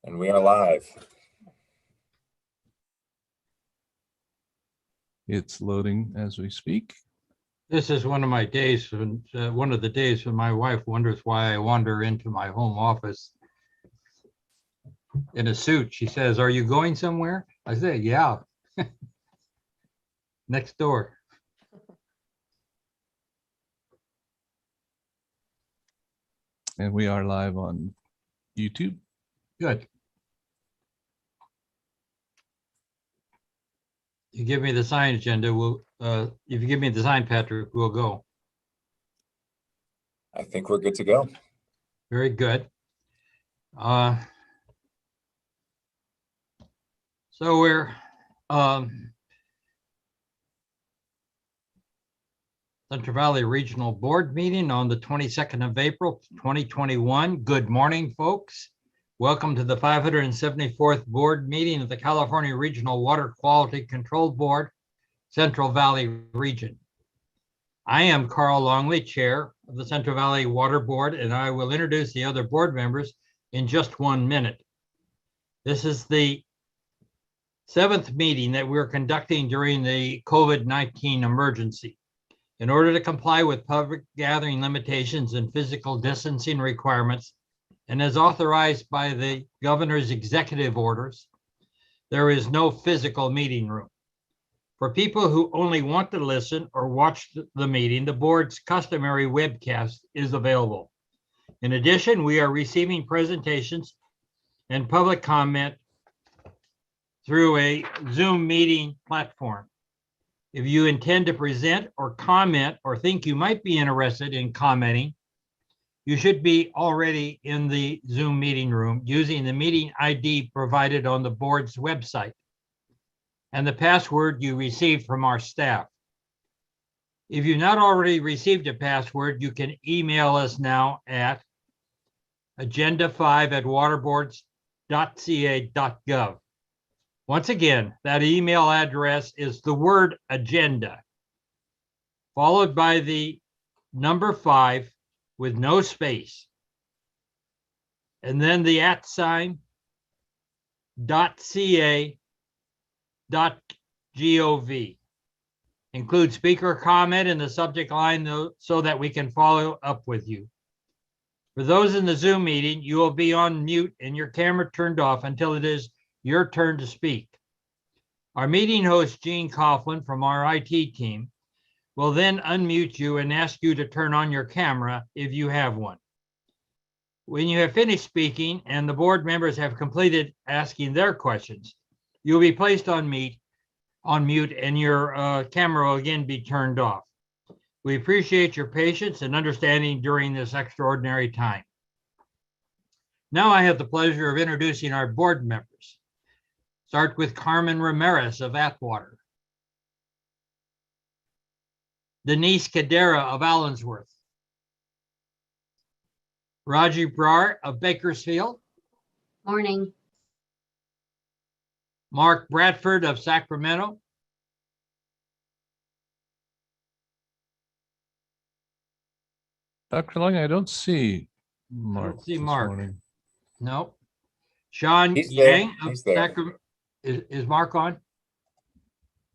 And we are live. It's loading as we speak. This is one of my days, one of the days when my wife wonders why I wander into my home office in a suit. She says, "Are you going somewhere?" I say, "Yeah." Next door. And we are live on YouTube. Good. You give me the sign agenda, if you give me the sign, Patrick, we'll go. I think we're good to go. Very good. So we're Central Valley Regional Board meeting on the 22nd of April, 2021. Good morning, folks. Welcome to the 574th board meeting of the California Regional Water Quality Control Board, Central Valley Region. I am Carl Longley, Chair of the Central Valley Water Board, and I will introduce the other board members in just 1 minute. This is the 7th meeting that we're conducting during the COVID-19 emergency. In order to comply with public gathering limitations and physical distancing requirements, and as authorized by the governor's executive orders, there is no physical meeting room. For people who only want to listen or watch the meeting, the board's customary webcast is available. In addition, we are receiving presentations and public comment through a Zoom meeting platform. If you intend to present or comment or think you might be interested in commenting, you should be already in the Zoom meeting room using the meeting ID provided on the board's website and the password you received from our staff. If you've not already received a password, you can email us now at agenda5@waterboards.ca.gov. Once again, that email address is the word agenda, followed by the number 5 with no space, and then the @ .ca.gov. Include speaker comment in the subject line so that we can follow up with you. For those in the Zoom meeting, you will be on mute and your camera turned off until it is your turn to speak. Our meeting host, Gene Coughlin from our IT team, will then unmute you and ask you to turn on your camera if you have one. When you have finished speaking and the board members have completed asking their questions, you'll be placed on mute and your camera will again be turned off. We appreciate your patience and understanding during this extraordinary time. Now I have the pleasure of introducing our board members. Start with Carmen Ramirez of Atwater, Denise Cadera of Allensworth, Raji Brar of Bakersfield. Morning. Mark Bradford of Sacramento. Dr. Long, I don't see Mark. I don't see this Mark. morning. No. Sean He's there. Yang of He's there. Sacramento. Is Mark on?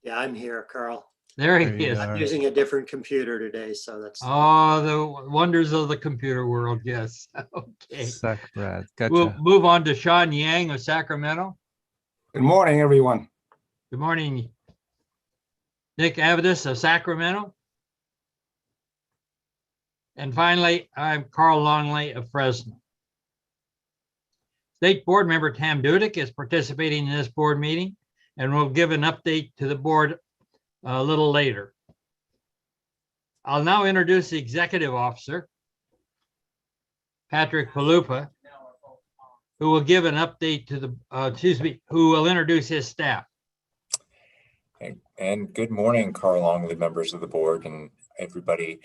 Yeah, I'm here, Carl. There There he you is. are. I'm using a different computer today, so that's. Oh, the wonders of the computer world. Yes. Okay. Sac Brad. Gotcha. We'll move on to Sean Yang of Sacramento. Good morning, everyone. Good morning. Nick Avedis of Sacramento. And finally, I'm Carl Longley of Fresno. State Board Member Tam Dudick is participating in this board meeting and will give an update to the board a little later. I'll now introduce the Executive Officer, Patrick Palupa, who will give an update to the, who will introduce his staff. And good morning, Carl Longley, members of the board, and everybody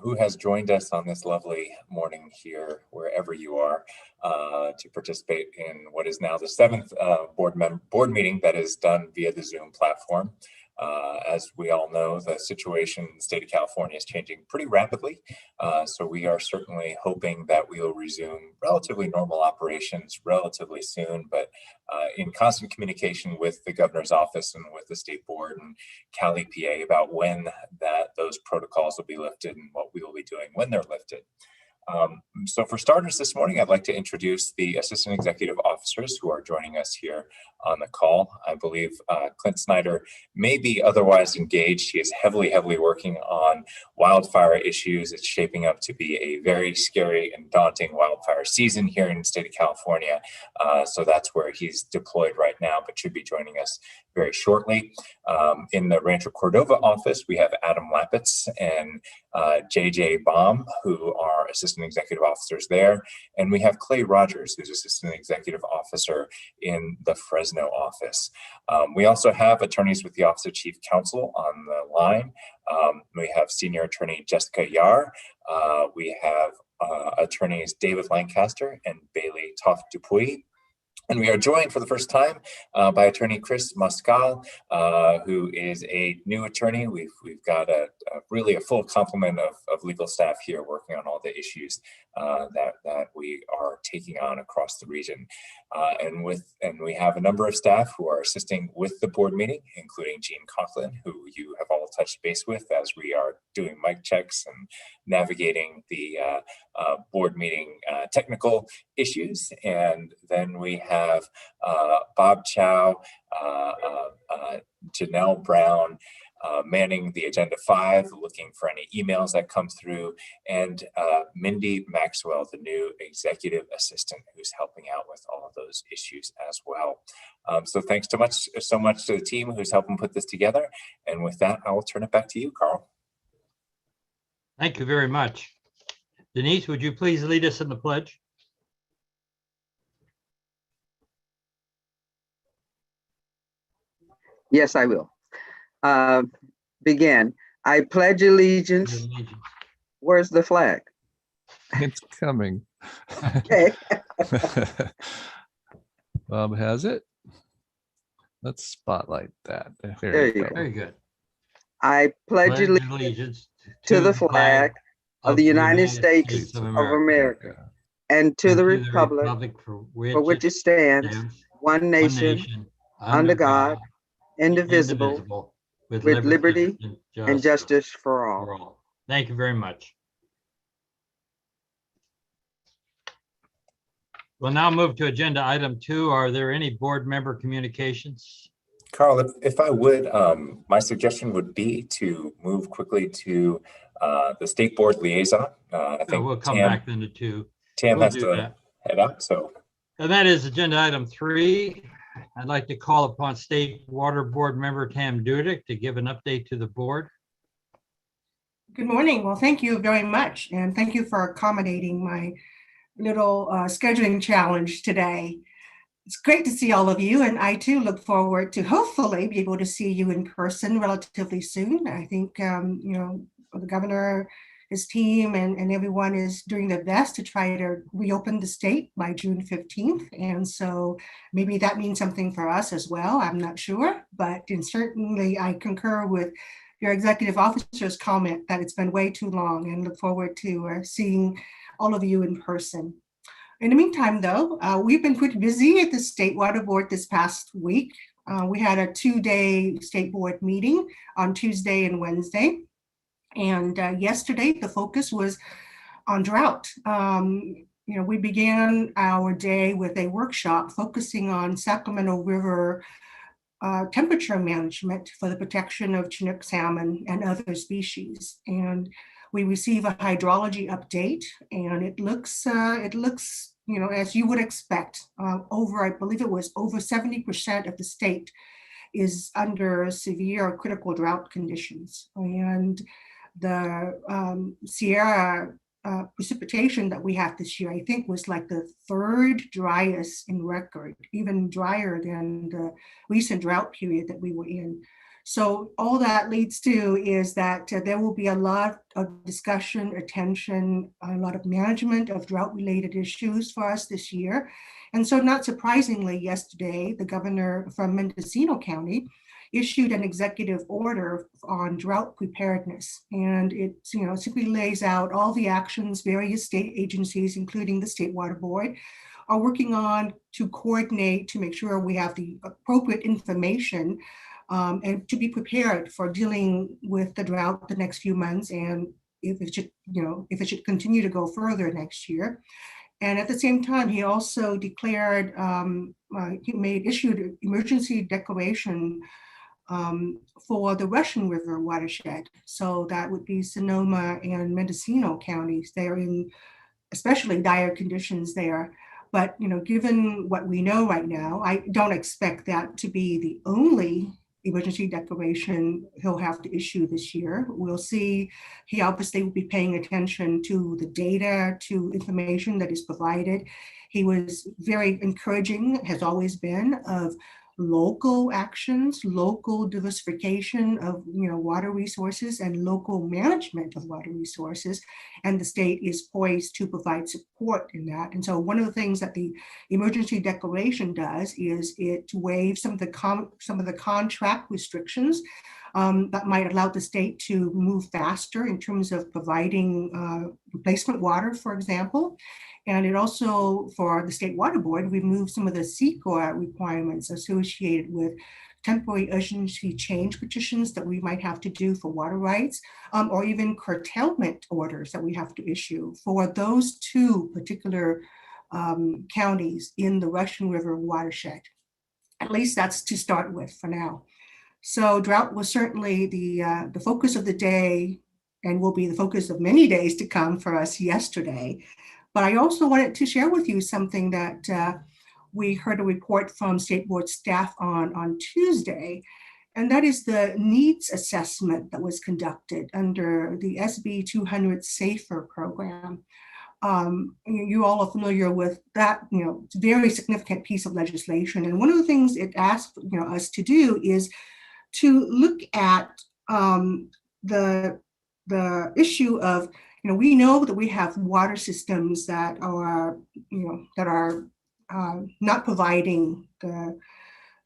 who has joined us on this lovely morning here, wherever you are, to participate in what is now the 7th board meeting that is done via the Zoom platform. As we all know, the situation in the state of California is changing pretty rapidly. So we are certainly hoping that we will resume relatively normal operations relatively soon, but in constant communication with the governor's office and with the state board and Cal EPA about when those protocols will be lifted and what we will be doing when they're lifted. So for starters this morning, I'd like to introduce the assistant executive officers who are joining us here on the call. I believe Clint Snyder may be otherwise engaged. He is heavily working on wildfire issues. It's shaping up to be a very scary and daunting wildfire season here in the state of California. So that's where he's deployed right now, but should be joining us very shortly. In the Rancho Cordova office, we have Adam Lapitz and JJ Baum, who are assistant executive officers there. And we have Clay Rogers, who's assistant executive officer in the Fresno office. We also have attorneys with the Office of Chief Counsel on the line. We have senior attorney Jessica Yar. We have attorneys David Lancaster and Bailey Toft Dupuy. And we are joined for the first time by attorney Chris Moscal, who is a new attorney. We've got really a full complement of legal staff here working on all the issues that we are taking on across the region. And we have a number of staff who are assisting with the board meeting, including Gene Conklin, who you have all touched base with as we are doing mic checks and navigating the board meeting technical issues. And then we have Bob Chow, Janelle Brown, manning the Agenda 5, looking for any emails that come through, and Mindy Maxwell, the new executive assistant, who's helping out with all of those issues as well. So thanks so much to the team who's helping put this together. And with that, I will turn it back to you, Carl. Thank you very much. Denise, would you please lead us in the pledge? Yes, I will. Begin. I pledge allegiance. Where's the flag? It's coming. Okay. Bob has it. Let's spotlight that. There you go. Very good. I pledge allegiance to the flag of the United States of America and to the republic for which it stands, one nation, under God, indivisible, with liberty and justice for all. Thank you very much. We'll now move to agenda item 2. Are there any board member communications? Carl, if I would, my suggestion would be to move quickly to the state board liaison. I think we'll come back then to 2. Tam has to head out, so. And that is agenda item 3. I'd like to call upon State Water Board member Tam Dudick to give an update to the board. Good morning. Well, thank you very much. And thank you for accommodating my little scheduling challenge today. It's great to see all of you. And I too look forward to hopefully be able to see you in person relatively soon. I think, the governor, his team and everyone is doing their best to try to reopen the state by June 15th. And so maybe that means something for us as well. I'm not sure, but certainly I concur with your executive officer's comment that it's been way too long and look forward to seeing all of you in person. In the meantime, though, we've been pretty busy at the State Water Board this past week. We had a 2-day state board meeting on Tuesday and Wednesday. And yesterday, the focus was on drought. We began our day with a workshop focusing on Sacramento River temperature management for the protection of Chinook salmon and other species. And we receive a hydrology update, and it looks, as you would expect, I believe it was over 70% of the state is under severe or critical drought conditions. And the Sierra precipitation that we had this year, I think, was like the 3rd driest in record, even drier than the recent drought period that we were in. So all that leads to is that there will be a lot of discussion, attention, a lot of management of drought-related issues for us this year. And so not surprisingly, yesterday, the governor from Mendocino County, issued an executive order on drought preparedness. And it simply lays out all the actions various state agencies, including the State Water Board, are working on to coordinate to make sure we have the appropriate information and to be prepared for dealing with the drought the next few months, and if it should continue to go further next year. And at the same time, he also declared, issued an emergency declaration for the Russian River watershed. So that would be Sonoma and Mendocino counties. They're in especially dire conditions there. But given what we know right now, I don't expect that to be the only emergency declaration he'll have to issue this year. We'll see. He obviously will be paying attention to the data, to information that is provided. He was very encouraging, has always been, of local actions, local diversification of water resources and local management of water resources, and the state is poised to provide support in that. And so one of the things that the emergency declaration does is it waives some of the contract restrictions that might allow the state to move faster in terms of providing replacement water, for example. And it also, for the State Water Board, removed some of the CEQA requirements associated with temporary urgency change petitions that we might have to do for water rights, or even curtailment orders that we have to issue for those two particular counties in the Russian River watershed. At least that's to start with for now. So drought was certainly the focus of the day and will be the focus of many days to come for us yesterday. But I also wanted to share with you something that we heard a report from State Board staff on Tuesday, and that is the needs assessment that was conducted under the SB 200 SAFER program. You all are familiar with that, it's a very significant piece of legislation. And one of the things it asked us to do is to look at the issue of, we know that we have water systems that are, not providing the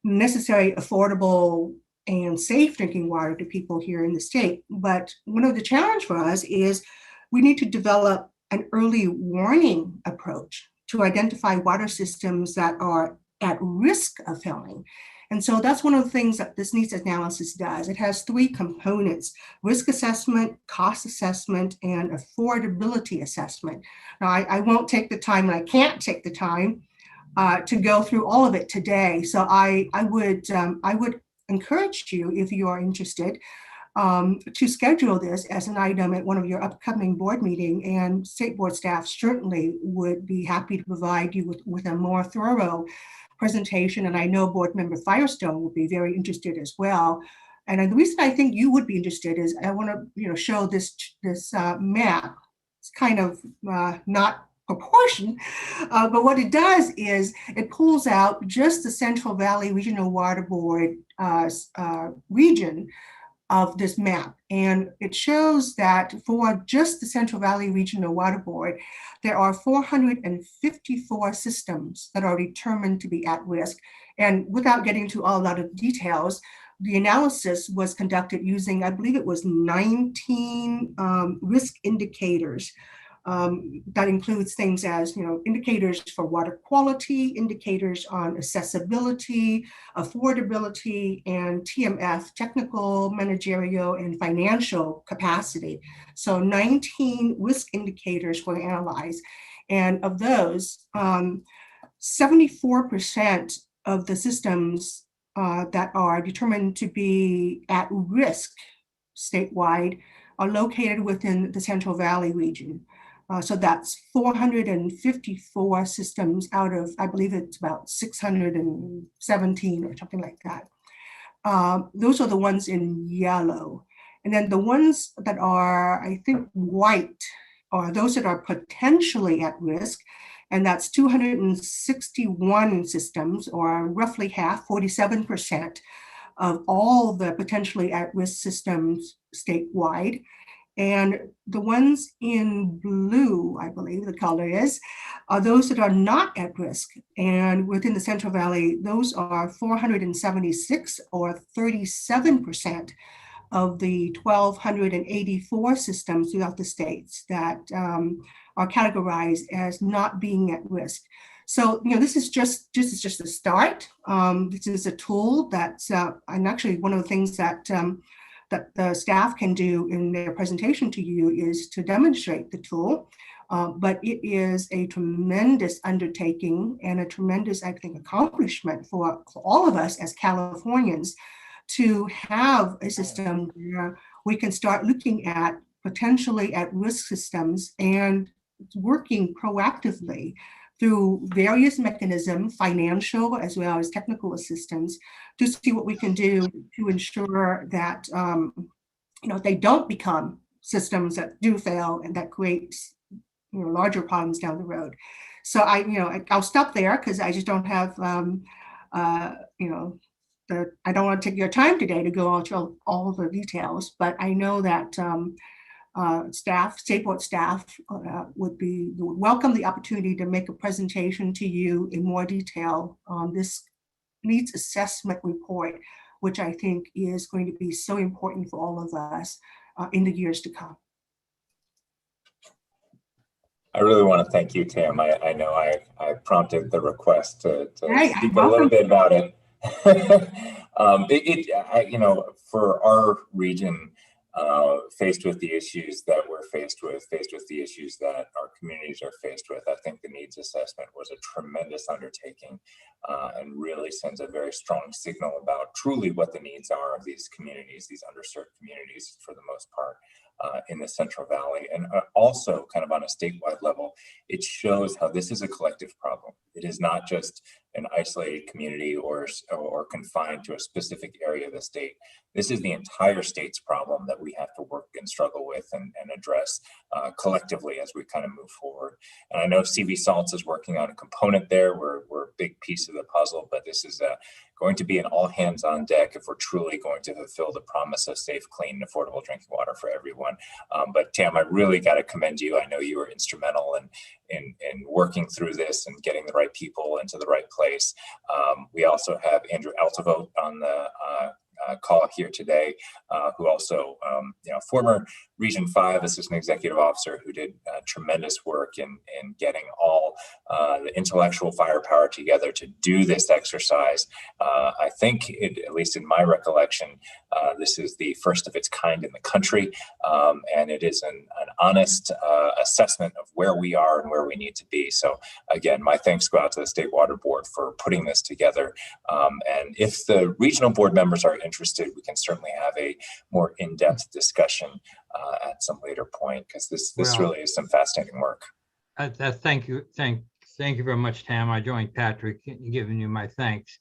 necessary, affordable, and safe drinking water to people here in the state. But one of the challenge for us is we need to develop an early warning approach to identify water systems that are at risk of failing. And so that's one of the things that this needs analysis does. It has three components: risk assessment, cost assessment, and affordability assessment. Now, I won't take the time, and I can't take the time to go through all of it today. So I would encourage you, if you are interested, to schedule this as an item at one of your upcoming board meeting, and State Board staff certainly would be happy to provide you with a more thorough presentation. And I know Board Member Firestone will be very interested as well. And the reason I think you would be interested is I want to show this map. It's kind of not proportion, but what it does is it pulls out just the Central Valley Regional Water Board region of this map. And it shows that for just the Central Valley Regional Water Board, there are 454 systems that are determined to be at risk. And without getting into a lot of details, the analysis was conducted using, I believe it was 19 risk indicators. That includes things as, indicators for water quality, indicators on accessibility, affordability, and TMF, technical, managerial, and financial capacity. So 19 risk indicators were analyzed. And of those, 74% of the systems that are determined to be at risk statewide are located within the Central Valley region. So that's 454 systems out of, I believe it's about 617 or something like that. Those are the ones in yellow. And then the ones that are, I think, white are those that are potentially at risk. And that's 261 systems, or roughly half, 47% of all the potentially at-risk systems statewide. And the ones in blue, I believe the color is, are those that are not at risk. And within the Central Valley, those are 476 or 37% of the 1,284 systems throughout the states that are categorized as not being at risk. So, this is just a start. This is a tool that's, and actually one of the things that the staff can do in their presentation to you is to demonstrate the tool. But it is a tremendous undertaking and a tremendous, I think, accomplishment for all of us as Californians to have a system where we can start looking at potentially at-risk systems and working proactively through various mechanisms, financial as well as technical assistance, to see what we can do to ensure that they don't become systems that do fail and that creates larger problems down the road. So I'll stop there because I just don't have I don't want to take your time today to go into all the details, but I know that state board staff would welcome the opportunity to make a presentation to you in more detail on this needs assessment report, which I think is going to be so important for all of us in the years to come. I really want to thank you, Tam. I know I prompted the request to speak a little bit about it. For our region, faced with the issues that we're faced with the issues that our communities are faced with, I think the needs assessment was a tremendous undertaking and really sends a very strong signal about truly what the needs are of these communities, these underserved communities for the most part in the Central Valley. And also kind of on a statewide level, it shows how this is a collective problem. It is not just an isolated community or confined to a specific area of the state. This is the entire state's problem that we have to work and struggle with and address collectively as we kind of move forward. And I know CV Salts is working on a component there. We're a big piece of the puzzle, but this is going to be an all hands on deck if we're truly going to fulfill the promise of safe, clean, and affordable drinking water for everyone. But Tam, I really got to commend you. I know you were instrumental in working through this and getting the right people into the right place. We also have Andrew Altavote on the call here today, who also, former Region 5 Assistant Executive Officer who did tremendous work in getting all the intellectual firepower together to do this exercise. I think, at least in my recollection, this is the first of its kind in the country, and it is an honest assessment of where we are and where we need to be. So again, my thanks go out to the State Water Board for putting this together. And if the regional board members are interested, we can certainly have a more in-depth discussion at some later point, because this really is some fascinating work. Thank you very much, Tam. I joined Patrick in giving you my thanks.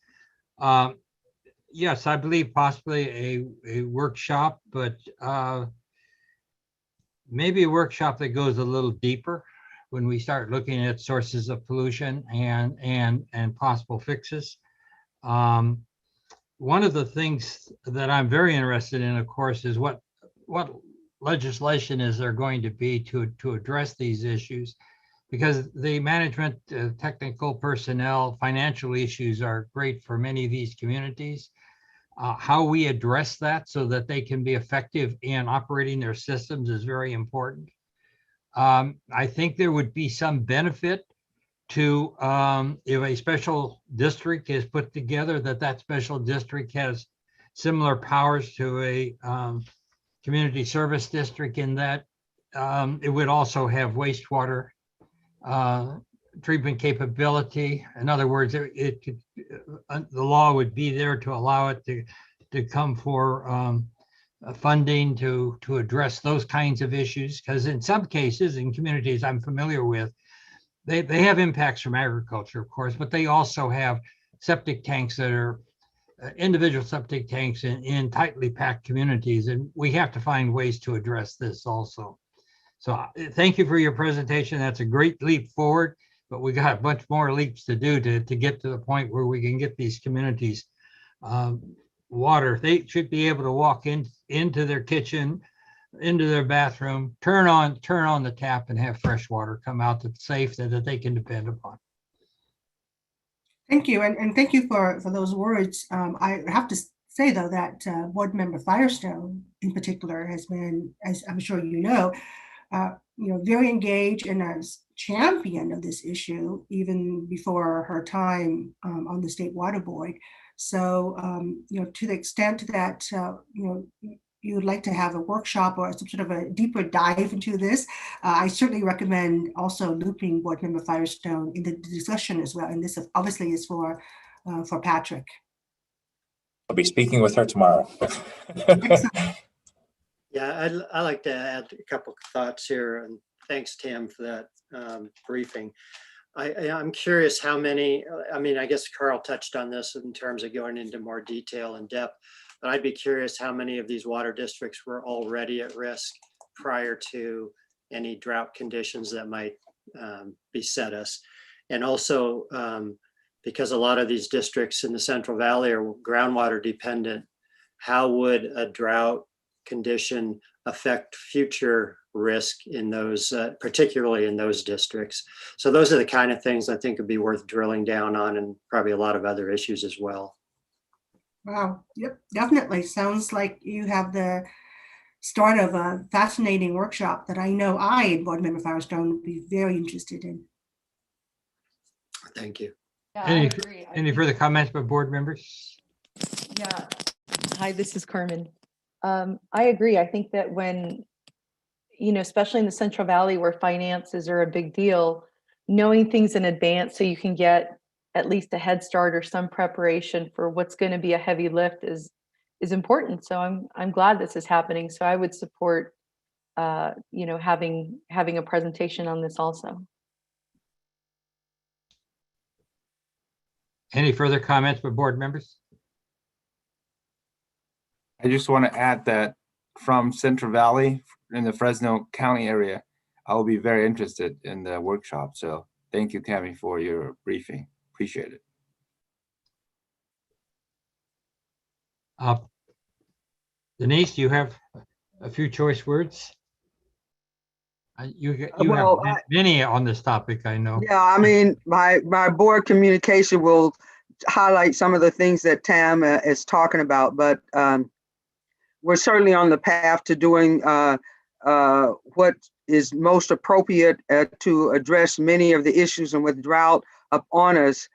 Yes, I believe possibly a workshop, but maybe a workshop that goes a little deeper when we start looking at sources of pollution and possible fixes. One of the things that I'm very interested in, of course, is what legislation is there going to be to address these issues, because the management, technical personnel, financial issues are great for many of these communities. How we address that so that they can be effective in operating their systems is very important. I think there would be some benefit to, if a special district is put together, that special district has similar powers to a community service district, in that it would also have wastewater treatment capability. In other words, it could, the law would be there to allow it to come for funding to address those kinds of issues, because in some cases, in communities I'm familiar with, they have impacts from agriculture, of course, but they also have septic tanks that are individual septic tanks in tightly packed communities, and we have to find ways to address this also. So thank you for your presentation. That's a great leap forward, but we got a bunch more leaps to do to get to the point where we can get these communities water. They should be able to walk into their kitchen into their bathroom, turn on the tap and have fresh water come out that's safe, that they can depend upon. Thank you, and thank you for those words. I have to say though that Board Member Firestone in particular has been, as I'm sure you know, very engaged and as champion of this issue even before her time on the State Water Board. So, to the extent that you would like to have a workshop or some sort of a deeper dive into this, I certainly recommend also looping Board Member Firestone in the discussion as well. And this obviously is for Patrick. I'll be speaking with her tomorrow. Yeah, I'd like to add a couple of thoughts here, and thanks, Tam, for that briefing. I'm curious how many, I guess Carl touched on this in terms of going into more detail and depth, but I'd be curious how many of these water districts were already at risk prior to any drought conditions that might beset us. And also, because a lot of these districts in the Central Valley are groundwater dependent, how would a drought condition affect future risk in those, particularly in those districts? So those are the kind of things I think would be worth drilling down on, and probably a lot of other issues as well. Wow, yep, definitely. Sounds like you have the start of a fascinating workshop that I know I and Board Member Firestone would be very interested in. Thank you. Yeah, I agree. Any further comments by board members? Yeah. Hi, this is Carmen. I agree. I think that when, especially in the Central Valley where finances are a big deal, knowing things in advance so you can get at least a head start or some preparation for what's going to be a heavy lift is important. So I'm glad this is happening. So I would support, having a presentation on this also. Any further comments by board members? I just want to add that from Central Valley in the Fresno County area, I will be very interested in the workshop. So thank you, Tammy, for your briefing. Appreciate it. Denise, you have a few choice words? You Well, have many on this topic, I know. Yeah, my board communication will highlight some of the things that Tam is talking about, but we're certainly on the path to doing what is most appropriate to address many of the issues, and with drought upon us,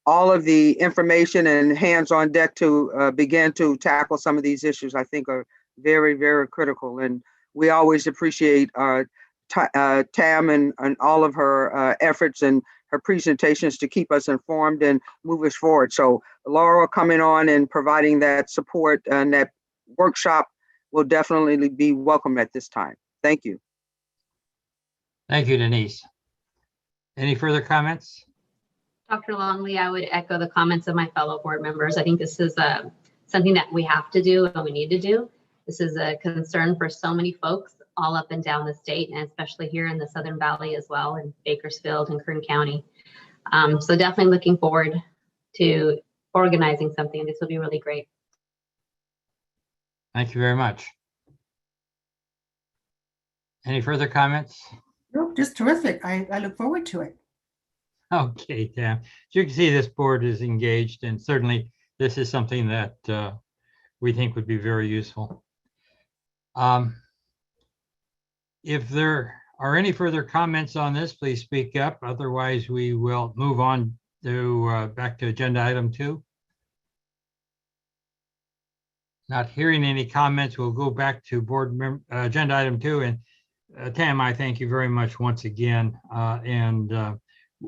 all of the information and hands on deck to begin to tackle some of these issues, I think, are very, very critical. And we always appreciate Tam and all of her efforts and her presentations to keep us informed and move us forward. So Laura coming on and providing that support and that workshop will definitely be welcome at this time. Thank you. Thank you, Denise. Any further comments? Dr. Longley, I would echo the comments of my fellow board members. I think this is something that we have to do and we need to do. This is a concern for so many folks all up and down the state, and especially here in the Southern Valley as well, in Bakersfield and Kern County. So definitely looking forward to organizing something. This will be really great. Thank you very much. Any further comments? No, just terrific. I look forward to it. Okay, Tam. As you can see, this board is engaged, and certainly this is something that we think would be very useful. If there are any further comments on this, please speak up. Otherwise, we will move on to back to agenda item 2. Not hearing any comments, we'll go back to agenda item 2. And Tam, I thank you very much once again. And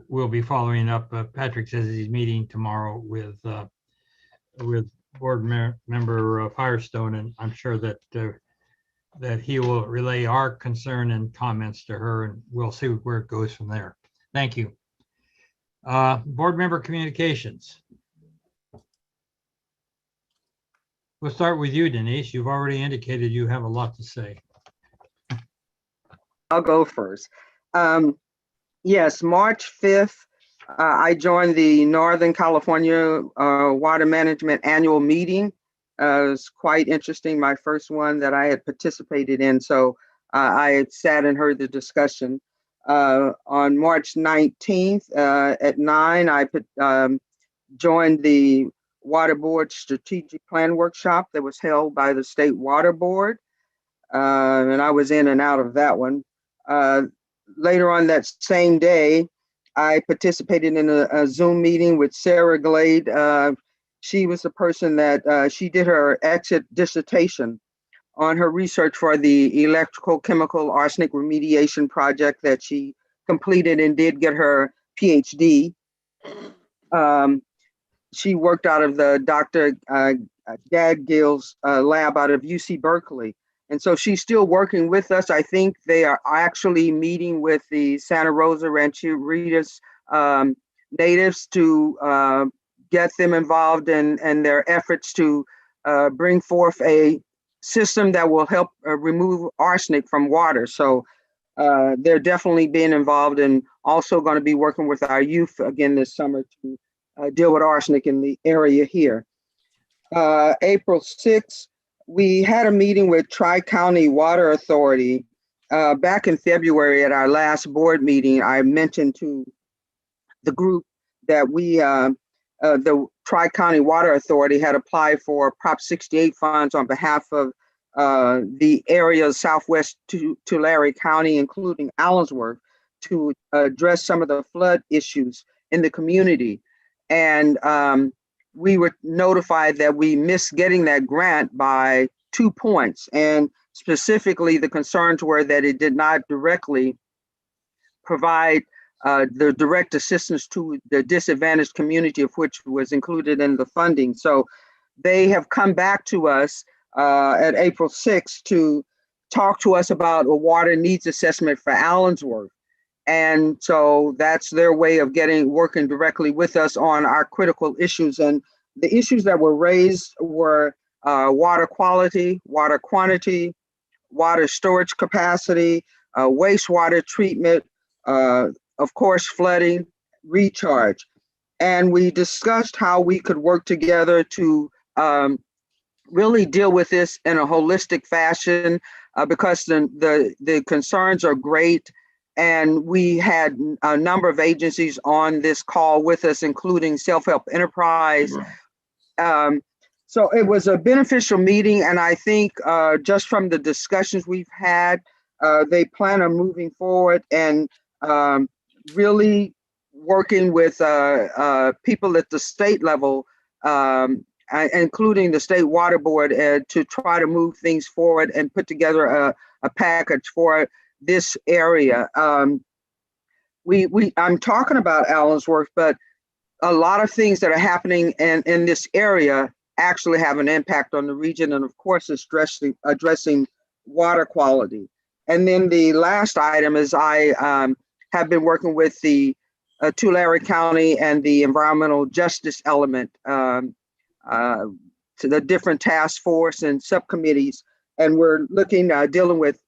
we'll be following up. Patrick says he's meeting tomorrow with board member Firestone, and I'm sure that that he will relay our concern and comments to her, and we'll see where it goes from there. Thank you. Board member communications. We'll start with you, Denise. You've already indicated you have a lot to say. I'll go first. Yes, March 5th, I joined the Northern California Water Management Annual Meeting. was quite interesting, my first one that I had participated in. So I had sat and heard the discussion. On March 19th at 9, I joined the Water Board Strategic Plan Workshop that was held by the State Water Board. And I was in and out of that one. Later on that same day, I participated in a Zoom meeting with Sarah Glade. She was the person that she did her exit dissertation on her research for the electrical chemical arsenic remediation project that she completed and did get her PhD. She worked out of the Dr. Gadgill's lab out of UC Berkeley. And so she's still working with us. I think they are actually meeting with the Santa Rosa Rancheritas natives to get them involved in their efforts to bring forth a system that will help remove arsenic from water. So they're definitely being involved, and also going to be working with our youth again this summer to deal with arsenic in the area here. April 6th, we had a meeting with Tri-County Water Authority. Back in February at our last board meeting, I mentioned to the group that the Tri-County Water Authority had applied for Prop 68 funds on behalf of the area of Southwest Tulare County, including Allensworth, to address some of the flood issues in the community. And we were notified that we missed getting that grant by 2 points. And specifically, the concerns were that it did not directly provide the direct assistance to the disadvantaged community, of which was included in the funding. So they have come back to us at April 6th to talk to us about a water needs assessment for Allensworth. And so that's their way of working directly with us on our critical issues. And the issues that were raised were water quality, water quantity, water storage capacity, wastewater treatment, of course, flooding, recharge. And we discussed how we could work together to really deal with this in a holistic fashion because the concerns are great. And we had a number of agencies on this call with us, including Self-Help Enterprise. So it was a beneficial meeting. And I think just from the discussions we've had, they plan on moving forward and really working with people at the state level, including the State Water Board, to try to move things forward and put together a package for this area. I'm talking about Allensworth, but a lot of things that are happening in this area actually have an impact on the region, and of course, it's addressing water quality. And then the last item is I have been working with the Tulare County and the environmental justice element to the different task force and subcommittees, and we're dealing with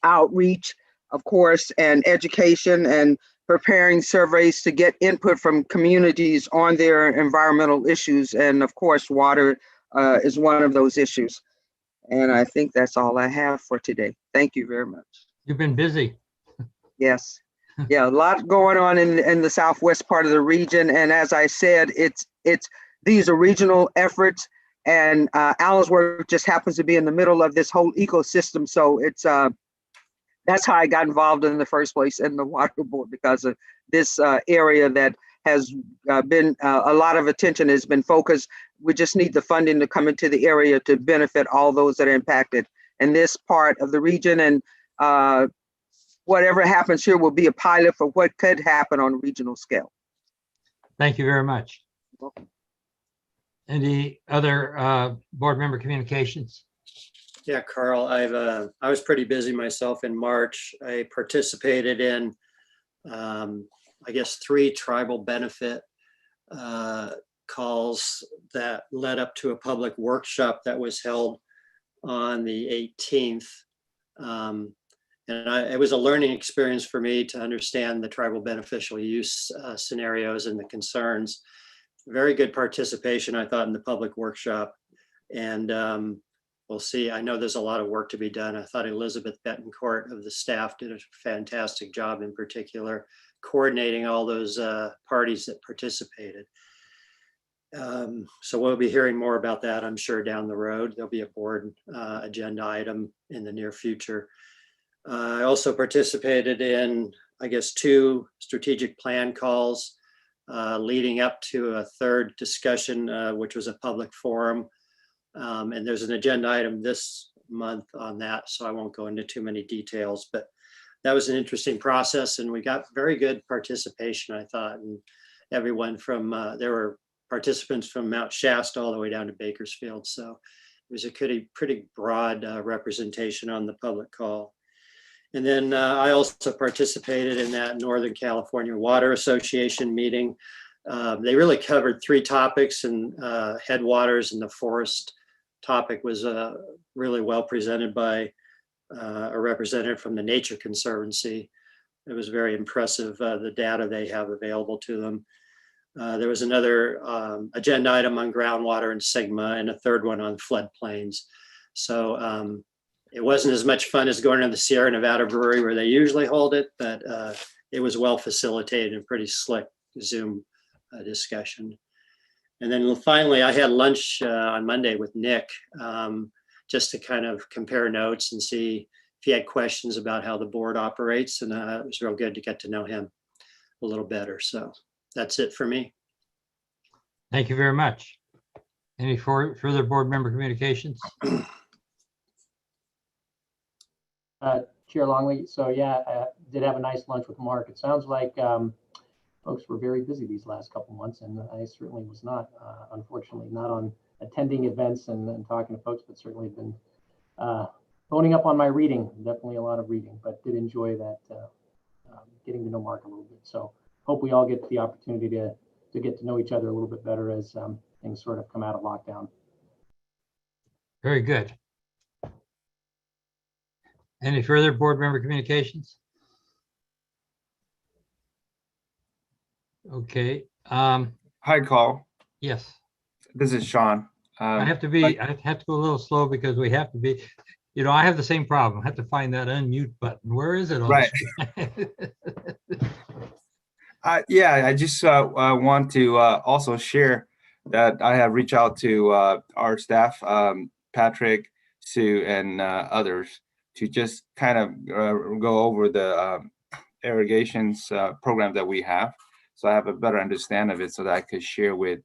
outreach, of course, and education, and preparing surveys to get input from communities on their environmental issues. And of course, water is one of those issues. And I think that's all I have for today. Thank you very much. You've been busy. Yes. Yeah, a lot going on in the southwest part of the region. And as I said, these are regional efforts, and Allensworth just happens to be in the middle of this whole ecosystem. So that's how I got involved in the first place in the water board, because of this area that has been a lot of attention has been focused. We just need the funding to come into the area to benefit all those that are impacted in this part of the region. And whatever happens here will be a pilot for what could happen on a regional scale. Thank you very much. You're welcome. Any other board member communications? Yeah, Carl, I was pretty busy myself in March. I participated in, I guess, 3 tribal benefit calls that led up to a public workshop that was held on the 18th. And it was a learning experience for me to understand the tribal beneficial use scenarios and the concerns. Very good participation, I thought, in the public workshop. And we'll see. I know there's a lot of work to be done. I thought Elizabeth Betancourt of the staff did a fantastic job, in particular, coordinating all those parties that participated. So we'll be hearing more about that, I'm sure, down the road. There'll be a board agenda item in the near future. I also participated in, I guess, 2 strategic plan calls leading up to a third discussion, which was a public forum. And there's an agenda item this month on that, so I won't go into too many details, but that was an interesting process, and we got very good participation, I thought. And everyone from, there were participants from Mount Shasta all the way down to Bakersfield. So it was a pretty broad representation on the public call. And then I also participated in that Northern California Water Association meeting. They really covered 3 topics, and headwaters and the forest topic was really well presented by a representative from the Nature Conservancy. It was very impressive, the data they have available to them. There was another agenda item on groundwater and Sigma, and a third one on floodplains. So it wasn't as much fun as going to the Sierra Nevada Brewery where they usually hold it, but it was well facilitated and pretty slick Zoom discussion. And then finally, I had lunch on Monday with Nick, just to kind of compare notes and see if he had questions about how the board operates. And it was real good to get to know him a little better. So that's it for me. Thank you very much. Any further board member communications? Chair Longley. So yeah, I did have a nice lunch with Mark. It sounds like folks were very busy these last couple months, and I certainly was not, unfortunately, not on attending events and talking to folks, but certainly been boning up on my reading. Definitely a lot of reading, but did enjoy that, getting to know Mark a little bit. So hope we all get the opportunity to get to know each other a little bit better as things sort of come out of lockdown. Very good. Any further board member communications? Okay. Hi, Carl. Yes. This is Sean. I have to go a little slow because we have to be, you know, I have the same problem. I have to find that unmute button. Where is it on Right. Yeah, I just want to also share that I have reached out to our staff, Patrick, Sue, and others, to just kind of go over the irrigations program that we have, so I have a better understanding of it, so that I could share with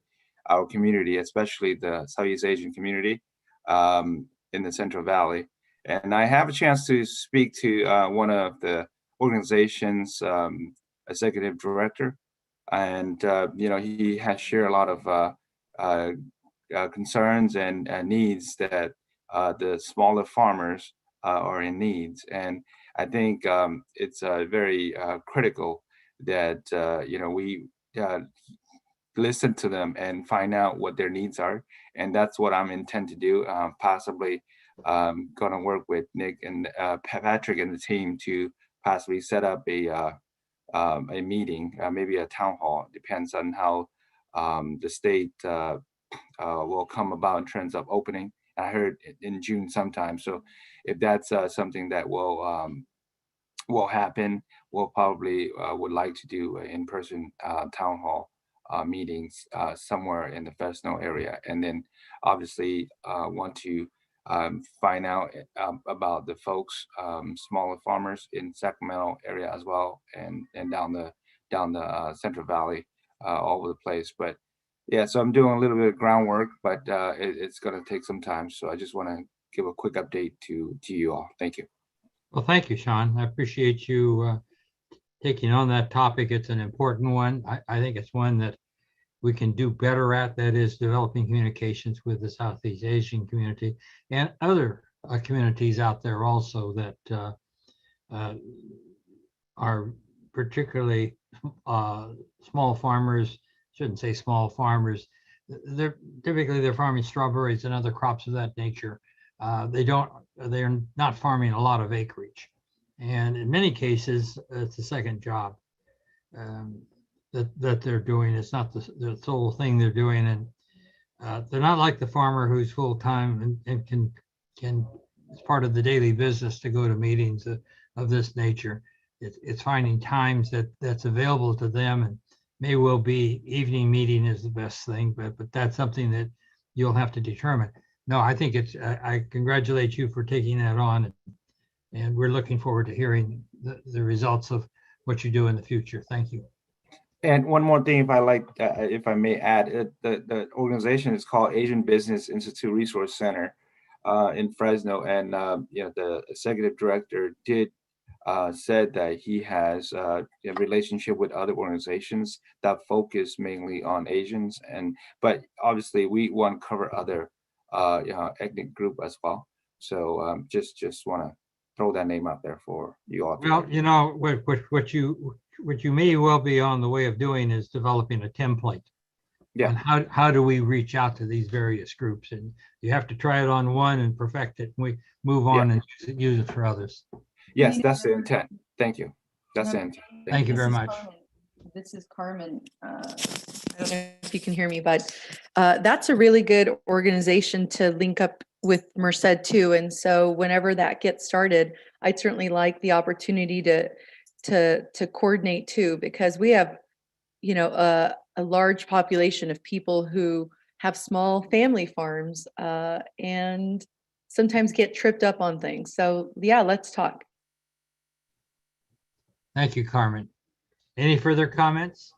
our community, especially the Southeast Asian community in the Central Valley. And I have a chance to speak to one of the organization's executive director, and you know, he has shared a lot of concerns and needs that the smaller farmers are in needs. And I think it's very critical that you know, we listen to them and find out what their needs are, and that's what I'm intent to do. Possibly going to work with Nick and Patrick and the team to possibly set up a meeting, maybe a town hall. Depends on how the state will come about in terms of opening. I heard in June sometime. So if that's something that will happen, we'll probably would like to do in-person town hall meetings somewhere in the Fresno area, and then obviously want to find out about the folks, smaller farmers in Sacramento area as well, and down the Central Valley, all over the place. But yeah, so I'm doing a little bit of groundwork, but it's going to take some time. So I just want to give a quick update to you all. Thank you. Well, thank you, Sean. I appreciate you taking on that topic. It's an important one. I think it's one that we can do better at, that is developing communications with the Southeast Asian community and other communities out there also that are particularly small farmers. Shouldn't say small farmers. They're farming strawberries and other crops of that nature. They're not farming a lot of acreage, and in many cases it's a second job that they're doing. It's not the sole thing they're doing, They're not like the farmer who's full-time and can, it's part of the daily business to go to meetings of this nature. It's finding times that's available to them, and may well be evening meeting is the best thing, but that's something that you'll have to determine. No, I think I congratulate you for taking that on, and we're looking forward to hearing the results of what you do in the future. Thank you. And one more thing, if I may add, the organization is called Asian Business Institute Resource Center in Fresno, and the executive director said that he has a relationship with other organizations that focus mainly on Asians, but obviously we want to cover other ethnic group as well. So just want to throw that name out there for you all. Well, what you may well be on the way of doing is developing a template. Yeah. On how do we reach out to these various groups, and you have to try it on one and perfect it. And we move on and use it for others. Yes, that's the intent. Thank you. That's the intent. Thank you very much. This is Carmen. I don't know if you can hear me, but that's a really good organization to link up with Merced too. And so whenever that gets started, I'd certainly like the opportunity to coordinate too, because we have, a large population of people who have small family farms and sometimes get tripped up on things. So yeah, let's talk. Thank you, Carmen. Any further comments?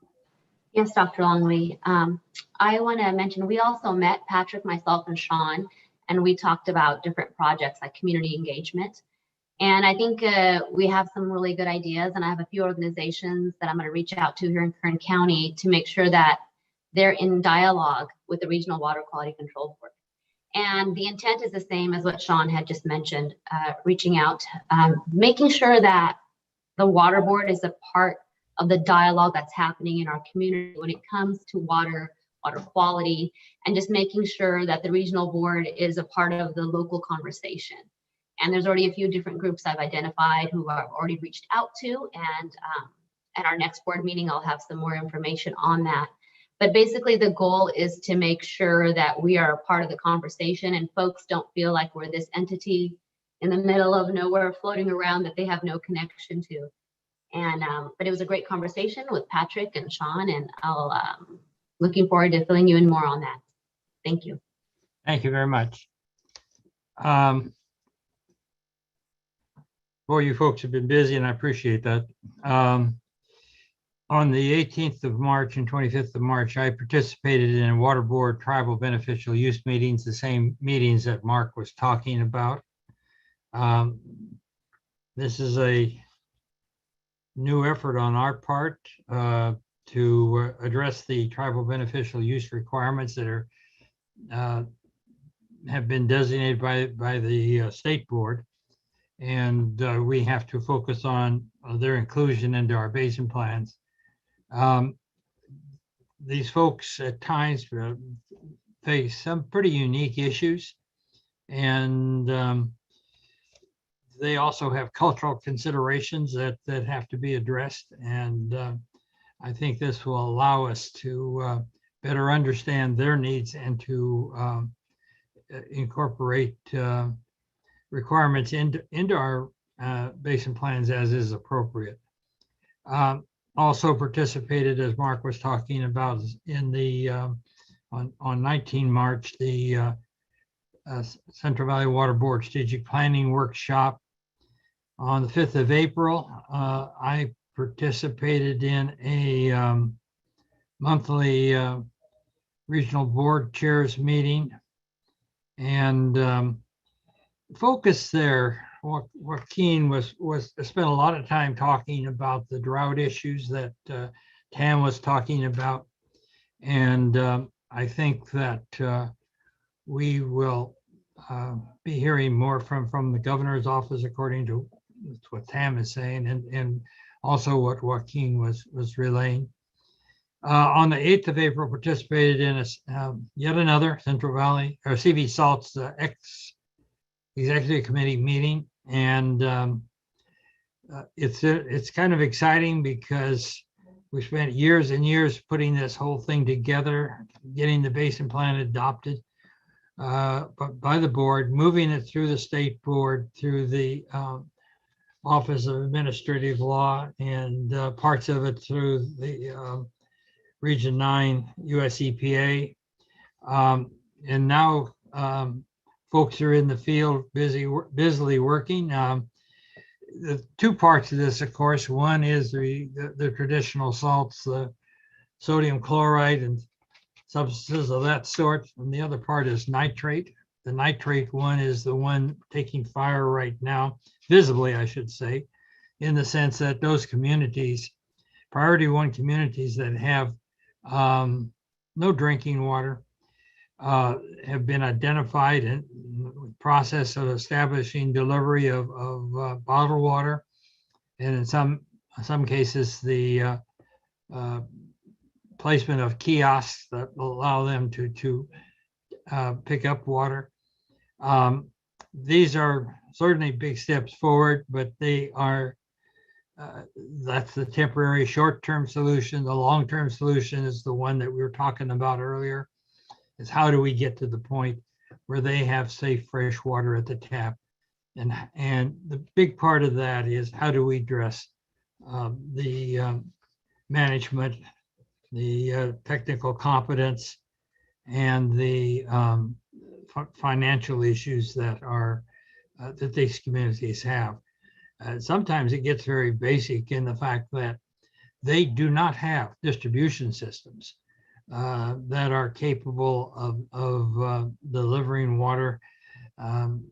Yes, Dr. Longley. I want to mention, we also met, Patrick, myself, and Sean, and we talked about different projects like community engagement. And I think we have some really good ideas, and I have a few organizations that I'm going to reach out to here in Kern County to make sure that they're in dialogue with the Regional Water Quality Control Board. And the intent is the same as what Sean had just mentioned, reaching out, making sure that the water board is a part of the dialogue that's happening in our community when it comes to water quality, and just making sure that the regional board is a part of the local conversation. And there's already a few different groups I've identified who I've already reached out to, and at our next board meeting, I'll have some more information on that. But basically the goal is to make sure that we are a part of the conversation and folks don't feel like we're this entity in the middle of nowhere floating around that they have no connection to. And but it was a great conversation with Patrick and Sean, and I'll looking forward to filling you in more on that. Thank you. Thank you very much. Boy, you folks have been busy, and I appreciate that. On the 18th of March and 25th of March, I participated in water board tribal beneficial use meetings, the same meetings that Mark was talking about. This is a new effort on our part to address the tribal beneficial use requirements that are have been designated by the state board, and we have to focus on their inclusion into our basin plans. These folks at times face some pretty unique issues, and they also have cultural considerations that have to be addressed. And I think this will allow us to better understand their needs and to incorporate requirements into our basin plans as is appropriate. Also participated, as Mark was talking about, in the on 19 March, the Central Valley Water Board Strategic Planning Workshop. On the 5th of April, I participated in a monthly regional board chairs meeting, and focus there, Joaquin spent a lot of time talking about the drought issues that Tam was talking about, and I think that we will be hearing more from the governor's office, according to what Tam is saying, and also what Joaquin was relaying. On the 8th of April, participated in a yet another Central Valley or CV Salt's executive committee meeting, and it's kind of exciting because We spent years and years putting this whole thing together, getting the basin plan adopted by the board, moving it through the state board, through the Office of Administrative Law, and parts of it through the Region 9 US EPA. And now folks are in the field busily working. The two parts of this, of course, one is the traditional salts, the sodium chloride and substances of that sort. And the other part is nitrate. The nitrate one is the one taking fire right now, visibly, I should say, in the sense that those communities, priority 1 communities that have no drinking water, have been identified in the process of establishing delivery of bottled water. And in some cases, the placement of kiosks that will allow them to pick up water. These are certainly big steps forward, but they are, that's the temporary short-term solution. The long-term solution is the one that we were talking about earlier, is how do we get to the point where they have safe fresh water at the tap? And the big part of that is how do we address the management, the technical competence, and the financial issues that are that these communities have. Sometimes it gets very basic in the fact that they do not have distribution systems that are capable of delivering water and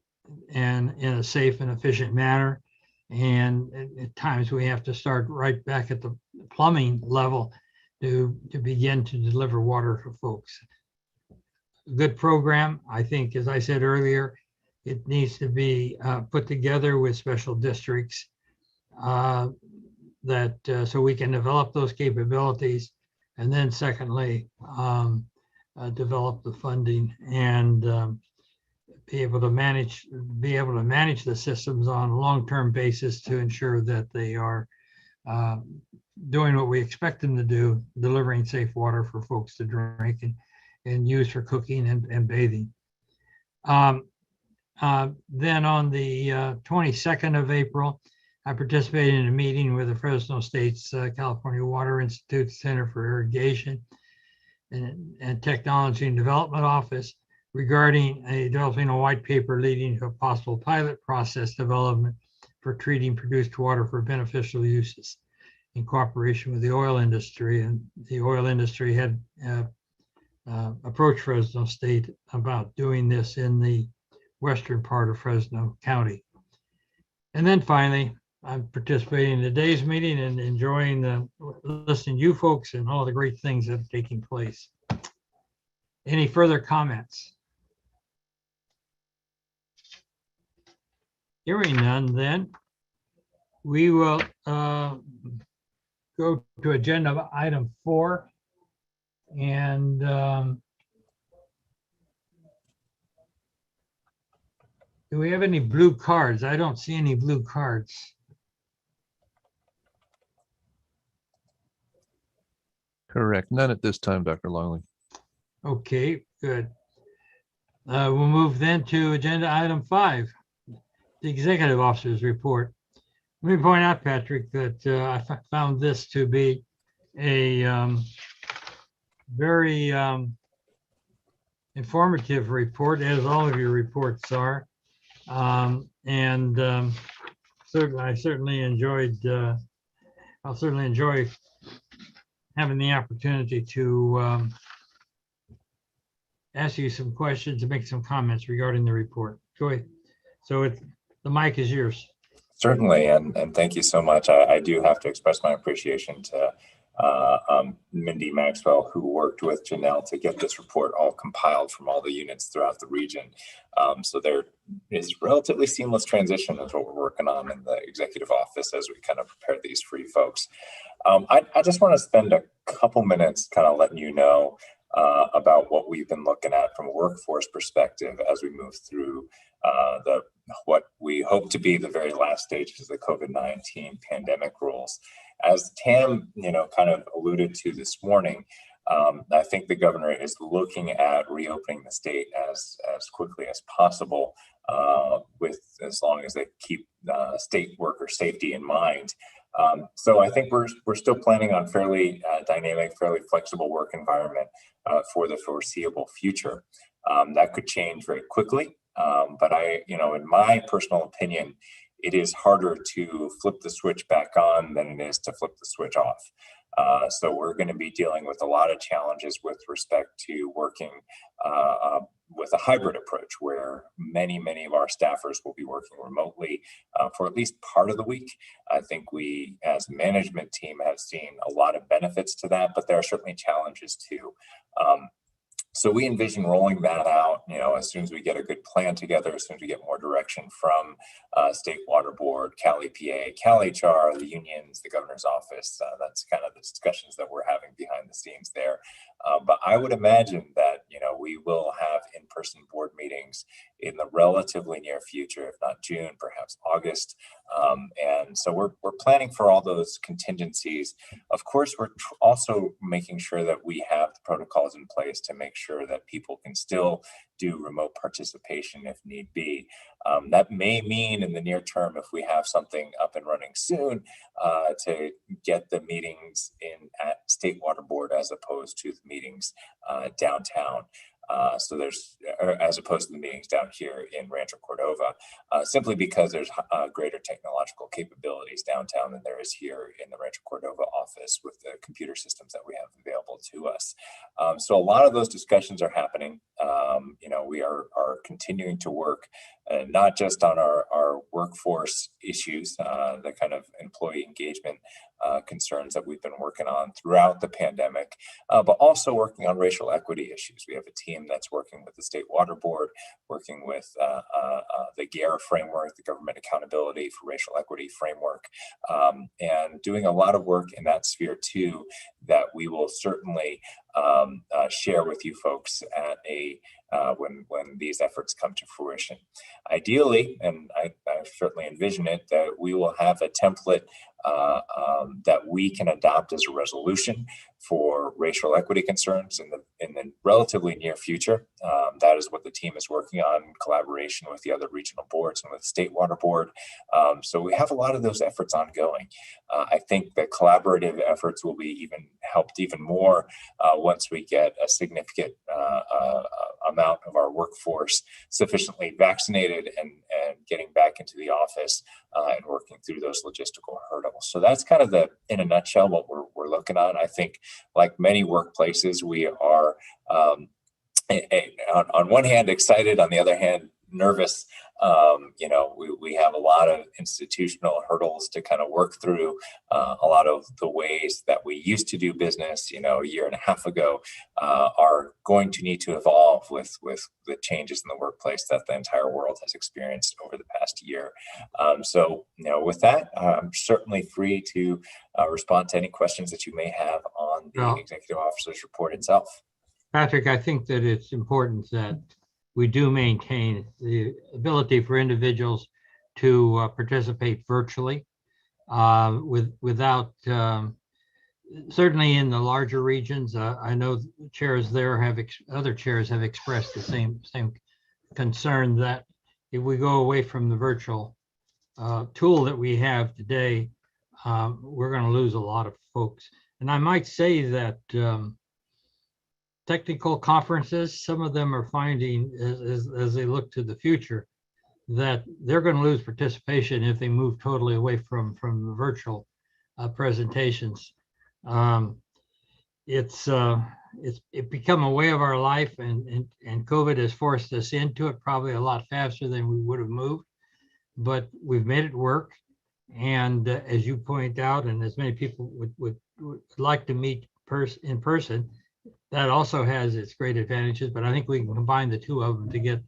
in a safe and efficient manner. And at times we have to start right back at the plumbing level to begin to deliver water for folks. A good program, I think, as I said earlier, it needs to be put together with special districts that so we can develop those capabilities. And then secondly, develop the funding and be able to manage the systems on a long-term basis to ensure that they are doing what we expect them to do, delivering safe water for folks to drink and use for cooking and bathing. Then on the 22nd of April, I participated in a meeting with the Fresno State's California Water Institute Center for Irrigation and Technology and Development Office regarding developing a white paper leading to a possible pilot process development for treating produced water for beneficial uses in cooperation with the oil industry. And the oil industry had approached Fresno State about doing this in the western part of Fresno County. And then finally, I'm participating in today's meeting and enjoying listening to you folks and all the great things that are taking place. Any further comments? Hearing none, then we will go to agenda item 4. And do we have any blue cards? I don't see any blue cards. Correct. None at this time, Dr. Longley. Okay, good. We'll move then to agenda item 5, the executive officer's report. Let me point out, Patrick, that I found this to be a very informative report, as all of your reports are. I certainly enjoyed, I'll certainly enjoy having the opportunity to ask you some questions and make some comments regarding the report. Go ahead. So the mic is yours. Certainly, and thank you so much. I do have to express my appreciation to Mindy Maxwell, who worked with Janelle to get this report all compiled from all the units throughout the region. So there is relatively seamless transition is what we're working on in the executive office as we kind of prepare these for you folks. I just want to spend a couple minutes kind of letting you know about what we've been looking at from a workforce perspective as we move through what we hope to be the very last stages of the COVID-19 pandemic rules. as Tam, kind of alluded to this morning, I think the governor is looking at reopening the state as quickly as possible, as long as they keep state worker safety in mind. So I think we're still planning on fairly dynamic, fairly flexible work environment for the foreseeable future. That could change very quickly, but in my personal opinion, it is harder to flip the switch back on than it is to flip the switch off. So we're going to be dealing with a lot of challenges with respect to working with a hybrid approach, where many of our staffers will be working remotely for at least part of the week. I think we, as a management team, have seen a lot of benefits to that, but there are certainly challenges too. So we envision rolling that out, as soon as we get a good plan together, as soon as we get more direction from State Water Board, Cal EPA, Cal HR, the unions, the governor's office. That's kind of the discussions that we're having behind the scenes there. But I would imagine that, we will have in-person board meetings in the relatively near future, if not June, perhaps August. And so we're planning for all those contingencies. Of course, we're also making sure that we have the protocols in place to make sure that people can still do remote participation if need be. That may mean in the near term, if we have something up and running soon, to get the meetings in at State Water Board as opposed to the meetings downtown. So there's, as opposed to the meetings down here in Rancho Cordova, simply because there's greater technological capabilities downtown than there is here in the Rancho Cordova office with the computer systems that we have available to us. So a lot of those discussions are happening. We are continuing to work not just on our workforce issues, the kind of employee engagement concerns that we've been working on throughout the pandemic, but also working on racial equity issues. We have a team that's working with the State Water Board, working with the GARE framework, the Government Accountability for Racial Equity framework, and doing a lot of work in that sphere too, that we will certainly share with you folks at when these efforts come to fruition. Ideally, and I certainly envision it, that we will have a template that we can adopt as a resolution for racial equity concerns in the relatively near future. That is what the team is working on in collaboration with the other regional boards and with State Water Board. So we have a lot of those efforts ongoing. I think the collaborative efforts will be helped even more once we get a significant amount of our workforce sufficiently vaccinated and getting back into the office and working through those logistical hurdles. So that's kind of in a nutshell, what we're looking on. I think, like many workplaces, we are on one hand excited, on the other hand nervous. We have a lot of institutional hurdles to kind of work through. A lot of the ways that we used to do business, a year and a half ago, are going to need to evolve with the changes in the workplace that the entire world has experienced over the past year. So, with that, I'm certainly free to respond to any questions that you may have on the executive officer's report itself. Patrick, I think that it's important that we do maintain the ability for individuals to participate virtually without, certainly in the larger regions. I know chairs there other chairs have expressed the same concern that if we go away from the virtual tool that we have today, we're going to lose a lot of folks. And I might say that technical conferences, some of them are finding as they look to the future that they're going to lose participation if they move totally away from the virtual presentations. It's become a way of our life, and COVID has forced us into it probably a lot faster than we would have moved, but we've made it work. And as you point out, and as many people would like to meet in person, that also has its great advantages, but I think we can combine the two of them to get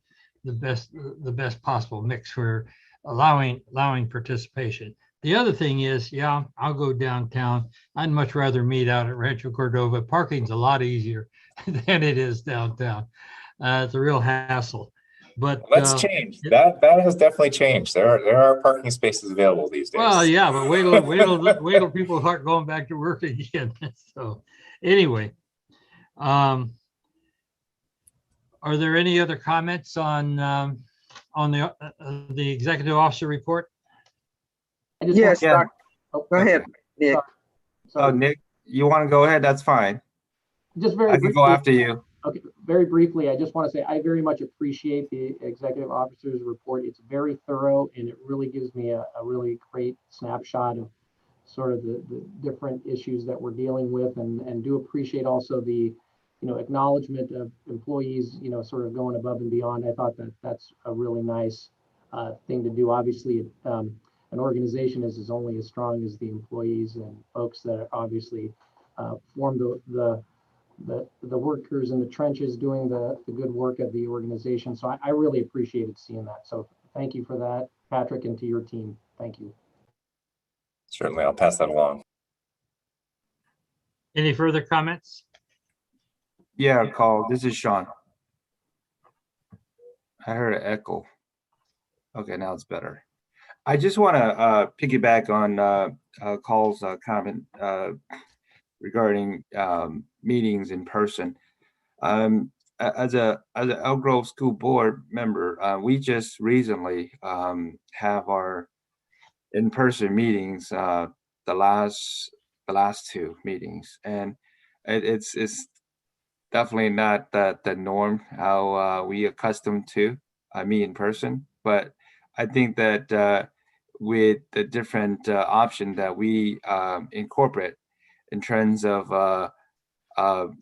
the best possible mix for allowing participation. The other thing is, I'll go downtown. I'd much rather meet out at Rancho Cordova. Parking's a lot easier than it is downtown. It's a real hassle. But That's changed. That has definitely changed. There are parking spaces available these days. well, yeah, but wait till people start going back to work again. So anyway, are there any other comments on the executive officer report? Yes, Yeah. Oh, go ahead, Nick. sorry. Oh, Nick, you want to go ahead? That's fine. Just very I can go briefly, after you. okay, very briefly, I just want to say I very much appreciate the executive officer's report. It's very thorough and it really gives me a really great snapshot of sort of the different issues that we're dealing with, and do appreciate also the acknowledgement of employees sort of going above and beyond. I thought that that's a really nice thing to do. Obviously, an organization is only as strong as the employees and folks that obviously form the workers in the trenches doing the good work of the organization. So I really appreciated seeing that. So thank you for that, Patrick, and to your team. Thank you. Certainly, I'll pass that along. Any further comments? Yeah, Carl, this is Sean. I heard an echo. Okay, now it's better. I just want to piggyback on Carl's comment regarding meetings in person. As an Elk Grove School Board member, we just recently have our in-person meetings, the last two meetings, and it's definitely not the norm how we accustomed to meet in person. But I think that with the different option that we incorporate in terms of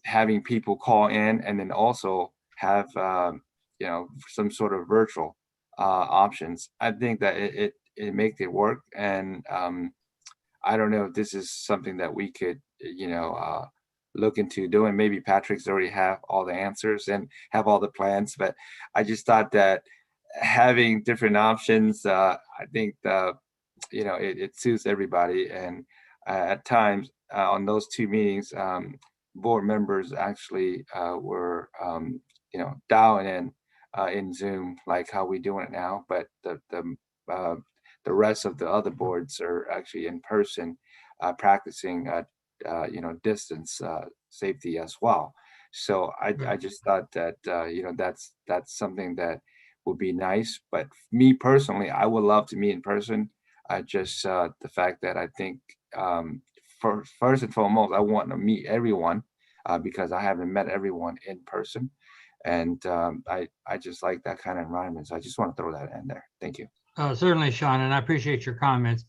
having people call in, and then also have some sort of virtual options, I think that it makes it work. And I don't know if this is something that we could look into doing. Maybe Patrick's already have all the answers and have all the plans, but I just thought that having different options, I think it suits everybody. And at times on those two meetings, board members actually were dialing in Zoom like how we doing it now, but the rest of the other boards are actually in person practicing distance safety as well. So I just thought that that's something that would be nice. But me personally, I would love to meet in person. Just the fact that I think first and foremost, I want to meet everyone because I haven't met everyone in person. And I just like that kind of environment. So I just want to throw that in there. Thank you. Certainly, Sean, and I appreciate your comments.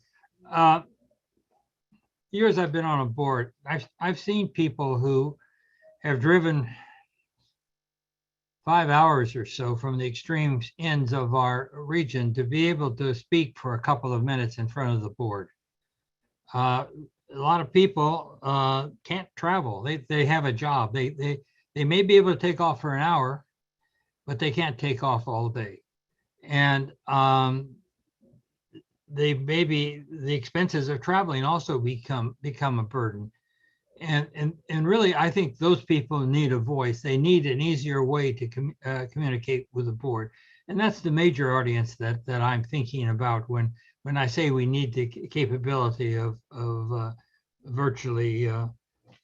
Years I've been on a board, I've seen people who have driven 5 hours or so from the extreme ends of our region to be able to speak for a couple of minutes in front of the board. A lot of people can't travel. They have a job. They may be able to take off for an hour, but they can't take off all day. And the expenses of traveling also become a burden. And really, I think those people need a voice. They need an easier way to communicate with the board. And that's the major audience that I'm thinking about when I say we need the capability of virtually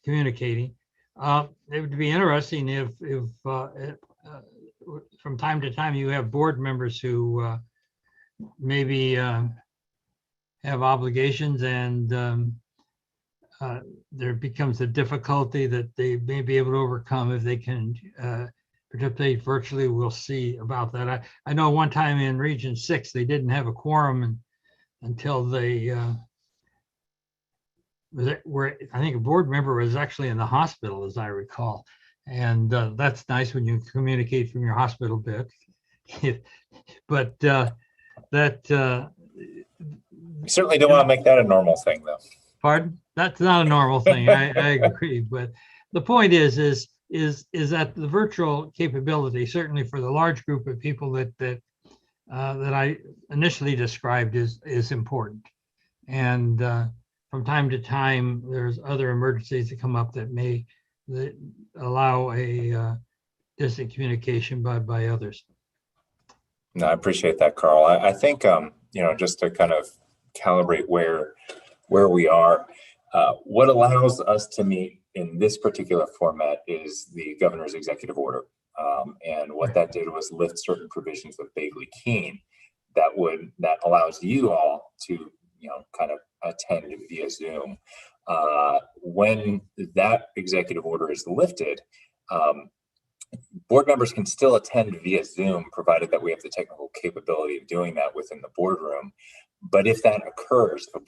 communicating. It would be interesting if from time to time you have board members who maybe have obligations, and there becomes a difficulty that they may be able to overcome if they can participate virtually. We'll see about that. I know one time in Region 6, they didn't have a quorum until they I think a board member was actually in the hospital, as I recall. And that's nice when you communicate from your hospital bed. But We certainly don't want to make that a normal thing, though. Pardon? That's not a normal thing. I agree. But the point is that the virtual capability, certainly for the large group of people that I initially described, is important. And from time to time, there's other emergencies that come up that may allow a distant communication by others. No, I appreciate that, Carl. I think, just to kind of calibrate where we are, what allows us to meet in this particular format is the governor's executive order. And what that did was lift certain provisions of Bagley-Keene that allows you all to, kind of attend via Zoom. When that executive order is lifted, board members can still attend via Zoom, provided that we have the technical capability of doing that within the boardroom. But if that occurs, if a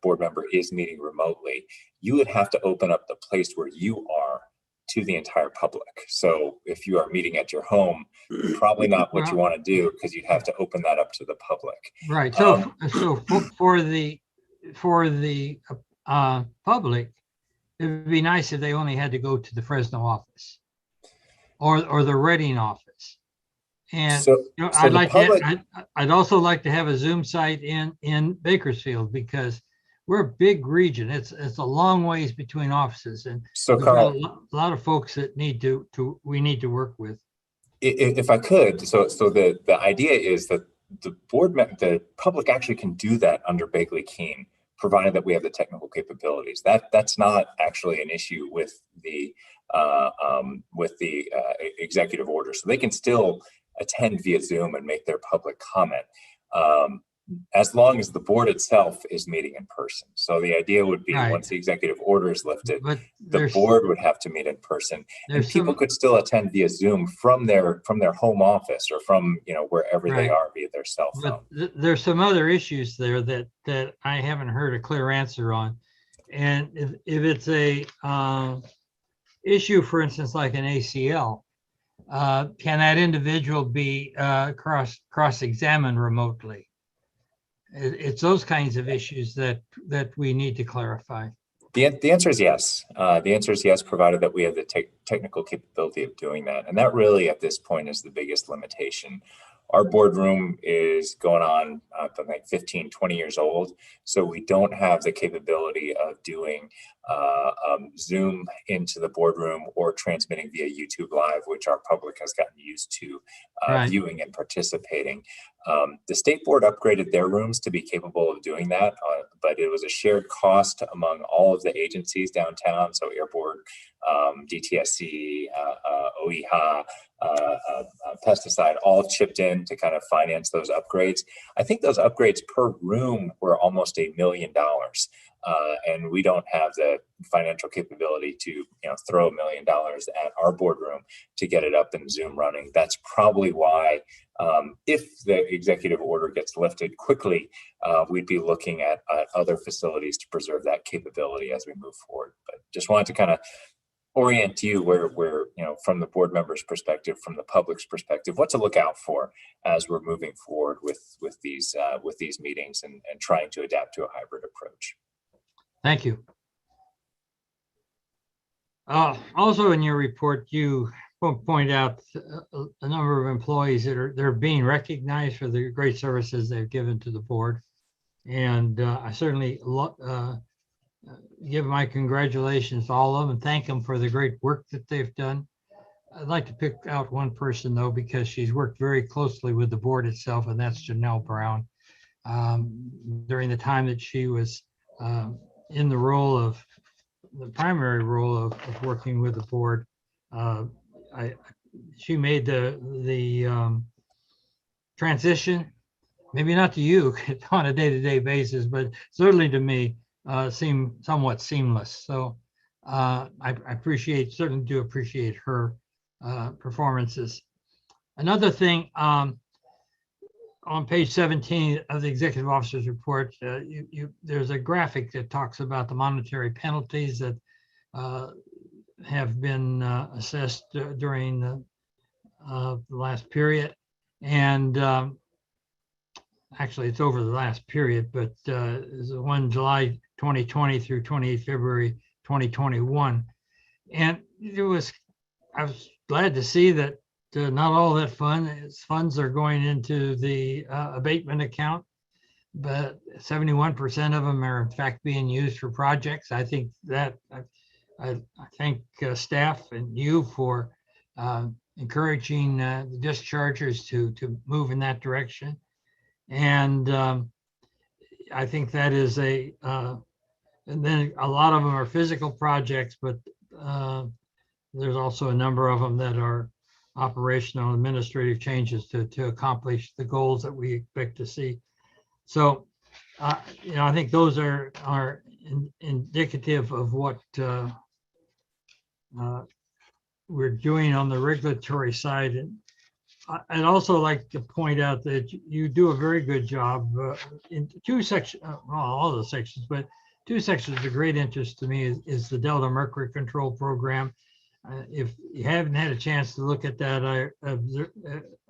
board member is meeting remotely, you would have to open up the place where you are to the entire public. So if you are meeting at your home, probably not what you want to do, because you'd have to open that up to the public. Right. So, for the public, it would be nice if they only had to go to the Fresno office or the Reading office. And I'd also like to have a Zoom site in Bakersfield, because we're a big region. It's a long ways between offices, and so we've Carl, got a lot of folks that we need to work with. If I could, so the idea is that the public actually can do that under Bagley-Keene, provided that we have the technical capabilities. That's not actually an issue with the executive order. So they can still attend via Zoom and make their public comment, as long as the board itself is meeting in person. So the idea would be, Right. Once the executive order is lifted, But the board would have to meet in person, and people could still attend via Zoom from their home office or from wherever they Right. are via their cell phone. But there's some other issues there that I haven't heard a clear answer on. And if it's a issue, for instance, like an ACL, can that individual be cross-examined remotely? It's those kinds of issues that we need to clarify. The answer is yes. The answer is yes, provided that we have the technical capability of doing that. And that really, at this point, is the biggest limitation. Our boardroom is going on, like 15, 20 years old. So we don't have the capability of doing Zoom into the boardroom or transmitting via YouTube Live, which our public has gotten used to Right. viewing and participating. The state board upgraded their rooms to be capable of doing that, but it was a shared cost among all of the agencies downtown. So Airport, DTSC, OEHA, pesticide, all chipped in to kind of finance those upgrades. I think those upgrades per room were almost $1 million. And we don't have the financial capability to throw $1 million at our boardroom to get it up and Zoom running. That's probably why, if the executive order gets lifted quickly, we'd be looking at other facilities to preserve that capability as we move forward. But just wanted to kind of orient you where from the board members' perspective, from the public's perspective, what to look out for as we're moving forward with these meetings and trying to adapt to a hybrid approach. Thank you. Also in your report, you point out a number of employees they're being recognized for the great services they've given to the board. And I certainly give my congratulations to all of them and thank them for the great work that they've done. I'd like to pick out one person, though, because she's worked very closely with the board itself, and that's Janelle Brown. During the time that she was in the primary role of working with the board, she made the transition, maybe not to you on a day-to-day basis, but certainly to me, seem somewhat seamless. So I certainly do appreciate her performances. Another thing, on page 17 of the executive officer's report, there's a graphic that talks about the monetary penalties that have been assessed during the last period. And actually, it's over the last period, but it's the one July 2020 through 28 February 2021. And I was glad to see that not all that funds are going into the abatement account, but 71% of them are in fact being used for projects. I think that I thank staff and you for encouraging the dischargers to move in that direction. And I think that is and then a lot of them are physical projects, but there's also a number of them that are operational administrative changes to accomplish the goals that we expect to see. So, I think those are indicative of what we're doing on the regulatory side. And I'd also like to point out that you do a very good job in two sections, well, all the sections, but two sections of great interest to me is the Delta Mercury Control Program. If you haven't had a chance to look at that,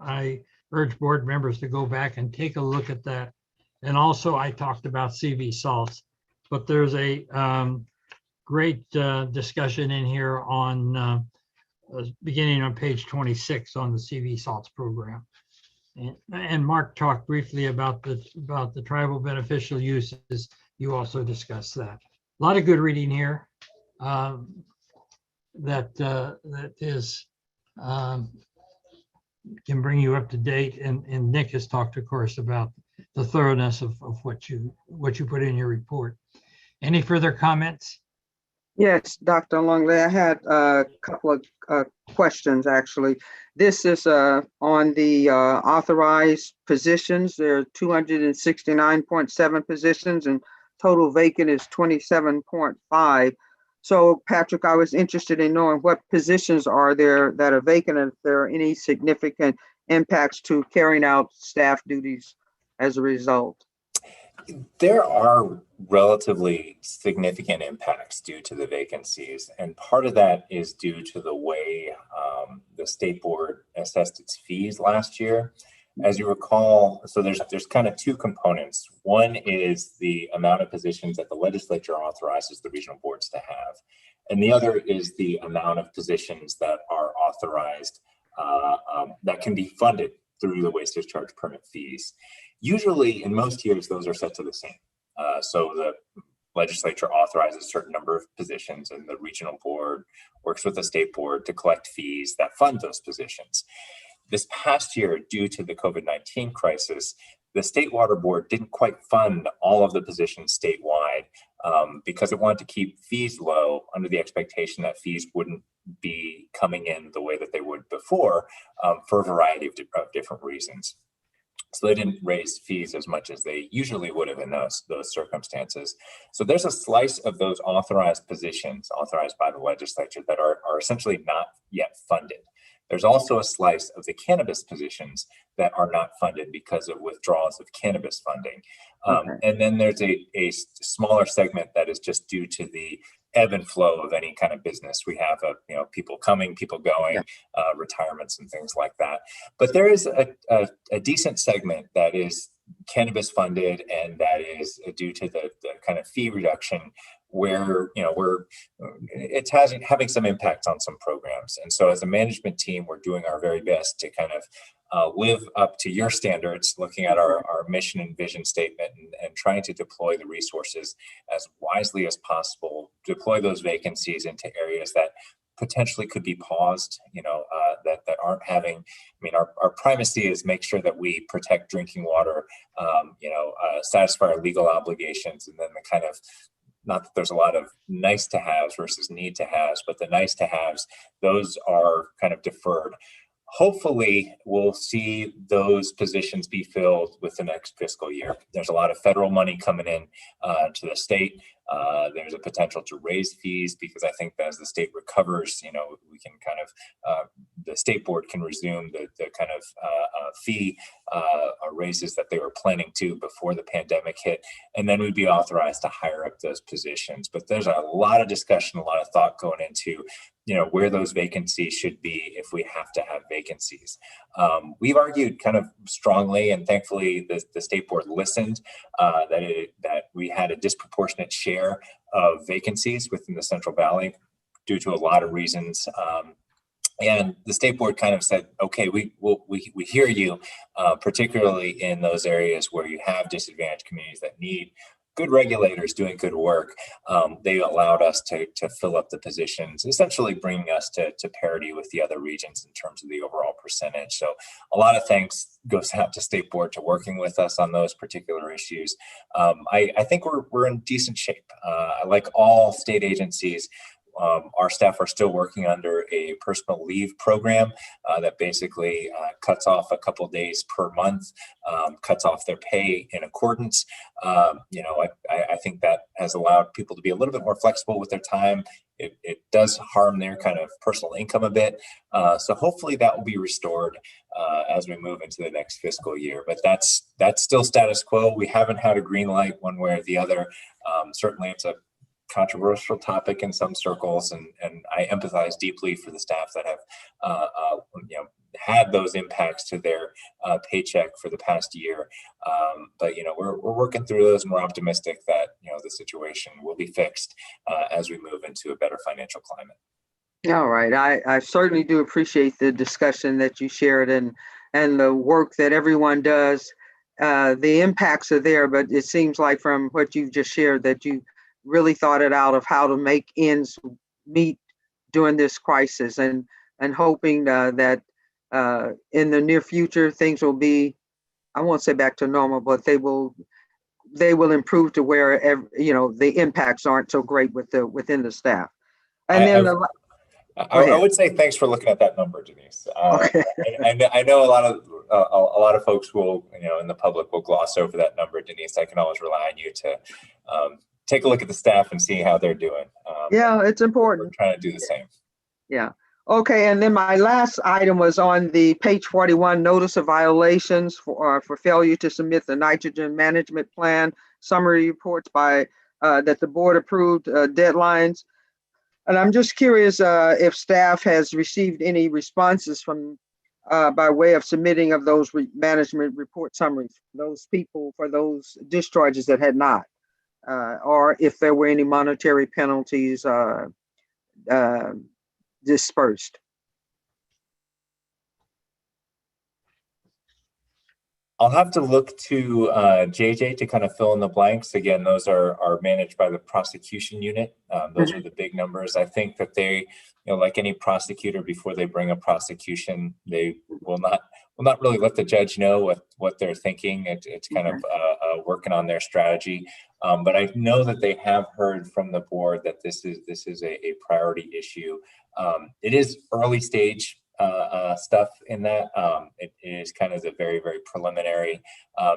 I urge board members to go back and take a look at that. And also I talked about CV salts, but there's a great discussion in here on beginning on page 26 on the CV salts program. And Mark talked briefly about the tribal beneficial uses. You also discussed that. A lot of good reading here. That is can bring you up to date, and Nick has talked, of course, about the thoroughness of what you put in your report. Any further comments? Yes, Dr. Longley, I had a couple of questions, actually. This is on the authorized positions. There are 269.7 positions and total vacant is 27.5. So Patrick, I was interested in knowing what positions are there that are vacant and if there are any significant impacts to carrying out staff duties as a result. There are relatively significant impacts due to the vacancies, and part of that is due to the way the state board assessed its fees last year. As you recall, so there's kind of two components. One is the amount of positions that the legislature authorizes the regional boards to have, and the other is the amount of positions that are authorized that can be funded through the waste discharge permit fees. Usually, in most years, those are set to the same. So the legislature authorizes a certain number of positions, and the regional board works with the state board to collect fees that fund those positions. This past year, due to the COVID-19 crisis, the State Water Board didn't quite fund all of the positions statewide because it wanted to keep fees low under the expectation that fees wouldn't be coming in the way that they would before for a variety of different reasons. So they didn't raise fees as much as they usually would have in those circumstances. So there's a slice of those authorized positions authorized by the legislature that are essentially not yet funded. There's also a slice of the cannabis positions that are not funded because of withdrawals of cannabis funding. And then there's a smaller segment that is just due to the ebb and flow of any kind of business. We have people coming, people going, retirements and things like that. But there is a decent segment that is cannabis funded, and that is due to the kind of fee reduction where it's having some impact on some programs. And so as a management team, we're doing our very best to kind of live up to your standards, looking at our mission and vision statement and trying to deploy the resources as wisely as possible, deploy those vacancies into areas that potentially could be paused, that aren't having, our primacy is make sure that we protect drinking water, satisfy our legal obligations, and then the kind of, not that there's a lot of nice to haves versus need to haves, but the nice to haves, those are kind of deferred. Hopefully, we'll see those positions be filled with the next fiscal year. There's a lot of federal money coming in to the state. There's a potential to raise fees because I think that as the state recovers, we can kind of, the state board can resume the kind of fee raises that they were planning to before the pandemic hit. And then we'd be authorized to hire up those positions. But there's a lot of discussion, a lot of thought going into where those vacancies should be if we have to have vacancies. We've argued kind of strongly, and thankfully the state board listened, that we had a disproportionate share of vacancies within the Central Valley due to a lot of reasons. And the state board kind of said, okay, we hear you, particularly in those areas where you have disadvantaged communities that need good regulators doing good work, they allowed us to fill up the positions, essentially bringing us to parity with the other regions in terms of the overall percentage. So a lot of thanks goes out to State Board to working with us on those particular issues. I think we're in decent shape. Like all state agencies, our staff are still working under a personal leave program that basically cuts off a couple of days per month, cuts off their pay in accordance. I think that has allowed people to be a little bit more flexible with their time. It does harm their kind of personal income a bit. So hopefully that will be restored as we move into the next fiscal year. But that's still status quo. We haven't had a green light one way or the other. Certainly it's a controversial topic in some circles, and I empathize deeply for the staff that have had those impacts to their paycheck for the past year. But we're working through those, and we're optimistic that the situation will be fixed as we move into a better financial climate. All right, I certainly do appreciate the discussion that you shared and the work that everyone does. The impacts are there, but it seems like from what you've just shared that you really thought it out of how to make ends meet during this crisis, and hoping that in the near future things will be, I won't say back to normal, but they will improve to where the impacts aren't so great within the staff. And I would say thanks for looking at that number, Denise. Okay. I know a lot of folks will, in the public will gloss over that number, Denise. I can always rely on you to take a look at the staff and see how they're doing. Yeah, it's important. We're trying to do the same. Yeah. Okay. And then my last item was on the page 41, notice of violations for failure to submit the nitrogen management plan summary reports by that the board approved deadlines. And I'm just curious if staff has received any responses from by way of submitting of those management report summaries, those people for those discharges that had not. Or if there were any monetary penalties dispersed. I'll have to look to JJ to kind of fill in the blanks. Again, those are managed by the prosecution unit. Those are the big numbers. I think that they, like any prosecutor, before they bring a prosecution, they will not really let the judge know what they're thinking. It's kind of working on their strategy. But I know that they have heard from the board that this is a priority issue. It is early stage stuff in that. It is kind of the very, very preliminary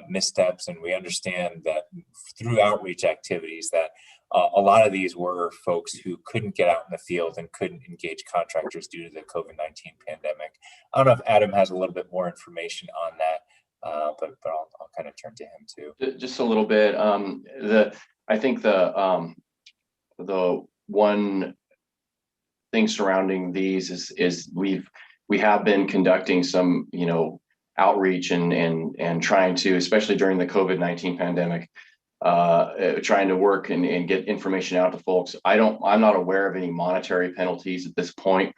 missteps, and we understand that through outreach activities that a lot of these were folks who couldn't get out in the field and couldn't engage contractors due to the COVID-19 pandemic. I don't know if Adam has a little bit more information on that, but I'll kind of turn to him too. Just a little bit. I think the one thing surrounding these is we have been conducting some outreach and trying to, especially during the COVID-19 pandemic, trying to work and get information out to folks. I'm not aware of any monetary penalties at this point.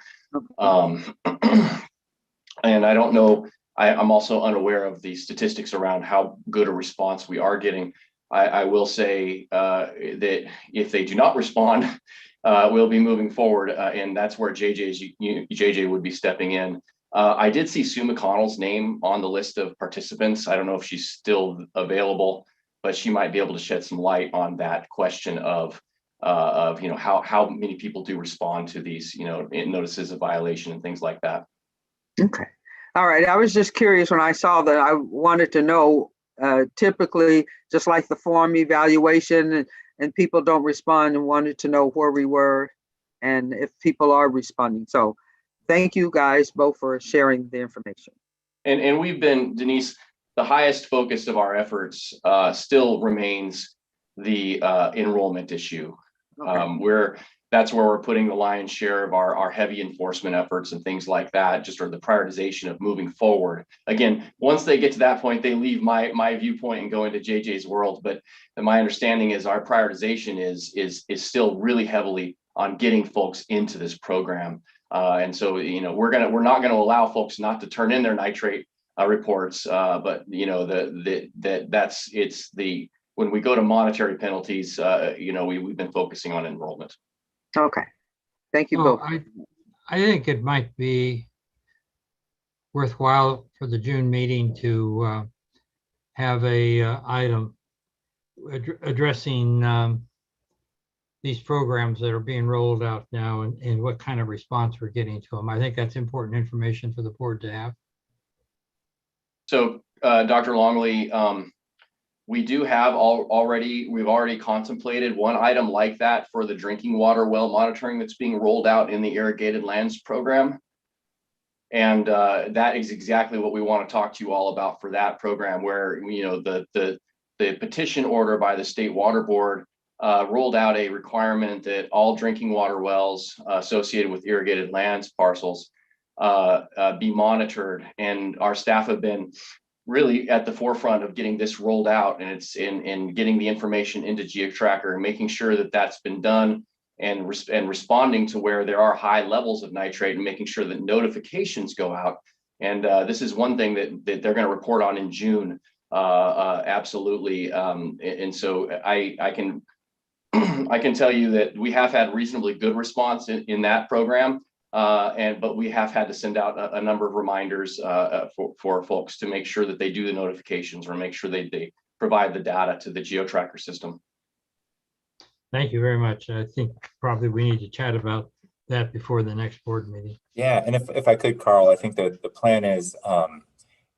And I don't know, I'm also unaware of the statistics around how good a response we are getting. I will say that if they do not respond, we'll be moving forward, and that's where JJ would be stepping in. I did see Sue McConnell's name on the list of participants. I don't know if she's still available, but she might be able to shed some light on that question of how many people do respond to these notices of violation and things like that. Okay. All right. I was just curious when I saw that. I wanted to know, typically, just like the form evaluation, and people don't respond, and wanted to know where we were and if people are responding. So thank you guys both for sharing the information. And we've been, Denise, the highest focus of our efforts still remains the enrollment issue. Okay. That's where we're putting the lion's share of our heavy enforcement efforts and things like that, just for the prioritization of moving forward. Again, once they get to that point, they leave my viewpoint and go into JJ's world. But my understanding is our prioritization is still really heavily on getting folks into this program. And so, we're not going to allow folks not to turn in their nitrate reports, but it's the when we go to monetary penalties, we've been focusing on enrollment. Okay. Thank you Well, both. I think it might be worthwhile for the June meeting to have a item addressing these programs that are being rolled out now and what kind of response we're getting to them. I think that's important information for the board to have. So, Dr. Longley, we do have we've already contemplated one item like that for the drinking water well monitoring that's being rolled out in the Irrigated Lands program. And that is exactly what we want to talk to you all about for that program, where the petition order by the State Water Board rolled out a requirement that all drinking water wells associated with irrigated lands parcels be monitored. And our staff have been really at the forefront of getting this rolled out, and it's in getting the information into GeoTracker and making sure that that's been done, and responding to where there are high levels of nitrate and making sure that notifications go out. And this is one thing that they're going to report on in June. Absolutely. And so I can tell you that we have had reasonably good response in that program. But we have had to send out a number of reminders for folks to make sure that they do the notifications or make sure they provide the data to the GeoTracker system. Thank you very much. I think probably we need to chat about that before the next board meeting. Yeah, and if I could, Carl, I think that the plan is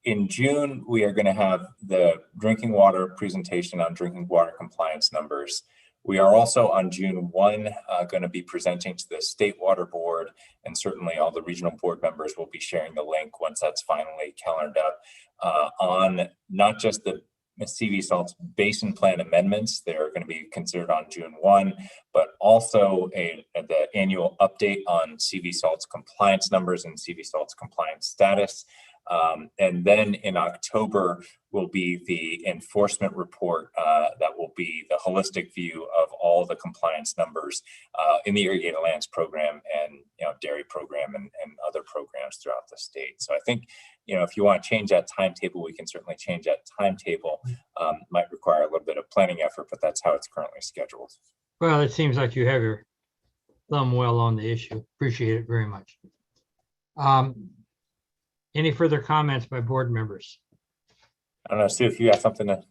in June, we are going to have the drinking water presentation on drinking water compliance numbers. We are also on June 1 going to be presenting to the State Water Board, and certainly all the regional board members will be sharing the link once that's finally calendared up on not just the CV Salt's basin plan amendments. They're going to be considered on June 1, but also the annual update on CV Salt's compliance numbers and CV Salt's compliance status. And then in October will be the enforcement report that will be the holistic view of all the compliance numbers in the Irrigated Lands program and dairy program and other programs throughout the state. So I think if you want to change that timetable, we can certainly change that timetable. Might require a little bit of planning effort, but that's how it's currently scheduled. Well, it seems like you have your thumb well on the issue. Appreciate it very much. Any further comments by board members? I don't know, Sue, if you have something a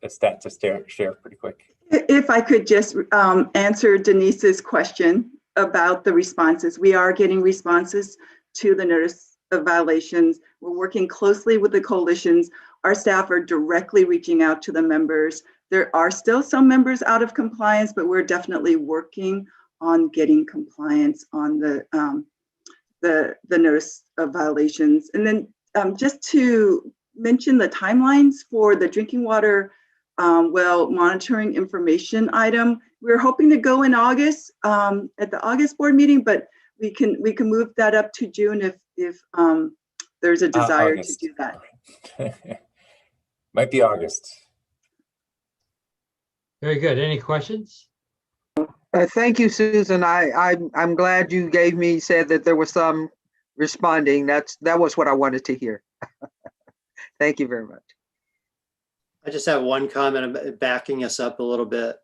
stat to share pretty quick. If I could just answer Denise's question about the responses. We are getting responses to the notice of violations. We're working closely with the coalitions. Our staff are directly reaching out to the members. There are still some members out of compliance, but we're definitely working on getting compliance on the notice of violations. And then just to mention the timelines for the drinking water well monitoring information item, we're hoping to go in August at the August board meeting, but we can move that up to June if there's a desire to do that. Might be August. Very good. Any questions? Thank you, Susan. I'm glad you said that there was some responding. That was what I wanted to hear. Thank you very much. I just have one comment about backing us up a little bit.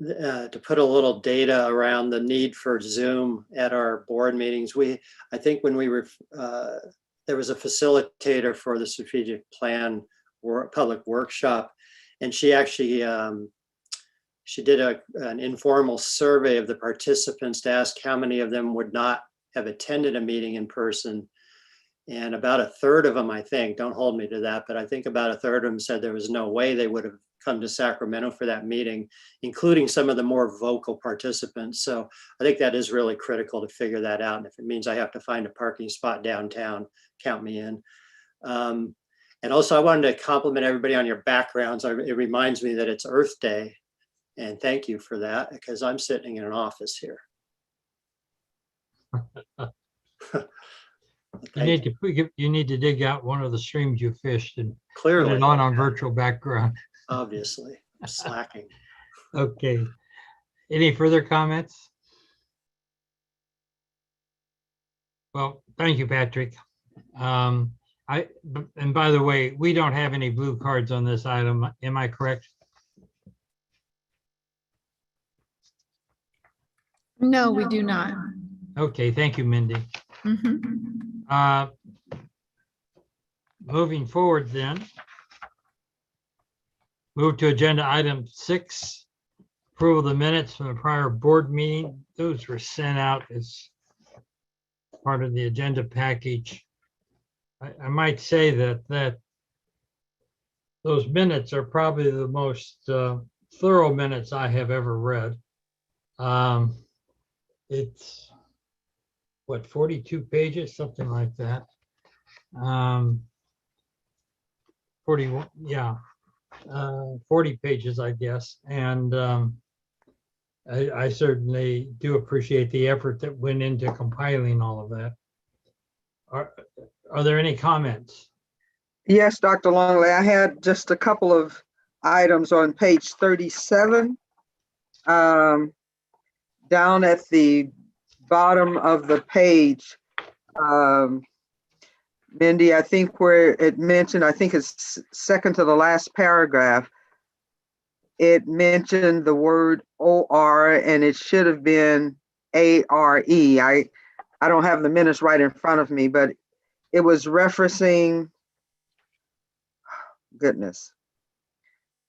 To put a little data around the need for Zoom at our board meetings. I think when we were, there was a facilitator for the strategic plan or public workshop, and she actually, she did an informal survey of the participants to ask how many of them would not have attended a meeting in person. And about a third of them, I think, don't hold me to that, but I think about a third of them said there was no way they would have come to Sacramento for that meeting, including some of the more vocal participants. So I think that is really critical to figure that out. And if it means I have to find a parking spot downtown, count me in. And also I wanted to compliment everybody on your backgrounds. It reminds me that it's Earth Day. And thank you for that, because I'm sitting in an office here. You need to dig out one of the streams you fished and clearly put it on virtual background. Obviously, I'm slacking. Okay. Any further comments? Well, thank you, Patrick. And by the way, we don't have any blue cards on this item. Am I correct? No, we do not. Okay, thank you, Mindy. Mhm. Moving forward then. Move to agenda item 6, approval of the minutes from the prior board meeting. Those were sent out as part of the agenda package. I might say that those minutes are probably the most thorough minutes I have ever read. It's what, 42 pages, something like that. 41, yeah, 40 pages, I guess. And I certainly do appreciate the effort that went into compiling all of that. Are there any comments? Yes, Dr. Longley, I had just a couple of items on page 37. Down at the bottom of the page, Mindy, I think where it mentioned, I think it's second to the last paragraph, it mentioned the word OR and it should have been ARE. I don't have the minutes right in front of me, but it was referencing, goodness.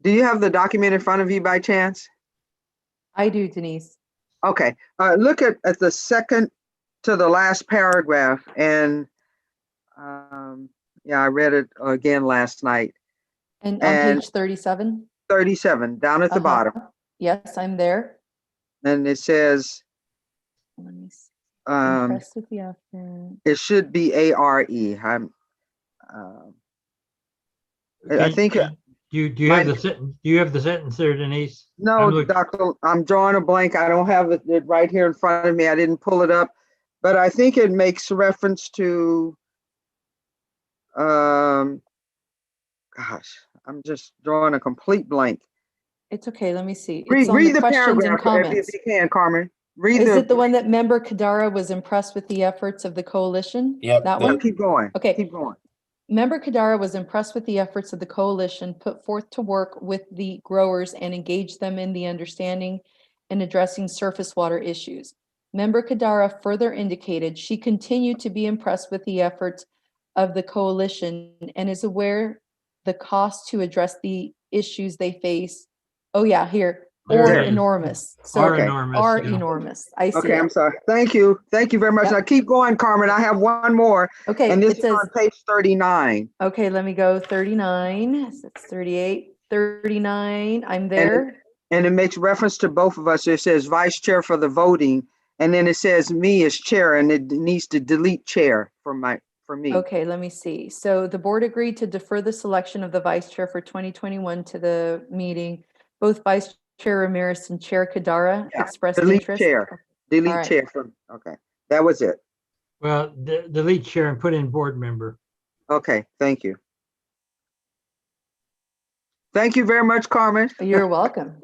Do you have the document in front of you by chance? I do, Denise. Okay, look at the second to the last paragraph, and yeah, I read it again last night. And on page 37? 37, down at the bottom. Yes, I'm there. And it says, Let me see. Impressed with the effort. It should be ARE. I think. Do you have the sentence there, Denise? No, Doctor, I'm drawing a blank. I don't have it right here in front of me. I didn't pull it up, but I think it makes reference to, gosh, I'm just drawing a complete blank. It's okay. Let me see. Read the questions paragraph and comments. if you can, Carmen. Is it the one that member Kadara was impressed with the efforts of the coalition? Yep. That one? Keep going. Okay. Keep going. Member Kadara was impressed with the efforts of the coalition put forth to work with the growers and engage them in the understanding and addressing surface water issues. Member Kadara further indicated she continued to be impressed with the efforts of the coalition and is aware the cost to address the issues they face. Oh yeah, here. Are enormous. So are enormous. Are enormous. I see. Okay, it. I'm sorry. Thank you. Thank you very much. Yep. Now keep going, Carmen. I have one more. Okay. And this it is says, on page 39. Okay, let me go 39. So it's 38, 39. I'm there. And it makes reference to both of us. It says vice chair for the voting. And then it says me as chair, and it needs to delete chair for me. Okay, let me see. So the board agreed to defer the selection of the vice chair for 2021 to the meeting. Both Vice Chair Ramirez and Chair Kadara expressed delete interest. Chair. Delete right. chair from, okay. That was it. Well, delete chair and put in board member. Okay, thank you. Thank you very much, Carmen. You're welcome.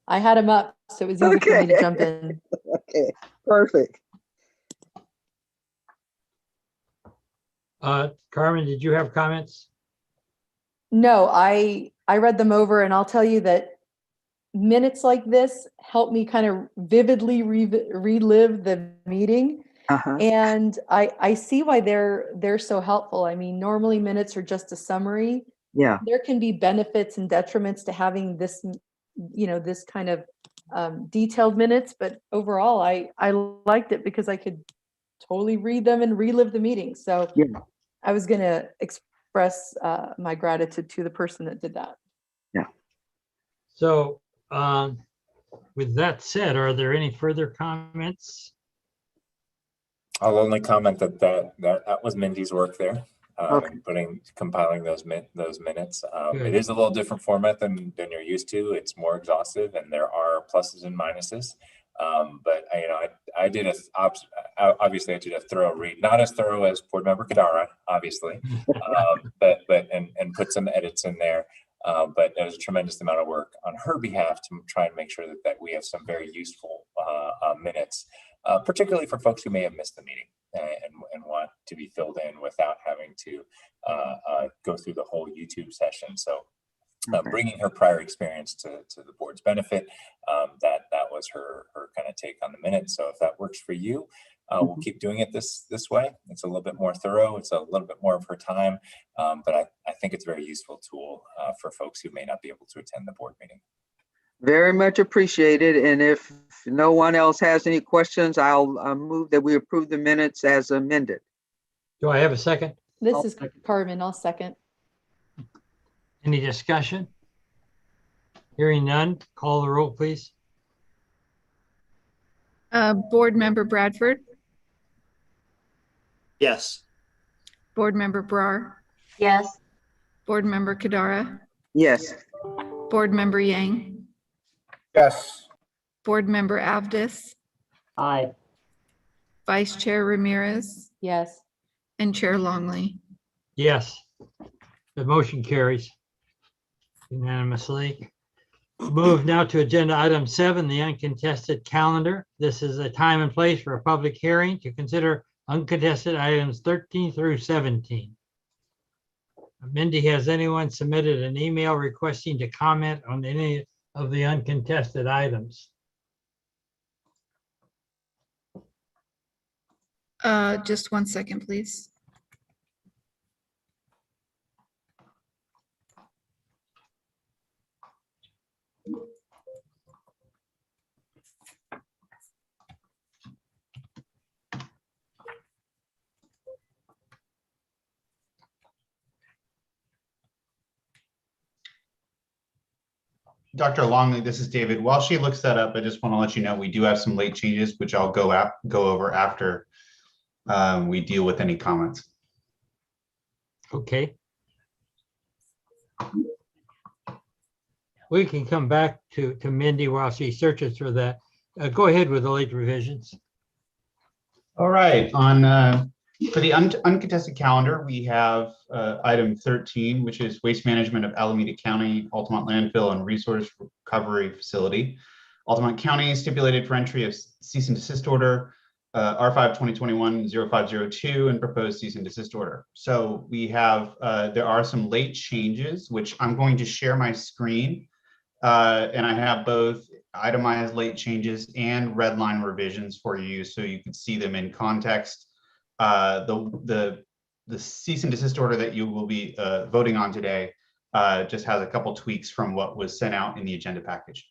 I had him up, so it was easy for me to jump in. Okay, perfect. Carmen, did you have comments? No, I read them over, and I'll tell you that minutes like this help me kind of vividly relive the meeting. And I see why they're so helpful. I mean, normally minutes are just a summary. Yeah. There can be benefits and detriments to having this, this kind of detailed minutes, but overall I liked it because I could totally read them and relive the meeting. So yeah. I was going to express my gratitude to the person that did that. Yeah. So with that said, are there any further comments? I'll only comment that was Mindy's work there. Compiling those minutes. It is a little different format than you're used to. It's more exhaustive, and there are pluses and minuses. But I did obviously I did a thorough read, not as thorough as Board Member Kadara, obviously, but put some edits in there. But there's a tremendous amount of work on her behalf to try and make sure that we have some very useful minutes, particularly for folks who may have missed the meeting and want to be filled in without having to go through the whole YouTube session. So bringing her prior experience to the board's benefit, that was her kind of take on the minutes. So if that works for you, we'll keep doing it this way. It's a little bit more thorough. It's a little bit more of her time, but I think it's a very useful tool for folks who may not be able to attend the board meeting. Very much appreciated. And if no one else has any questions, I'll move that we approve the minutes as amended. Do I have a second? This is Carmen. I'll second. Any discussion? Hearing none, call the roll, please. Board Member Bradford, Yes. Board Member Brar, Yes. Board Member Kadara, Yes. Board Member Yang, Yes. Board Member Avdis, Aye. Vice Chair Ramirez, Yes. and Chair Longley. Yes. The motion carries unanimously. Move now to agenda item 7, the uncontested calendar. This is a time and place for a public hearing to consider uncontested items 13 through 17. Mindy, has anyone submitted an email requesting to comment on any of the uncontested items? Just 1 second, please. Dr. Longley, this is David. While she looks that up, I just want to let you know we do have some late changes, which I'll go over after we deal with any comments. Okay. We can come back to Mindy while she searches for that. Go ahead with the late revisions. All right. For the uncontested calendar, we have item 13, which is waste management of Alameda County, Altamont Landfill and Resource Recovery Facility. Altamont County stipulated for entry of cease and desist order, R5 2021-0502, and proposed cease and desist order. So we have, there are some late changes, which I'm going to share my screen. And I have both itemized late changes and red line revisions for you so you can see them in context. The cease and desist order that you will be voting on today just has a couple tweaks from what was sent out in the agenda package.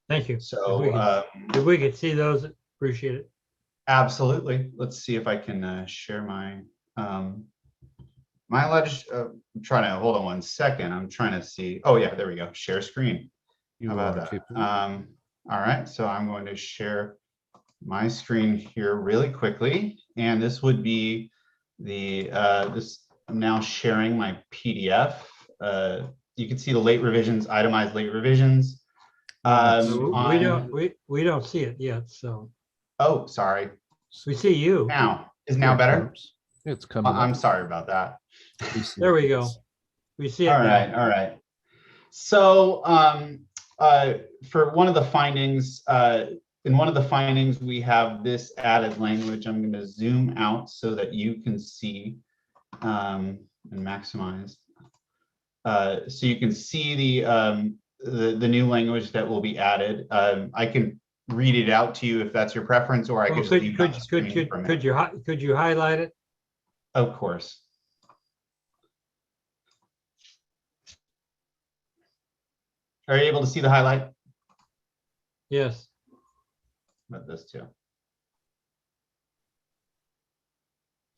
Thank you. So if we could see those, appreciate it. Absolutely. Let's see if I can share my I'm trying to hold on 1 second. I'm trying to see. Oh yeah, there we go. Share screen. How about that? All right. So I'm going to share my screen here really quickly, and this would be the I'm now sharing my PDF. You can see the late revisions, itemized late revisions. We don't see it yet, so. Oh, sorry. We see you now. Is now better? It's coming. I'm sorry about that. There we go. We see it. All right. All right. So for one of the findings, in one of the findings, we have this added language. I'm going to zoom out so that you can see and maximize. So you can see the new language that will be added. I can read it out to you if that's your preference, or I could just leave it on the screen for a minute. Could you highlight it? Of course. Are you able to see the highlight? Yes. About this too.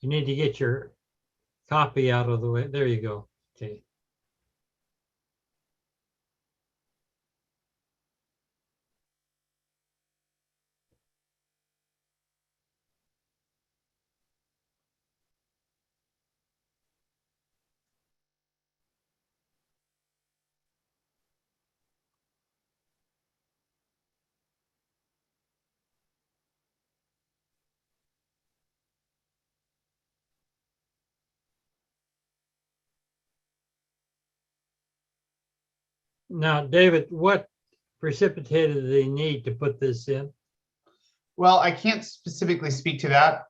You need to get your copy out of the way. There you go. Okay. Now, David, what precipitated the need to put this in? Well, I can't specifically speak to that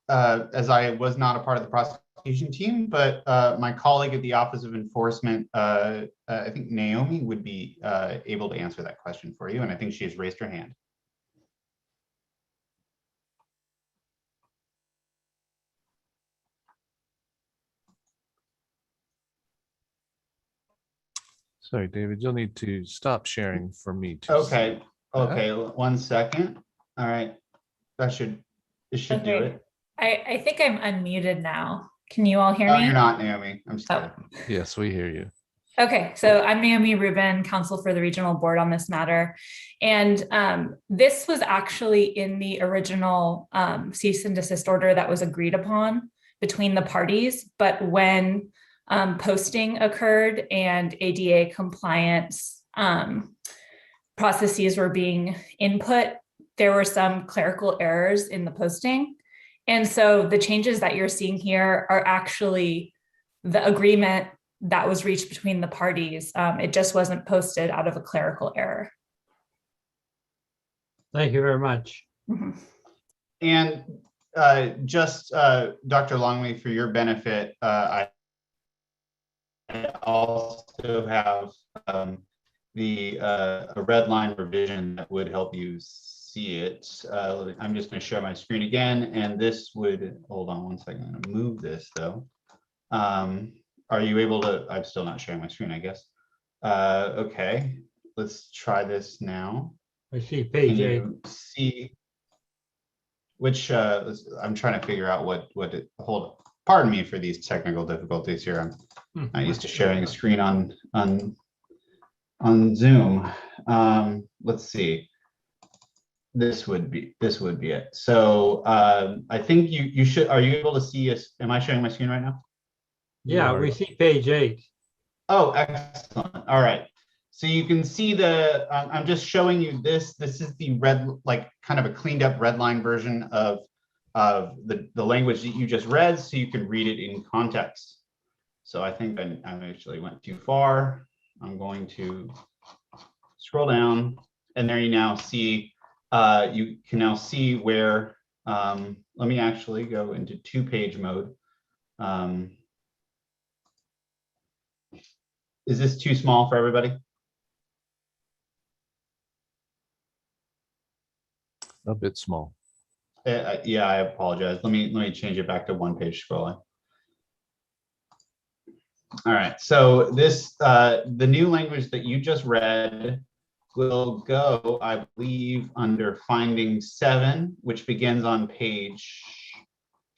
as I was not a part of the prosecution team, but my colleague at the Office of Enforcement, I think Naomi would be able to answer that question for you, and I think she has raised her hand. Sorry, David, you'll need to stop sharing for me to Okay, see. okay, 1 second. All right, it should do it. I think I'm unmuted now. Can you all hear Oh, me? you're not, Naomi. I'm sorry. Yes, we hear you. Okay, so I'm Naomi Rubin, counsel for the regional board on this matter. And this was actually in the original cease and desist order that was agreed upon between the parties. But when posting occurred and ADA compliance processes were being input, there were some clerical errors in the posting. And so the changes that you're seeing here are actually the agreement that was reached between the parties. It just wasn't posted out of a clerical error. Thank you very much. Mm-hmm. And just Dr. Longley, for your benefit, I also have a red line revision that would help you see it. I'm just going to share my screen again, and this would, hold on 1 second, I'm going to move this though. Are you able to, I'm still not sharing my screen, I guess. Okay, let's try this now. I see page 8. See which, I'm trying to figure out pardon me for these technical difficulties here. I'm not used to sharing a screen on Zoom. Let's see. This would be it. So I think you should. Are you able to see us? Am I sharing my screen right now? Yeah, we see page 8. Oh, excellent. All right. So you can see I'm just showing you this. This is the red, like kind of a cleaned up red line version of the language that you just read, so you can read it in context. So I think I actually went too far. I'm going to scroll down, and there you now see. You can now see where, let me actually go into 2-page mode. Is this too small for everybody? A bit small. Yeah, I apologize. Let me change it back to 1-page scrolling. All right, so this, the new language that you just read will go, I believe, under finding 7, which begins on page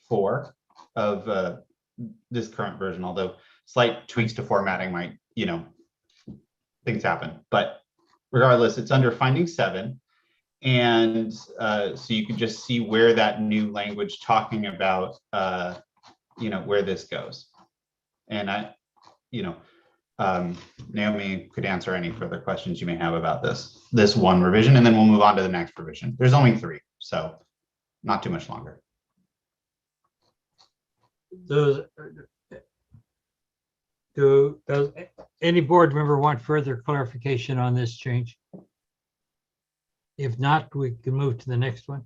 4 of this current version, although slight tweaks to formatting might, things happen. But regardless, it's under finding 7. And so you can just see where that new language talking about, where this goes. And Naomi could answer any further questions you may have about this one revision, and then we'll move on to the next revision. There's only 3, so not too much longer. Does any board member want further clarification on this change? If not, we can move to the next one.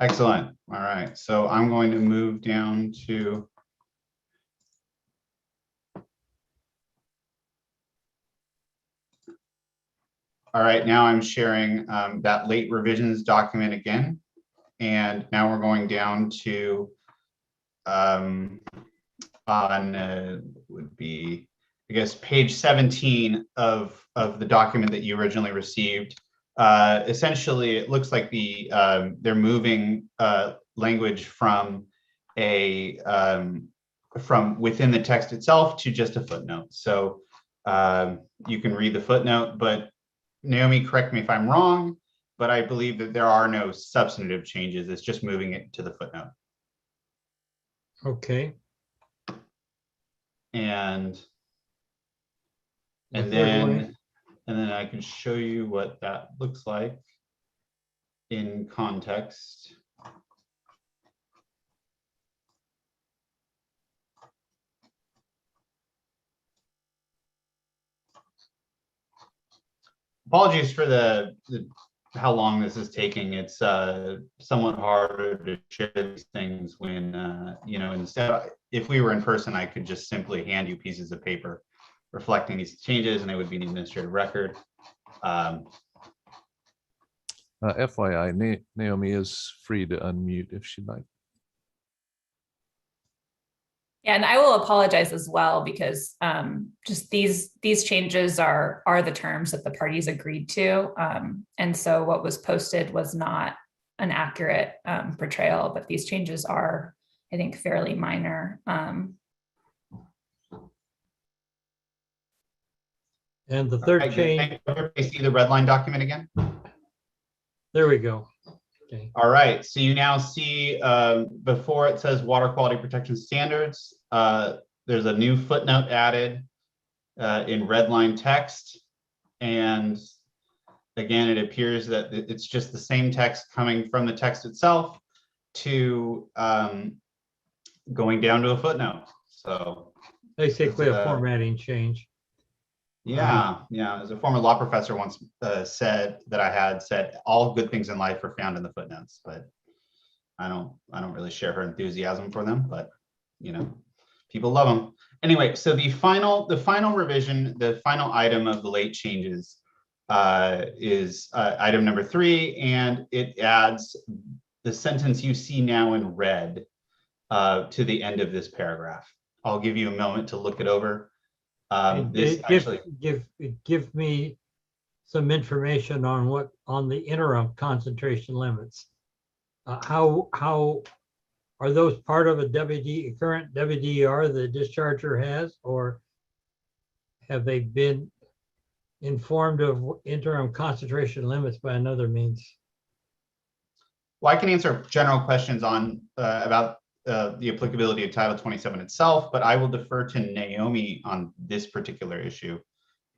Excellent. All right, so I'm going to move down to all right, now I'm sharing that late revisions document again. And now we're going down to would be, I guess, page 17 of the document that you originally received. Essentially, it looks like they're moving language from from within the text itself to just a footnote. So you can read the footnote, but Naomi, correct me if I'm wrong, but I believe that there are no substantive changes. It's just moving it to the footnote. Okay. And then I can show you what that looks like in context. Apologies for the how long this is taking. It's somewhat harder to share these things when, you know, instead, if we were in person, I could just simply hand you pieces of paper reflecting these changes and it would be an administrative record. FYI, Naomi is free to unmute if she'd like. Yeah, and I will apologize as well because just these changes are the terms that the parties agreed to. And so what was posted was not an accurate portrayal, but these changes are, I think, fairly minor. And the third change. Everybody see the red line document again? There we go. Okay. All right, so you now see before it says water quality protection standards, there's a new footnote added in red line text. And again, it appears that it's just the same text coming from the text itself to going down to a footnote. So basically a formatting change. Yeah, yeah. As a former law professor once said that I had said, all good things in life are found in the footnotes, but I don't really share her enthusiasm for them, but you know, people love them. Anyway, so the final revision, the final item of the late changes is item number 3, and it adds the sentence you see now in red to the end of this paragraph. I'll give you a moment to look it over. Give me some information on the interim concentration limits. How are those part of a current WDR the discharger has, or have they been informed of interim concentration limits by another means? Well, I can answer general questions on about the applicability of Title 27 itself, but I will defer to Naomi on this particular issue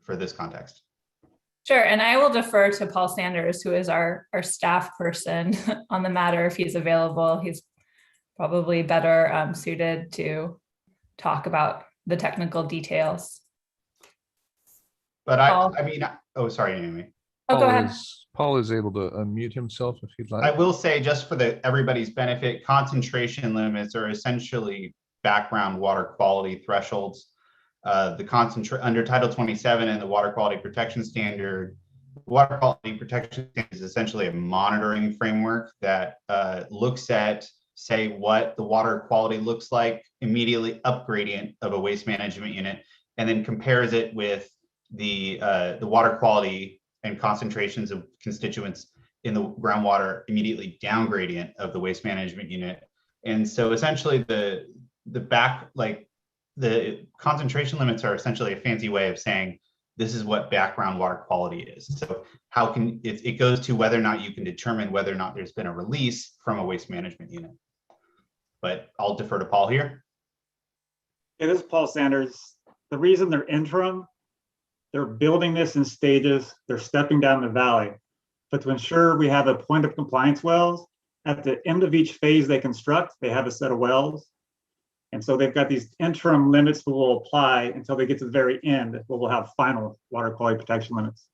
for this context. Sure, and I will defer to Paul Sanders, who is our staff person on the matter, if he's available. He's probably better suited to talk about the technical details. But I mean, oh, sorry, Naomi. Oh, go ahead. Paul is able to unmute himself if he'd like. I will say, just for everybody's benefit, concentration limits are essentially background water quality thresholds. Under Title 27 and the Water Quality Protection Standard, water quality protection is essentially a monitoring framework that looks at, say, what the water quality looks like immediately up gradient of a waste management unit, and then compares it with the water quality and concentrations of constituents in the groundwater immediately down gradient of the waste management unit. And so essentially the concentration limits are essentially a fancy way of saying this is what background water quality is. So how can it goes to whether or not you can determine whether or not there's been a release from a waste management unit. But I'll defer to Paul here. Hey, this is Paul Sanders. The reason they're interim, they're building this in stages. They're stepping down the valley. But to ensure we have a point of compliance wells, at the end of each phase they construct, they have a set of wells. And so they've got these interim limits that will apply until they get to the very end, where we'll have final water quality protection limits.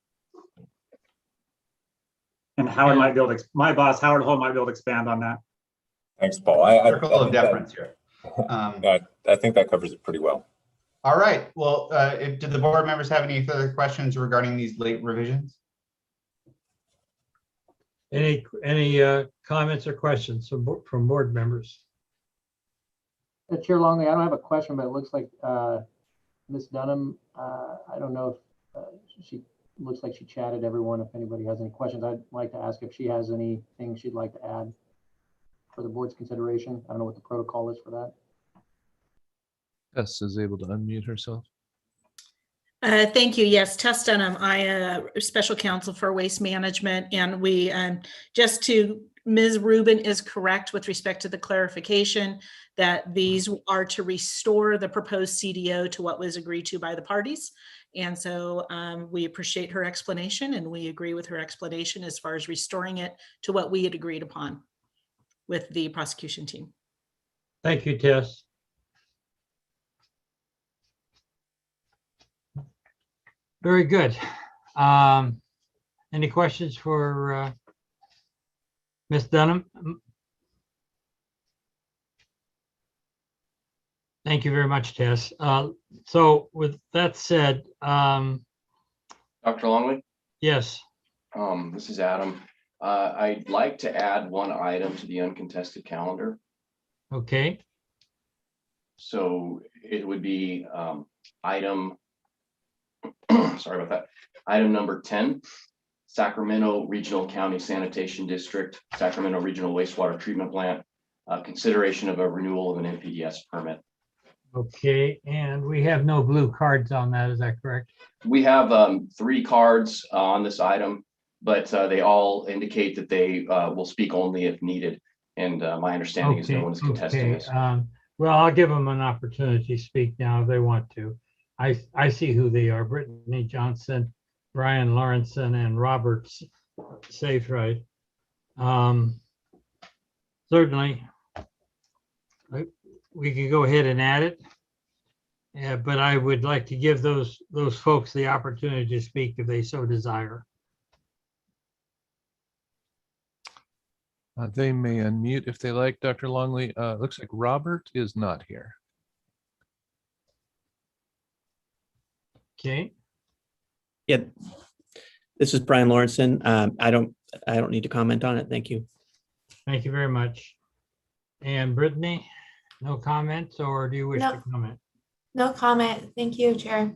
And Howard might be able to, my boss, Howard Hull, might be able to expand on that. Thanks, Paul. Circle of deference here. I think that covers it pretty well. All right. Well, do the board members have any further questions regarding these late revisions? Any comments or questions from board members? Chair Longley, I don't have a question, but it looks like Ms. Dunham, I don't know if she looks like she chatted everyone. If anybody has any questions, I'd like to ask if she has anything she'd like to add for the board's consideration. I don't know what the protocol is for that. Tess is able to unmute herself. Thank you. Yes, Tess Dunham. I am special counsel for waste management, and we Ms. Rubin is correct with respect to the clarification that these are to restore the proposed CDO to what was agreed to by the parties. And so we appreciate her explanation, and we agree with her explanation as far as restoring it to what we had agreed upon with the prosecution team. Thank you, Tess. Very good. Any questions for Ms. Dunham? Thank you very much, Tess. So with that said, Dr. Longley? yes. This is Adam. I'd like to add one item to the uncontested calendar. Okay. So it would be item, sorry about that, item number 10, Sacramento Regional County Sanitation District, Sacramento Regional Wastewater Treatment Plant, consideration of a renewal of an Mpds permit. Okay, and we have no blue cards on that, is that correct? We have 3 cards on this item, but they all indicate that they will speak only if needed. And my understanding is no one is contesting this. Well, I'll give them an opportunity to speak now if they want to. I see who they are: Brittany Johnson, Brian Lawrenson, and Robert Saferight. Certainly, we can go ahead and add it. Yeah, but I would like to give those folks the opportunity to speak if they so desire. They may unmute if they like. Dr. Longley, looks like Robert is not here. Okay. Yeah, this is Brian Lawrenson. I don't need to comment on it. Thank you. Thank you very much. And Brittany, no comments, or do you wish to comment? No comment. Thank you, Chair.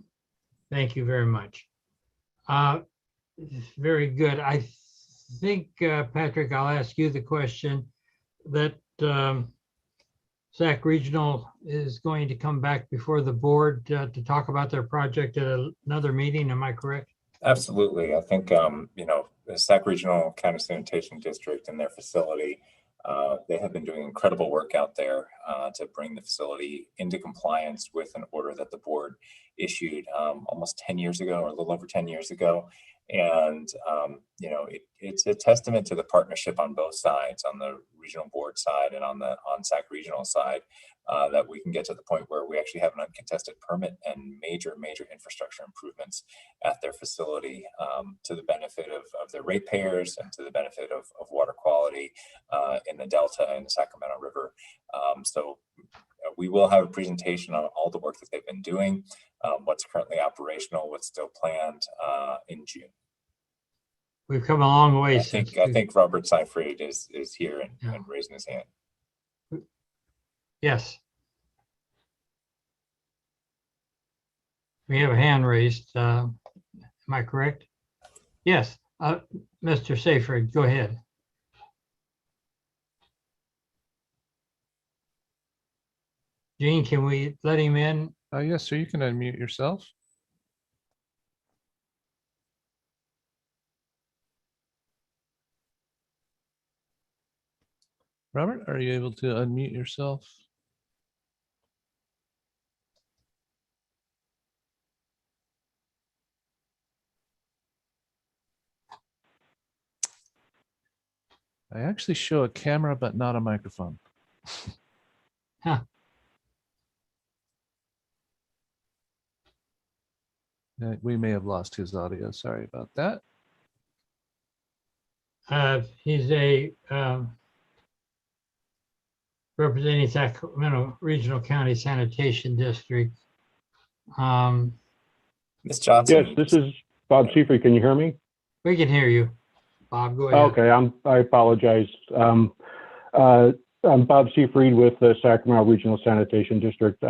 Thank you very much. Very good. I think, Patrick, I'll ask you the question that Sac Regional is going to come back before the board to talk about their project at another meeting. Am I correct? Absolutely. I think, the Sac Regional County Sanitation District and their facility, they have been doing incredible work out there to bring the facility into compliance with an order that the board issued almost 10 years ago, or a little over 10 years ago. And, it's a testament to the partnership on both sides, on the regional board side and on SAC regional side, that we can get to the point where we actually have an uncontested permit and major infrastructure improvements at their facility, to the benefit of their ratepayers and to the benefit of water quality in the Delta and the Sacramento River. So we will have a presentation on all the work that they've been doing, what's currently operational, what's still planned in June. We've come a long way. I think Robert Seyfried is here and raising his hand. Yes. We have a hand raised. Am I correct? Yes. Mr. Seyfried, go ahead. Gene, can we let him in? Yes, sir. You can unmute yourself. Robert, are you able to unmute yourself? I actually show a camera, but not a microphone. Huh. We may have lost his audio. Sorry about that. He's a representing Sacramento Regional County Sanitation District. Ms. Johnson. Yes, this is Bob Seyfried. Can you hear me? We can hear you. Bob, go ahead. Okay, I apologize. I'm Bob Seyfried with the Sacramento Regional Sanitation District.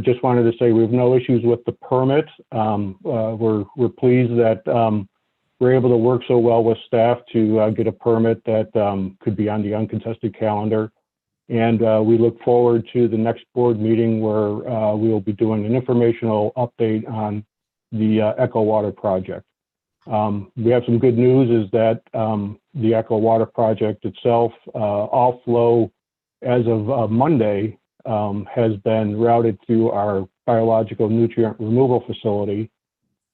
Just wanted to say we have no issues with the permit. We're pleased that we're able to work so well with staff to get a permit that could be on the uncontested calendar. And we look forward to the next board meeting where we will be doing an informational update on the Echo Water project. We have some good news is that the Echo Water project itself, all flow as of Monday has been routed through our biological nutrient removal facility.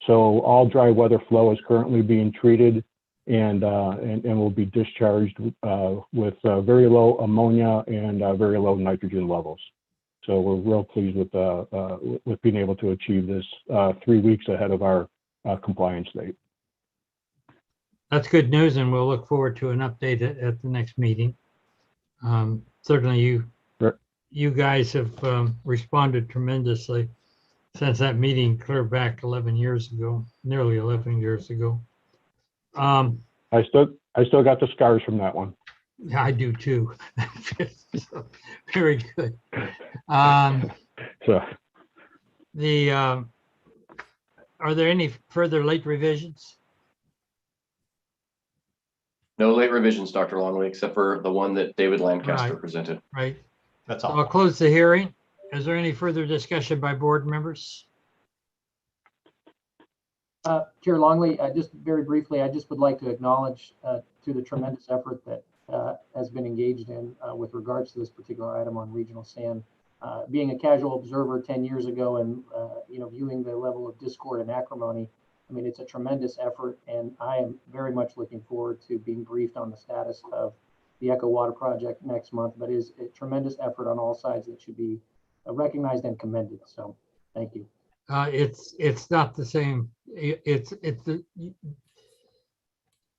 So all dry weather flow is currently being treated and will be discharged with very low ammonia and very low nitrogen levels. So we're real pleased with being able to achieve this 3 weeks ahead of our compliance date. That's good news, and we'll look forward to an update at the next meeting. Certainly you guys have responded tremendously since that meeting clear back 11 years ago, nearly 11 years ago. I still got the scars from that one. Yeah, I do too. So, very good. So Are there any further late revisions? No late revisions, Dr. Longley, except for the one that David Lancaster presented. Right. That's So all. I'll close the hearing. Is there any further discussion by board members? Chair Longley, just very briefly, I just would like to acknowledge to the tremendous effort that has been engaged in with regards to this particular item on regional sand. Being a casual observer 10 years ago and viewing the level of discord and acrimony, I mean, it's a tremendous effort, and I am very much looking forward to being briefed on the status of the Echo Water project next month. But it is a tremendous effort on all sides that should be recognized and commended. So, thank you. It's not the same.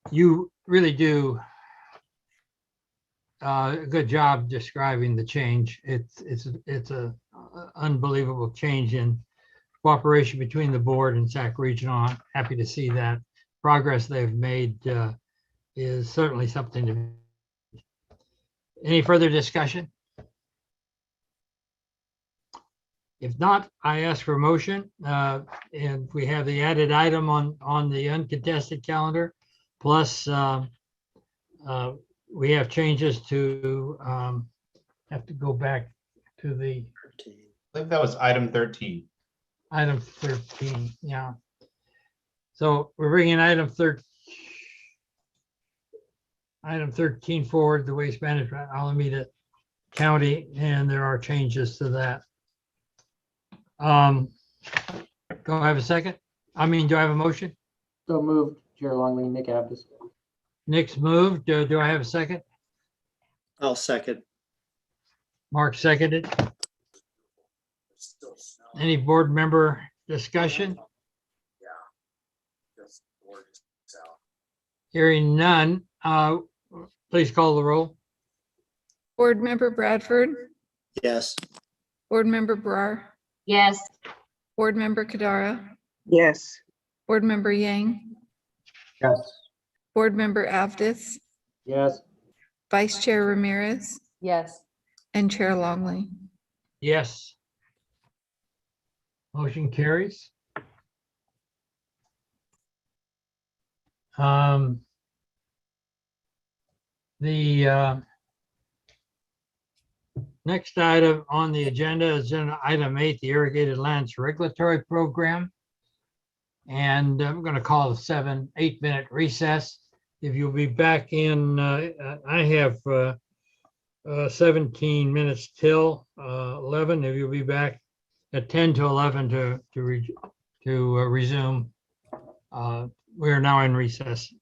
You really do a good job describing the change. It's a unbelievable change in cooperation between the board and Sac Regional. I'm happy to see that progress they've made is certainly something to. Any further discussion? If not, I ask for a motion, and we have the added item on the uncontested calendar, plus we have changes to have to go back to the I think that was item 13. item 13. Yeah. So we're bringing item 13 forward, the waste management Alameda County, and there are changes to that. Do I have a second? Do I have a motion? So moved, Chair Longley, Nick Abdus. Nick's moved. Do I have a second? I'll second. Mark seconded. Any board member discussion? Hearing none, please call the roll. Board Member Bradford, Yes. Board Member Brar, Yes. Board Member Kadara, Yes. Board Member Yang, Yes. Board Member Avdis, Yes. Vice Chair Ramirez, Yes. and Chair Longley. Yes. Motion carries. The next item on the agenda is item 8, the Irrigated Lands Regulatory Program. And I'm going to call a 7-8 minute recess. If you'll be back in, I have 17 minutes till 11. If you'll be back at 10 to 11 to resume. We are now in recess.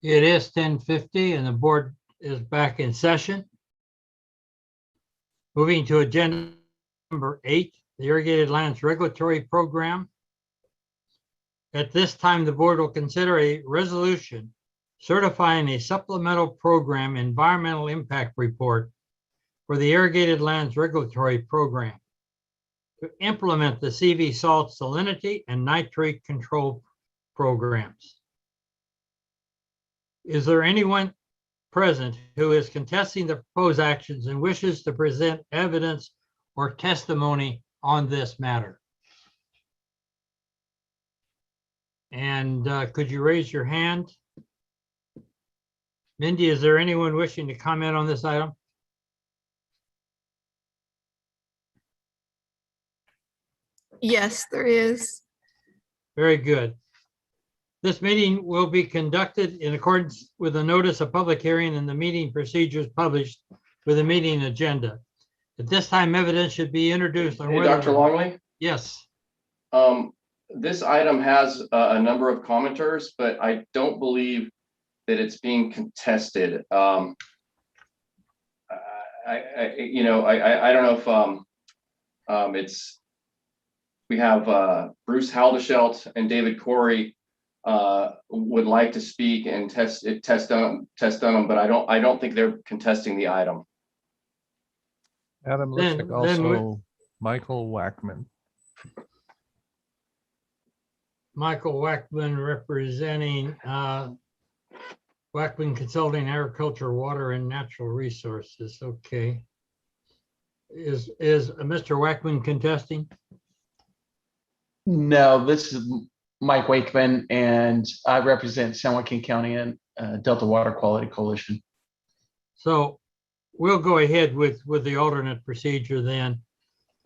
It is 10:50 and the board is back in session. Moving to agenda number 8, the Irrigated Lands Regulatory Program. At this time, the board will consider a resolution certifying a supplemental program environmental impact report for the Irrigated Lands Regulatory Program to implement the CV salt salinity and nitrate control programs. Is there anyone present who is contesting the proposed actions and wishes to present evidence or testimony on this matter? And could you raise your hand? Mindy, is there anyone wishing to comment on this item? Yes, there is. Very good. This meeting will be conducted in accordance with the notice of public hearing and the meeting procedures published with the meeting agenda. At this time, evidence should be introduced on Hey, whether. Dr. Longley? Yes. This item has a number of commenters, but I don't believe that it's being contested. I don't know if we have Bruce Hodashield and David Corey would like to speak and test on them, but I don't think they're contesting the item. Adam, looks like also Michael Wackman. Michael Wackman representing Wackman Consulting, Agriculture, Water, and Natural Resources. Okay. Is Mr. Wackman contesting? No, this is Mike Wakeman, and I represent San Joaquin County and Delta Water Quality Coalition. So we'll go ahead with the alternate procedure then.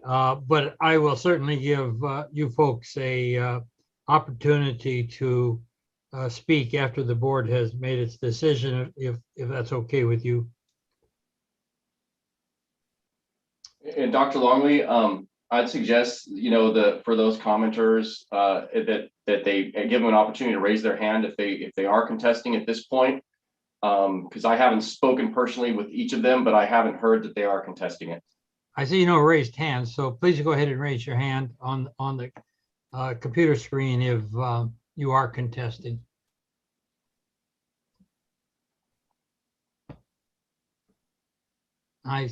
But I will certainly give you folks a opportunity to speak after the board has made its decision, if that's okay with you. And Dr. Longley, I'd suggest, for those commenters that they give them an opportunity to raise their hand if they are contesting at this point, because I haven't spoken personally with each of them, but I haven't heard that they are contesting it. I see no raised hands, so please go ahead and raise your hand on the computer screen if you are contesting. I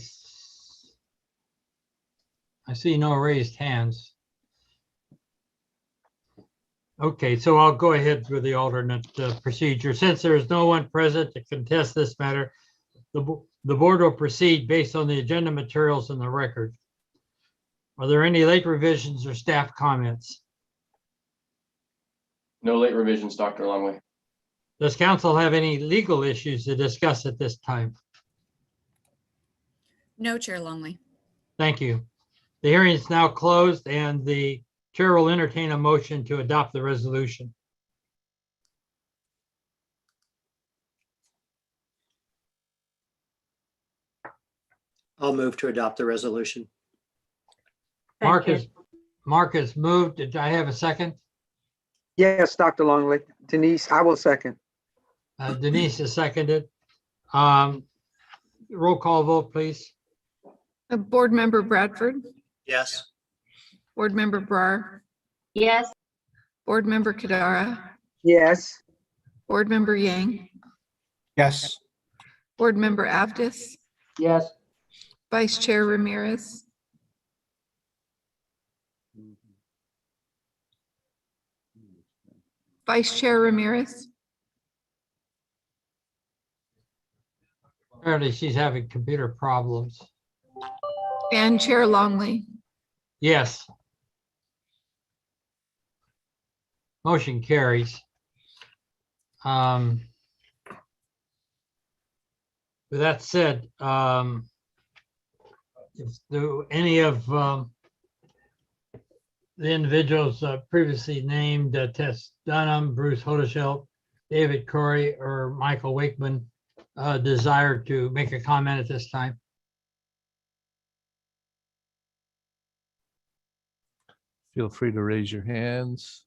see no raised hands. Okay, so I'll go ahead with the alternate procedure. Since there is no one present to contest this matter, the board will proceed based on the agenda materials in the record. Are there any late revisions or staff comments? No late revisions, Dr. Longley. Does council have any legal issues to discuss at this time? No, Chair Longley. Thank you. The hearing is now closed and the chair will entertain a motion to adopt the resolution. I'll move to adopt the resolution. Marcus moved. Did I have a second? Yes, Dr. Longley. Denise, I will second. Denise is seconded. Roll call vote, please. Board Member Bradford, Yes. Board Member Brar, Yes. Board Member Kadara, Yes. Board Member Yang, Yes. Board Member Avdis, Yes. Vice Chair Ramirez, Vice Chair Ramirez, Apparently she's having computer problems. and Chair Longley. Yes. Motion carries. With that said, if any of the individuals previously named, Tess Dunham, Bruce Hodashield, David Corey, or Michael Wakeman, desire to make a comment at this time? Feel free to raise your hands,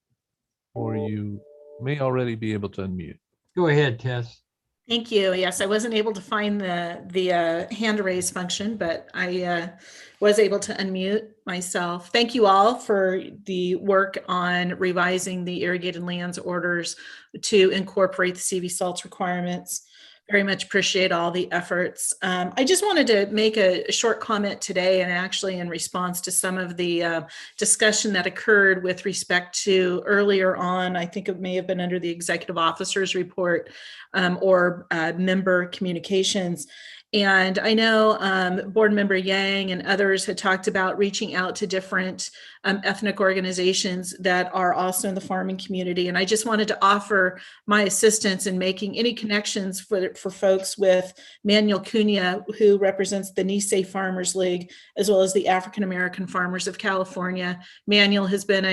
or you may already be able to unmute. Go ahead, Tess. Thank you. Yes, I wasn't able to find the hand raise function, but I was able to unmute myself. Thank you all for the work on revising the irrigated lands orders to incorporate the CV salts requirements. Very much appreciate all the efforts. I just wanted to make a short comment today, and actually in response to some of the discussion that occurred with respect to earlier on, I think it may have been under the executive officer's report or member communications. And I know Board Member Yang and others had talked about reaching out to different ethnic organizations that are also in the farming community. And I just wanted to offer my assistance in making any connections for folks with Manuel Cunha, who represents the Nisei Farmers League, as well as the African American Farmers of California. Manuel has been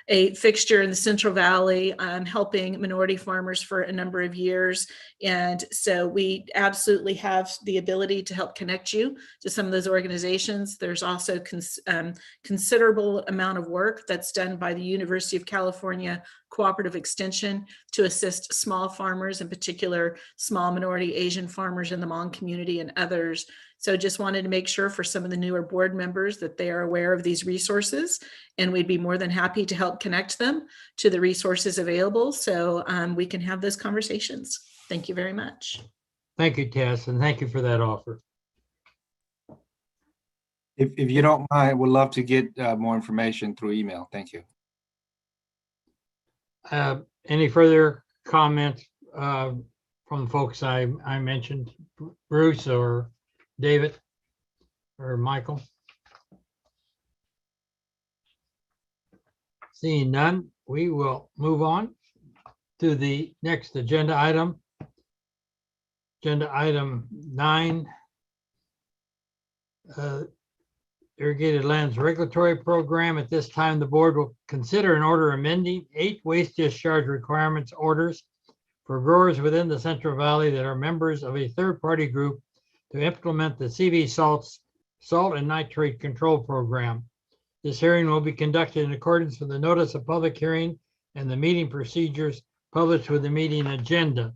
a fixture in the Central Valley, helping minority farmers for a number of years. And so we absolutely have the ability to help connect you to some of those organizations. There's also considerable amount of work that's done by the University of California Cooperative Extension to assist small farmers, in particular small minority Asian farmers in the Hmong community and others. So just wanted to make sure for some of the newer board members that they are aware of these resources, and we'd be more than happy to help connect them to the resources available so we can have those conversations. Thank you very much. Thank you, Tess, and thank you for that offer. If you don't mind, we'd love to get more information through email. Thank you. Any further comments from the folks I mentioned, Bruce or David or Michael? Seeing none, we will move on to the next agenda item. Agenda item 9. Irrigated Lands Regulatory Program. At this time, the board will consider an order amending 8 waste discharge requirements orders for growers within the Central Valley that are members of a third-party group to implement the CV salts, salt and nitrate control program. This hearing will be conducted in accordance with the notice of public hearing and the meeting procedures published with the meeting agenda.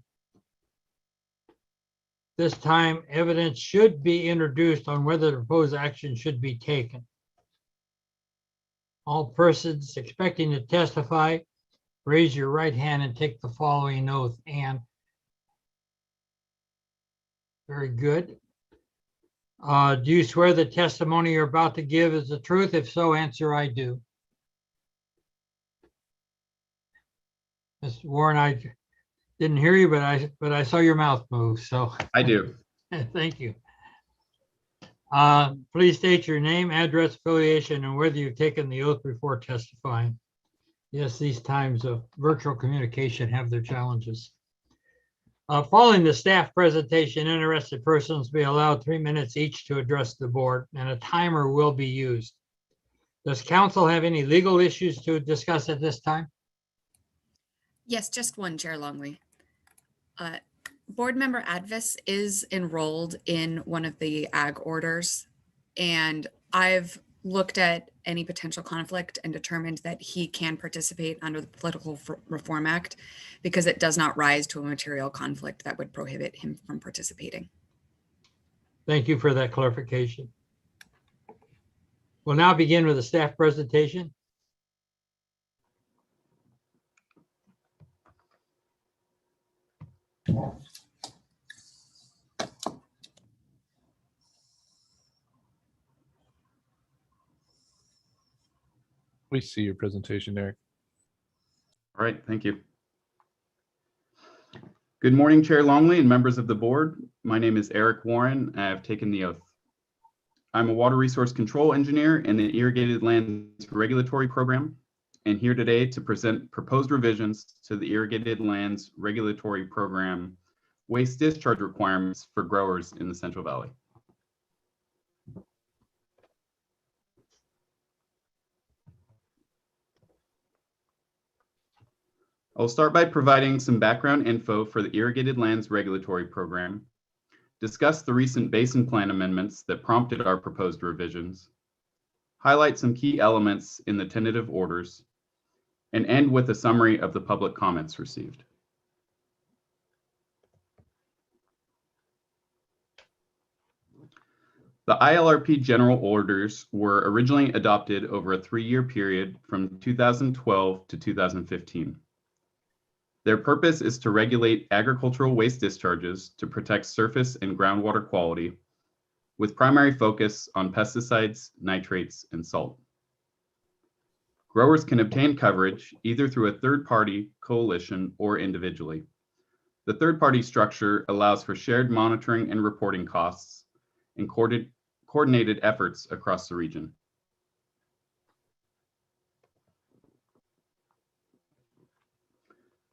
This time, evidence should be introduced on whether the proposed action should be taken. All persons expecting to testify, raise your right hand and take the following oath. Anne. Very good. Do you swear the testimony you're about to give is the truth? If so, answer I do. Mr. Warren, I didn't hear you, but I saw your mouth move, so. I do. Thank you. Please state your name, address, affiliation, and whether you've taken the oath before testifying. Yes, these times of virtual communication have their challenges. Following the staff presentation, interested persons will be allowed 3 minutes each to address the board, and a timer will be used. Does council have any legal issues to discuss at this time? Yes, just one, Chair Longley. Board member Advis is enrolled in one of the ag orders, and I've looked at any potential conflict and determined that he can participate under the Political Reform Act because it does not rise to a material conflict that would prohibit him from participating. Thank you for that clarification. We'll now begin with the staff presentation. We see your presentation, Eric. All right, thank you. Good morning, Chair Longley and members of the board. My name is Eric Warren. I have taken the oath. I'm a water resource control engineer in the Irrigated Lands Regulatory Program, and here today to present proposed revisions to the Irrigated Lands Regulatory Program waste discharge requirements for growers in the Central Valley. I'll start by providing some background info for the Irrigated Lands Regulatory Program, discuss the recent basin plan amendments that prompted our proposed revisions, highlight some key elements in the tentative orders, and end with a summary of the public comments received. The ILRP general orders were originally adopted over a 3-year period from 2012 to 2015. Their purpose is to regulate agricultural waste discharges to protect surface and groundwater quality, with primary focus on pesticides, nitrates, and salt. Growers can obtain coverage either through a third-party, coalition, or individually. The third-party structure allows for shared monitoring and reporting costs and coordinated efforts across the region.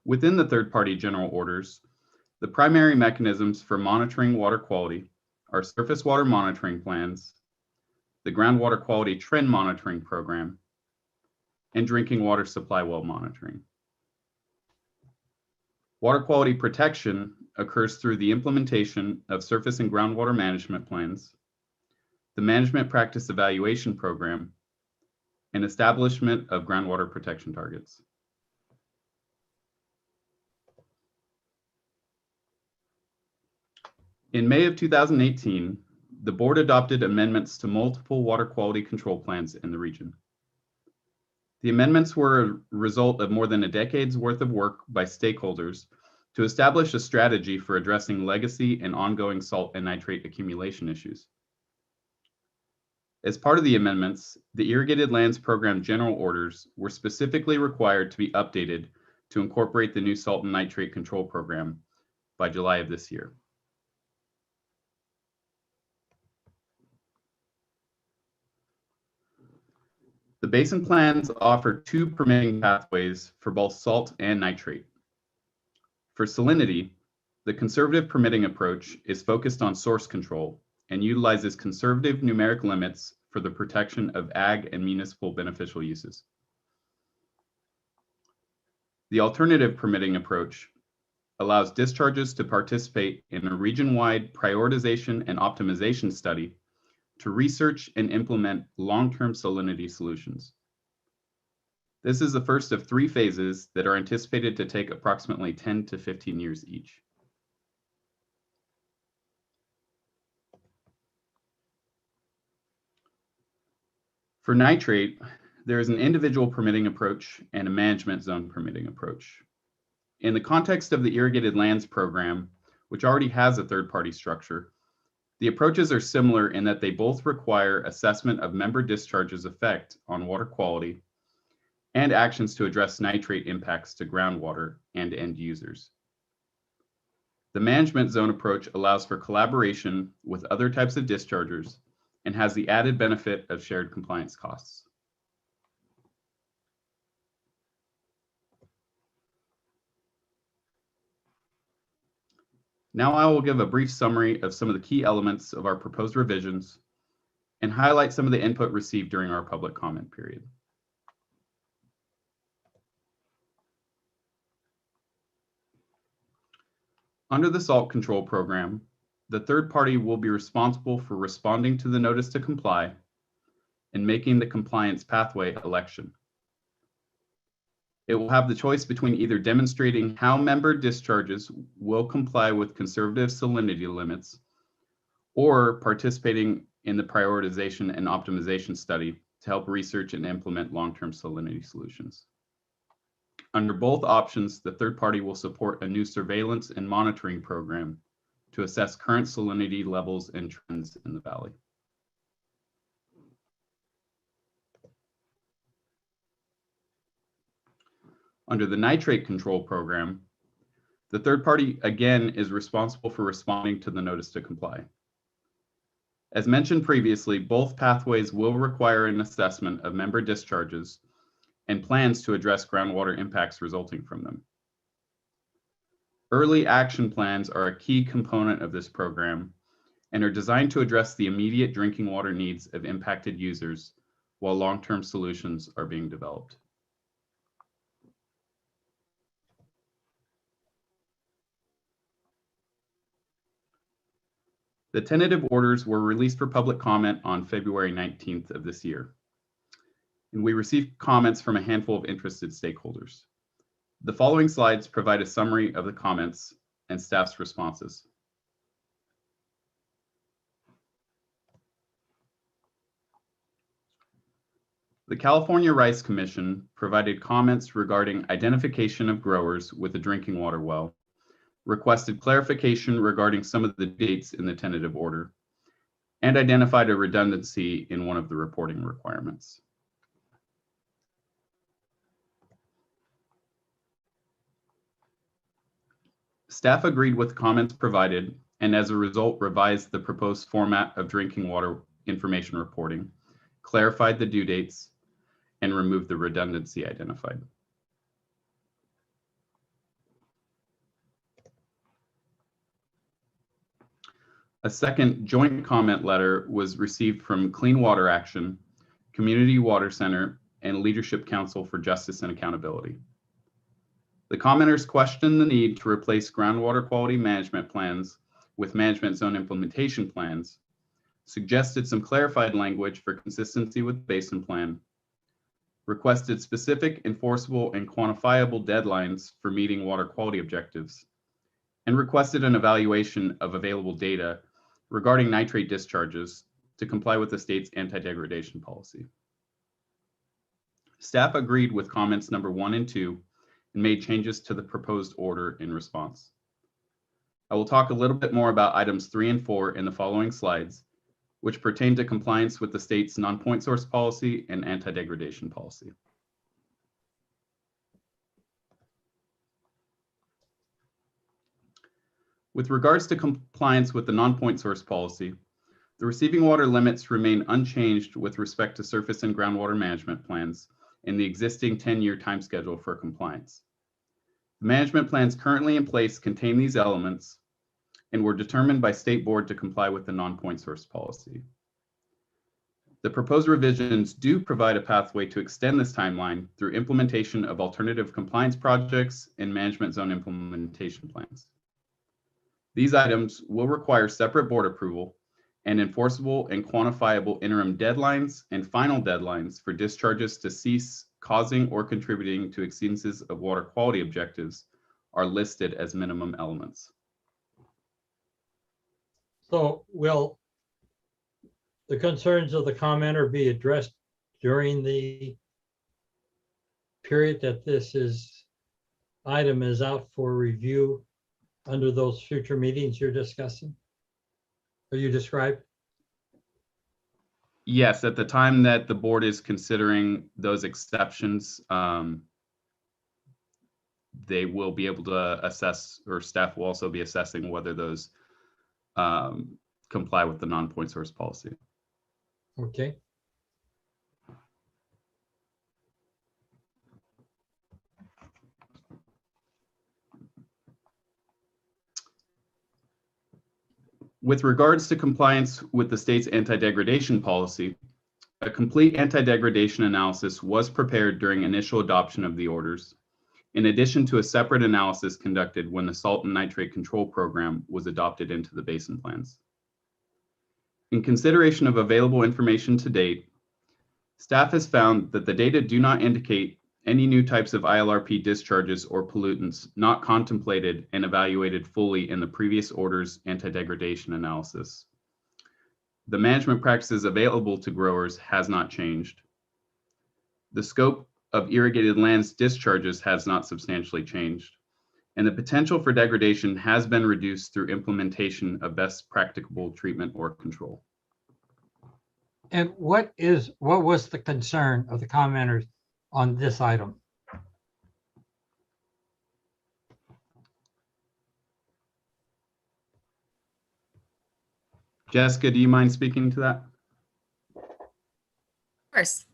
Within the third-party general orders, the primary mechanisms for monitoring water quality are surface water monitoring plans, the groundwater quality trend monitoring program, and drinking water supply well monitoring. Water quality protection occurs through the implementation of surface and groundwater management plans, the management practice evaluation program, and establishment of groundwater protection targets. In May of 2018, the board adopted amendments to multiple water quality control plans in the region. The amendments were a result of more than a decade's worth of work by stakeholders to establish a strategy for addressing legacy and ongoing salt and nitrate accumulation issues. As part of the amendments, the Irrigated Lands Program general orders were specifically required to be updated to incorporate the new salt and nitrate control program by July of this year. The basin plans offer 2 permitting pathways for both salt and nitrate. For salinity, the conservative permitting approach is focused on source control and utilizes conservative numeric limits for the protection of ag and municipal beneficial uses. The alternative permitting approach allows discharges to participate in a region-wide prioritization and optimization study to research and implement long-term salinity solutions. This is the first of 3 phases that are anticipated to take approximately 10 to 15 years each. For nitrate, there is an individual permitting approach and a management zone permitting approach. In the context of the Irrigated Lands Program, which already has a third-party structure, the approaches are similar in that they both require assessment of member discharges' effect on water quality and actions to address nitrate impacts to groundwater and end users. The management zone approach allows for collaboration with other types of dischargers and has the added benefit of shared compliance costs. Now I will give a brief summary of some of the key elements of our proposed revisions and highlight some of the input received during our public comment period. Under the SALT control program, the third party will be responsible for responding to the notice to comply and making the compliance pathway election. It will have the choice between either demonstrating how member discharges will comply with conservative salinity limits or participating in the prioritization and optimization study to help research and implement long-term salinity solutions. Under both options, the third party will support a new surveillance and monitoring program to assess current salinity levels and trends in the valley. Under the nitrate control program, the third party again is responsible for responding to the notice to comply. As mentioned previously, both pathways will require an assessment of member discharges and plans to address groundwater impacts resulting from them. Early action plans are a key component of this program and are designed to address the immediate drinking water needs of impacted users while long-term solutions are being developed. The tentative orders were released for public comment on February 19th of this year, and we received comments from a handful of interested stakeholders. The following slides provide a summary of the comments and staff's responses. The California Rice Commission provided comments regarding identification of growers with a drinking water well, requested clarification regarding some of the dates in the tentative order, and identified a redundancy in one of the reporting requirements. Staff agreed with comments provided and as a result revised the proposed format of drinking water information reporting, clarified the due dates, and removed the redundancy identified. A second joint comment letter was received from Clean Water Action, Community Water Center, and Leadership Council for Justice and Accountability. The commenters questioned the need to replace groundwater quality management plans with management zone implementation plans, suggested some clarified language for consistency with basin plan, requested specific enforceable and quantifiable deadlines for meeting water quality objectives, and requested an evaluation of available data regarding nitrate discharges to comply with the state's anti-degradation policy. Staff agreed with comments number 1 and 2 and made changes to the proposed order in response. I will talk a little bit more about items 3 and 4 in the following slides, which pertain to compliance with the state's non-point source policy and anti-degradation policy. With regards to compliance with the non-point source policy, the receiving water limits remain unchanged with respect to surface and groundwater management plans in the existing 10-year time schedule for compliance. The management plans currently in place contain these elements and were determined by State Board to comply with the non-point source policy. The proposed revisions do provide a pathway to extend this timeline through implementation of alternative compliance projects and management zone implementation plans. These items will require separate board approval and enforceable and quantifiable interim deadlines and final deadlines for discharges to cease causing or contributing to exceedances of water quality objectives are listed as minimum elements. So will the concerns of the commenter be addressed during the period that item is out for review under those future meetings you're discussing? Or you described? Yes, at the time that the board is considering those exceptions, they will be able to assess, or staff will also be assessing whether those comply with the non-point source policy. Okay. With regards to compliance with the state's anti-degradation policy, a complete anti-degradation analysis was prepared during initial adoption of the orders, in addition to a separate analysis conducted when the salt and nitrate control program was adopted into the basin plans. In consideration of available information to date, staff has found that the data do not indicate any new types of Ilrp discharges or pollutants not contemplated and evaluated fully in the previous order's anti-degradation analysis. The management practices available to growers has not changed. The scope of irrigated lands discharges has not substantially changed, and the potential for degradation has been reduced through implementation of best practicable treatment or control. And what was the concern of the commenters on this item? Jessica, do you mind speaking to that? Of course.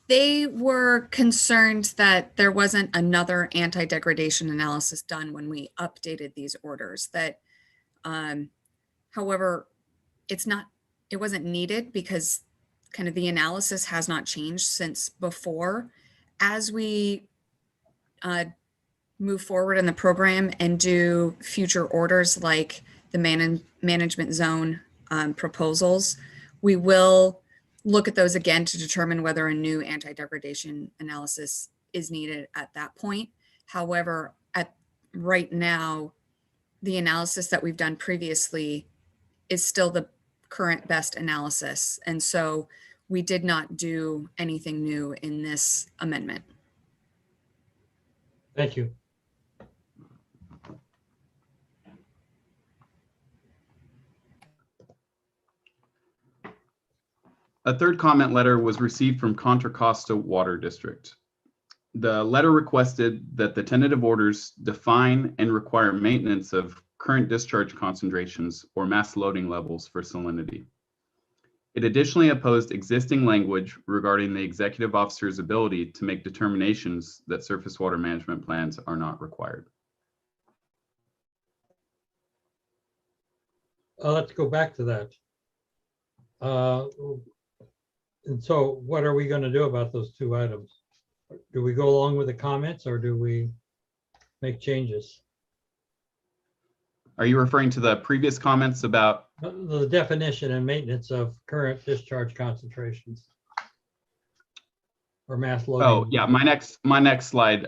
They were concerned that there wasn't another anti-degradation analysis done when we updated these orders. That, however, it wasn't needed because kind of the analysis has not changed since before. As we move forward in the program and do future orders like the management zone proposals, we will look at those again to determine whether a new anti-degradation analysis is needed at that point. However, right now, the analysis that we've done previously is still the current best analysis. And so we did not do anything new in this amendment. Thank you. A third comment letter was received from Contra Costa Water District. The letter requested that the tentative orders define and require maintenance of current discharge concentrations or mass loading levels for salinity. It additionally opposed existing language regarding the executive officer's ability to make determinations that surface water management plans are not required. Let's go back to that. And so what are we going to do about those two items? Do we go along with the comments or do we make changes? Are you referring to the previous comments about The definition and maintenance of current discharge concentrations or mass loading? Oh yeah, my next slide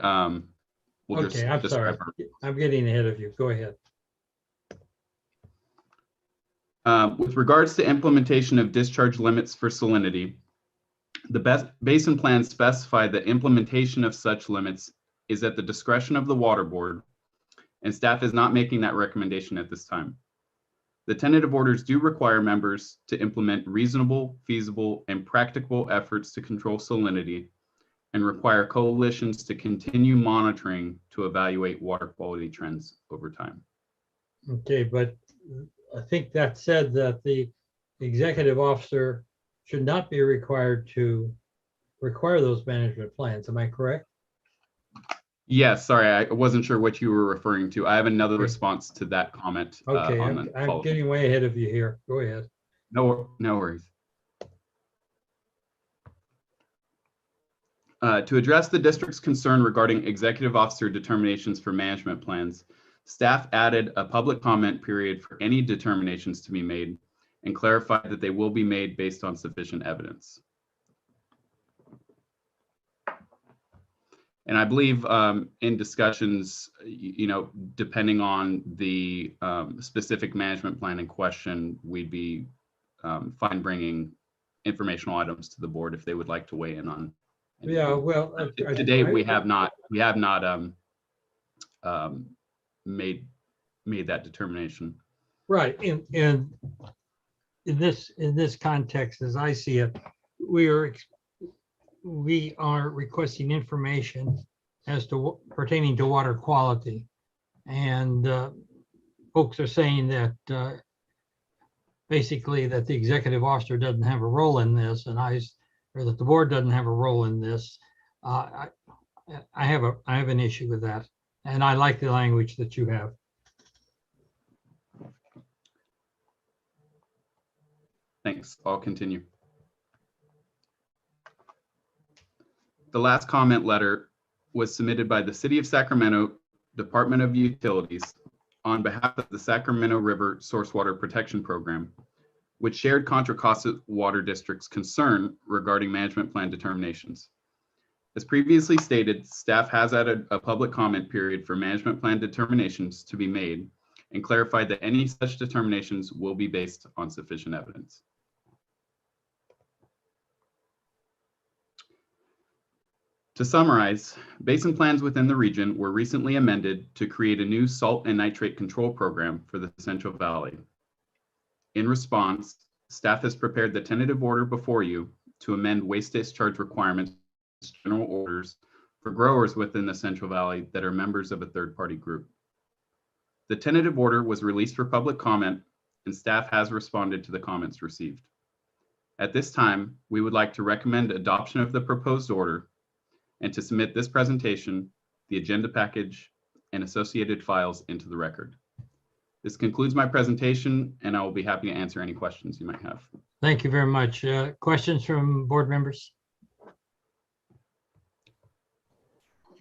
will Okay, just I'm sorry. describe I'm getting ahead of you. Go ahead. With regards to implementation of discharge limits for salinity, the basin plan specified that implementation of such limits is at the discretion of the water board, and staff is not making that recommendation at this time. The tentative orders do require members to implement reasonable, feasible, and practicable efforts to control salinity and require coalitions to continue monitoring to evaluate water quality trends over time. Okay, but I think that said that the executive officer should not be required to require those management plans. Am I correct? Yes, sorry, I wasn't sure what you were referring to. I have another response to that comment. Okay, I'm getting way ahead of you here. Go ahead. No worries. To address the district's concern regarding executive officer determinations for management plans, staff added a public comment period for any determinations to be made and clarified that they will be made based on sufficient evidence. And I believe in discussions, depending on the specific management plan in question, we'd be fine bringing informational items to the board if they would like to weigh in on. Yeah, well, to date we have not made that determination. Right, and in this context, as I see it, we are requesting information as to pertaining to water quality, and folks are saying that basically that the executive officer doesn't have a role in this, or that the board doesn't have a role in this. I have an issue with that, and I like the language that you have. Thanks. I'll continue. The last comment letter was submitted by the City of Sacramento Department of Utilities on behalf of the Sacramento River Source Water Protection Program, which shared Contra Costa Water District's concern regarding management plan determinations. As previously stated, staff has added a public comment period for management plan determinations to be made and clarified that any such determinations will be based on sufficient evidence. To summarize, basin plans within the region were recently amended to create a new salt and nitrate control program for the Central Valley. In response, staff has prepared the tentative order before you to amend waste discharge requirements general orders for growers within the Central Valley that are members of a third-party group. The tentative order was released for public comment, and staff has responded to the comments received. At this time, we would like to recommend adoption of the proposed order and to submit this presentation, the agenda package, and associated files into the record. This concludes my presentation, and I will be happy to answer any questions you might have. Thank you very much. Questions from board members?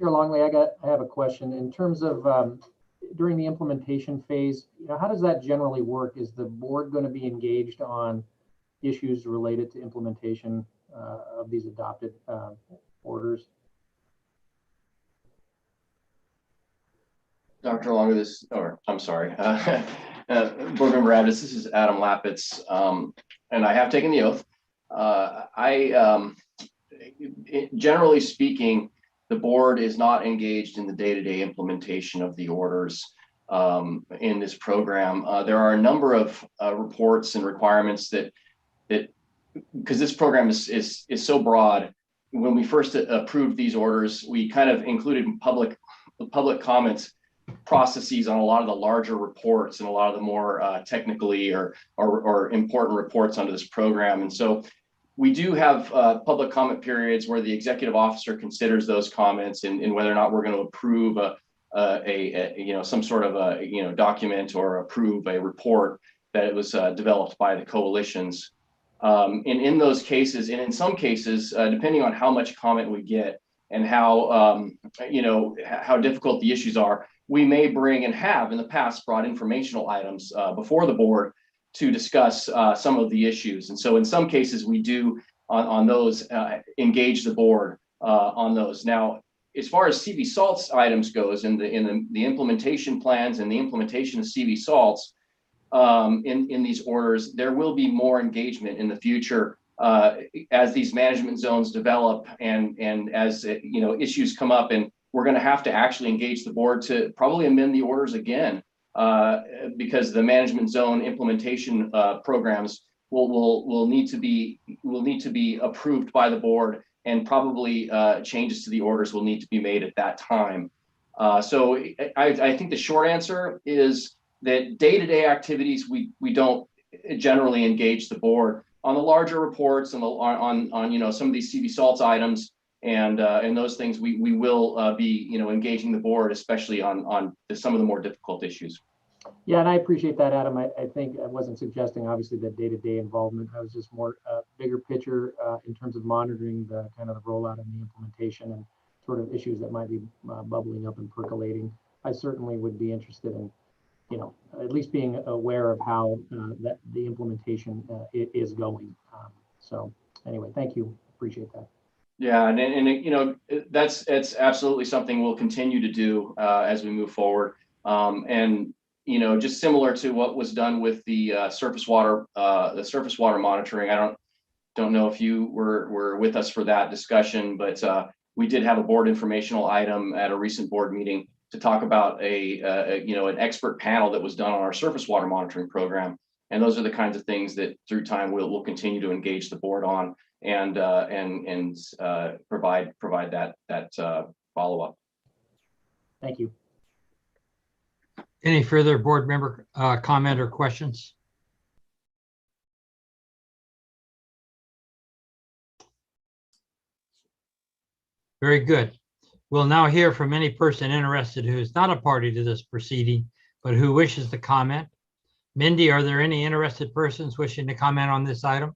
Chair Longley, I have a question. In terms of during the implementation phase, how does that generally work? Is the board going to be engaged on issues related to implementation of these adopted orders? Dr. Longley, I'm sorry, Board Member Addis, this is Adam Lapitz, and I have taken the oath. Generally speaking, the board is not engaged in the day-to-day implementation of the orders in this program. There are a number of reports and requirements that because this program is so broad. When we first approved these orders, we kind of included public comments processes on a lot of the larger reports and a lot of the more technically or important reports under this program. And so we do have public comment periods where the executive officer considers those comments and whether or not we're going to approve some sort of a document or approve a report that was developed by the coalitions. And in those cases, and in some cases, depending on how much comment we get and how difficult the issues are, we may bring and have in the past brought informational items before the board to discuss some of the issues. And so in some cases we do on those engage the board on those. Now, as far as CV salts items goes in the implementation plans and the implementation of CV salts in these orders, there will be more engagement in the future as these management zones develop and as issues come up, and we're going to have to actually engage the board to probably amend the orders again because the management zone implementation programs will need to be approved by the board, and probably changes to the orders will need to be made at that time. So I think the short answer is that day-to-day activities we don't generally engage the board on the larger reports and on some of these CV salts items and those things. We will be engaging the board, especially on some of the more difficult issues. Yeah, and I appreciate that, Adam. I think I wasn't suggesting obviously the day-to-day involvement. I was just more bigger picture in terms of monitoring the kind of the rollout and the implementation and sort of issues that might be bubbling up and percolating. I certainly would be interested in at least being aware of how that the implementation is going. So anyway, thank you. Appreciate that. Yeah, and that's absolutely something we'll continue to do as we move forward. And just similar to what was done with the surface water monitoring. I don't know if you were with us for that discussion, but we did have a board informational item at a recent board meeting to talk about an expert panel that was done on our surface water monitoring program. And those are the kinds of things that through time we'll continue to engage the board on and provide that follow-up. Thank you. Any further board member comment or questions? Very good. We'll now hear from any person interested who is not a party to this proceeding, but who wishes to comment. Mindy, are there any interested persons wishing to comment on this item?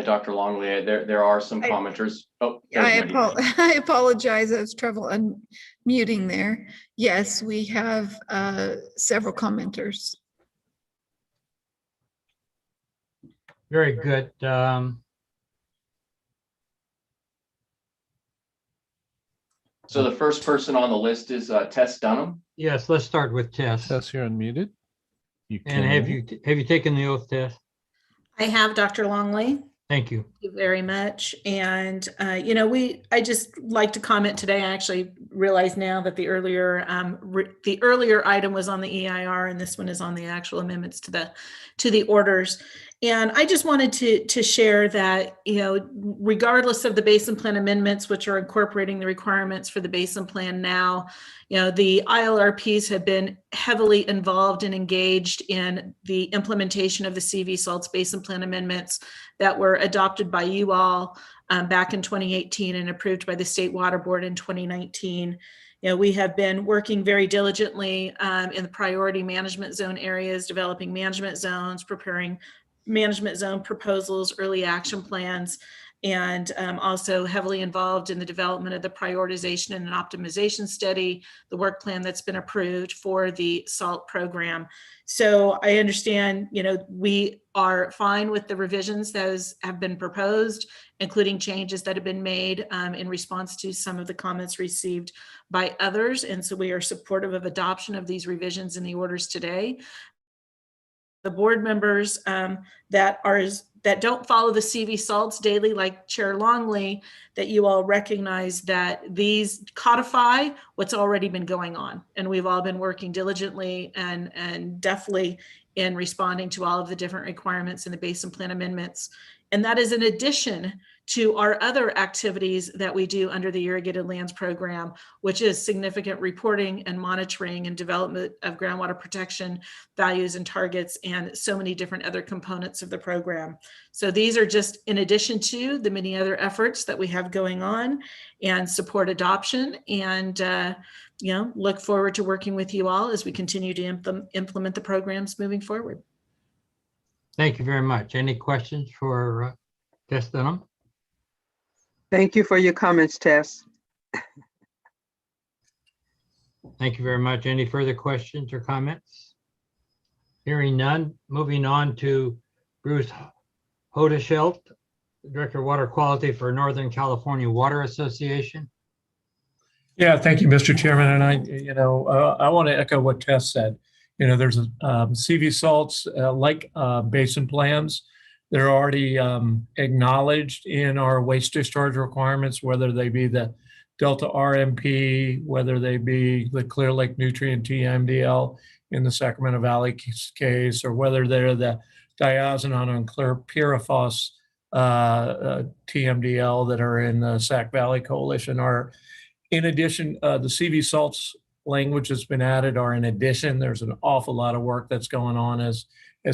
Dr. Longley, there are some commenters. I apologize. I was trouble unmuting there. Yes, we have several commenters. Very good. So the first person on the list is Tess Dunham. Yes, let's start with Tess. Tess, you're unmuted. And have you taken the oath, Tess? I have, Dr. Longley. Thank you. Thank you very much. And, I just like to comment today. I actually realize now that the earlier item was on the EIR and this one is on the actual amendments to the orders. And I just wanted to share that, regardless of the basin plan amendments, which are incorporating the requirements for the basin plan now, the ILRPs have been heavily involved and engaged in the implementation of the CV salts basin plan amendments that were adopted by you all back in 2018 and approved by the State Water Board in 2019. We have been working very diligently in the priority management zone areas, developing management zones, preparing management zone proposals, early action plans, and also heavily involved in the development of the prioritization and optimization study, the work plan that's been approved for the SALT program. So I understand, we are fine with the revisions that have been proposed, including changes that have been made in response to some of the comments received by others. And so we are supportive of adoption of these revisions in the orders today. The board members that don't follow the CV salts daily, like Chair Longley, that you all recognize that these codify what's already been going on. And we've all been working diligently and deftly in responding to all of the different requirements in the Basin Plan amendments. And that is in addition to our other activities that we do under the Irrigated Lands Program, which is significant reporting and monitoring and development of groundwater protection values and targets, and so many different other components of the program. So these are just in addition to the many other efforts that we have going on and support adoption, and look forward to working with you all as we continue to implement the programs moving forward. Thank you very much. Any questions for Tess Dunham? Thank you for your comments, Tess. Thank you very much. Any further questions or comments? Hearing none, moving on to Bruce Hodashield, Director of Water Quality for Northern California Water Association. Yeah, thank you, Mr. Chairman. And I want to echo what Tess said. There's CV salts like basin plans. They're already acknowledged in our waste discharge requirements, whether they be the Delta RMP, whether they be the Clear Lake Nutrient TMDL in the Sacramento Valley case, or whether they're the diazinon and chlorpyrifos TMDL that are in the Sac Valley Coalition. Are in addition, the CV salts language that's been added are in addition. There's an awful lot of work that's going on as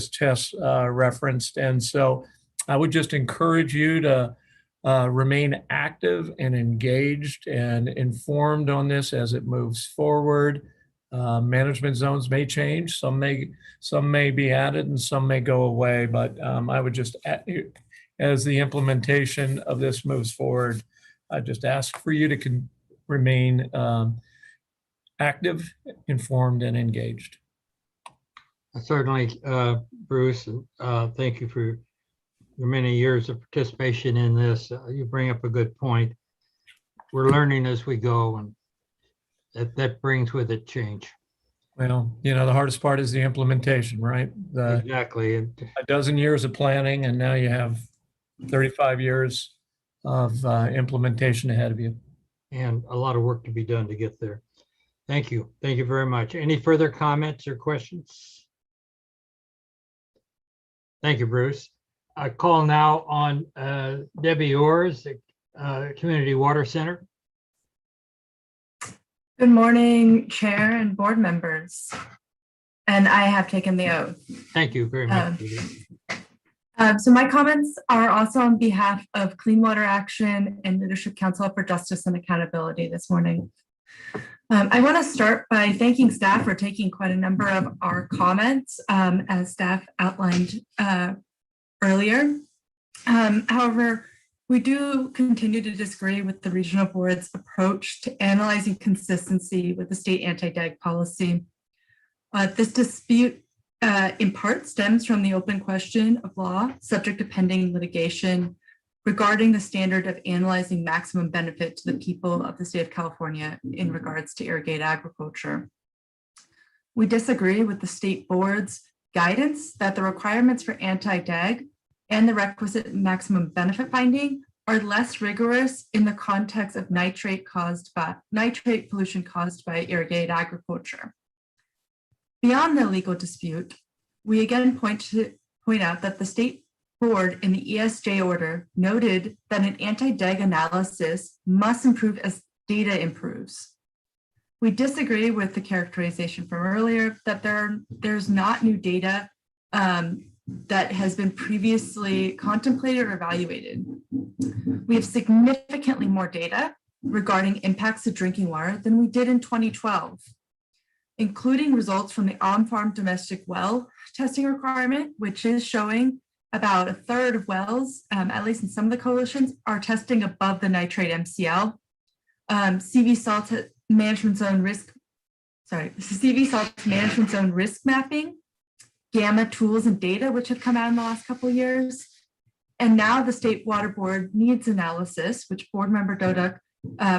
Tess referenced. And so I would just encourage you to remain active and engaged and informed on this as it moves forward. Management zones may change. Some may be added and some may go away, but I would just, as the implementation of this moves forward, I just ask for you to remain active, informed, and engaged. Certainly, Bruce, thank you for your many years of participation in this. You bring up a good point. We're learning as we go, and that brings with it change. Well, the hardest part is the implementation, right? Exactly. A dozen years of planning, and now you have 35 years of implementation ahead of you. And a lot of work to be done to get there. Thank you. Thank you very much. Any further comments or questions? Thank you, Bruce. I call now on Debbie Orrs, Community Water Center. Good morning, Chair and board members. And I have taken the oath. Thank you very much. So my comments are also on behalf of Clean Water Action and Leadership Council for Justice and Accountability this morning. I want to start by thanking staff for taking quite a number of our comments, as staff outlined earlier. However, we do continue to disagree with the regional board's approach to analyzing consistency with the state anti-deg policy. This dispute in part stems from the open question of law subject to pending litigation regarding the standard of analyzing maximum benefit to the people of the state of California in regards to irrigated agriculture. We disagree with the state board's guidance that the requirements for anti-deg and the requisite maximum benefit finding are less rigorous in the context of nitrate pollution caused by irrigated agriculture. Beyond the legal dispute, we again point out that the state board in the ESJ order noted that an anti-deg analysis must improve as data improves. We disagree with the characterization from earlier that there's not new data that has been previously contemplated or evaluated. We have significantly more data regarding impacts to drinking water than we did in 2012, including results from the on-farm domestic well testing requirement, which is showing about a third of wells, at least in some of the coalitions, are testing above the nitrate MCL. CV Salt Management Zone risk, CV Salt Management Zone risk mapping, gamma tools and data, which have come out in the last couple of years. And now the State Water Board needs analysis, which Board Member Doduk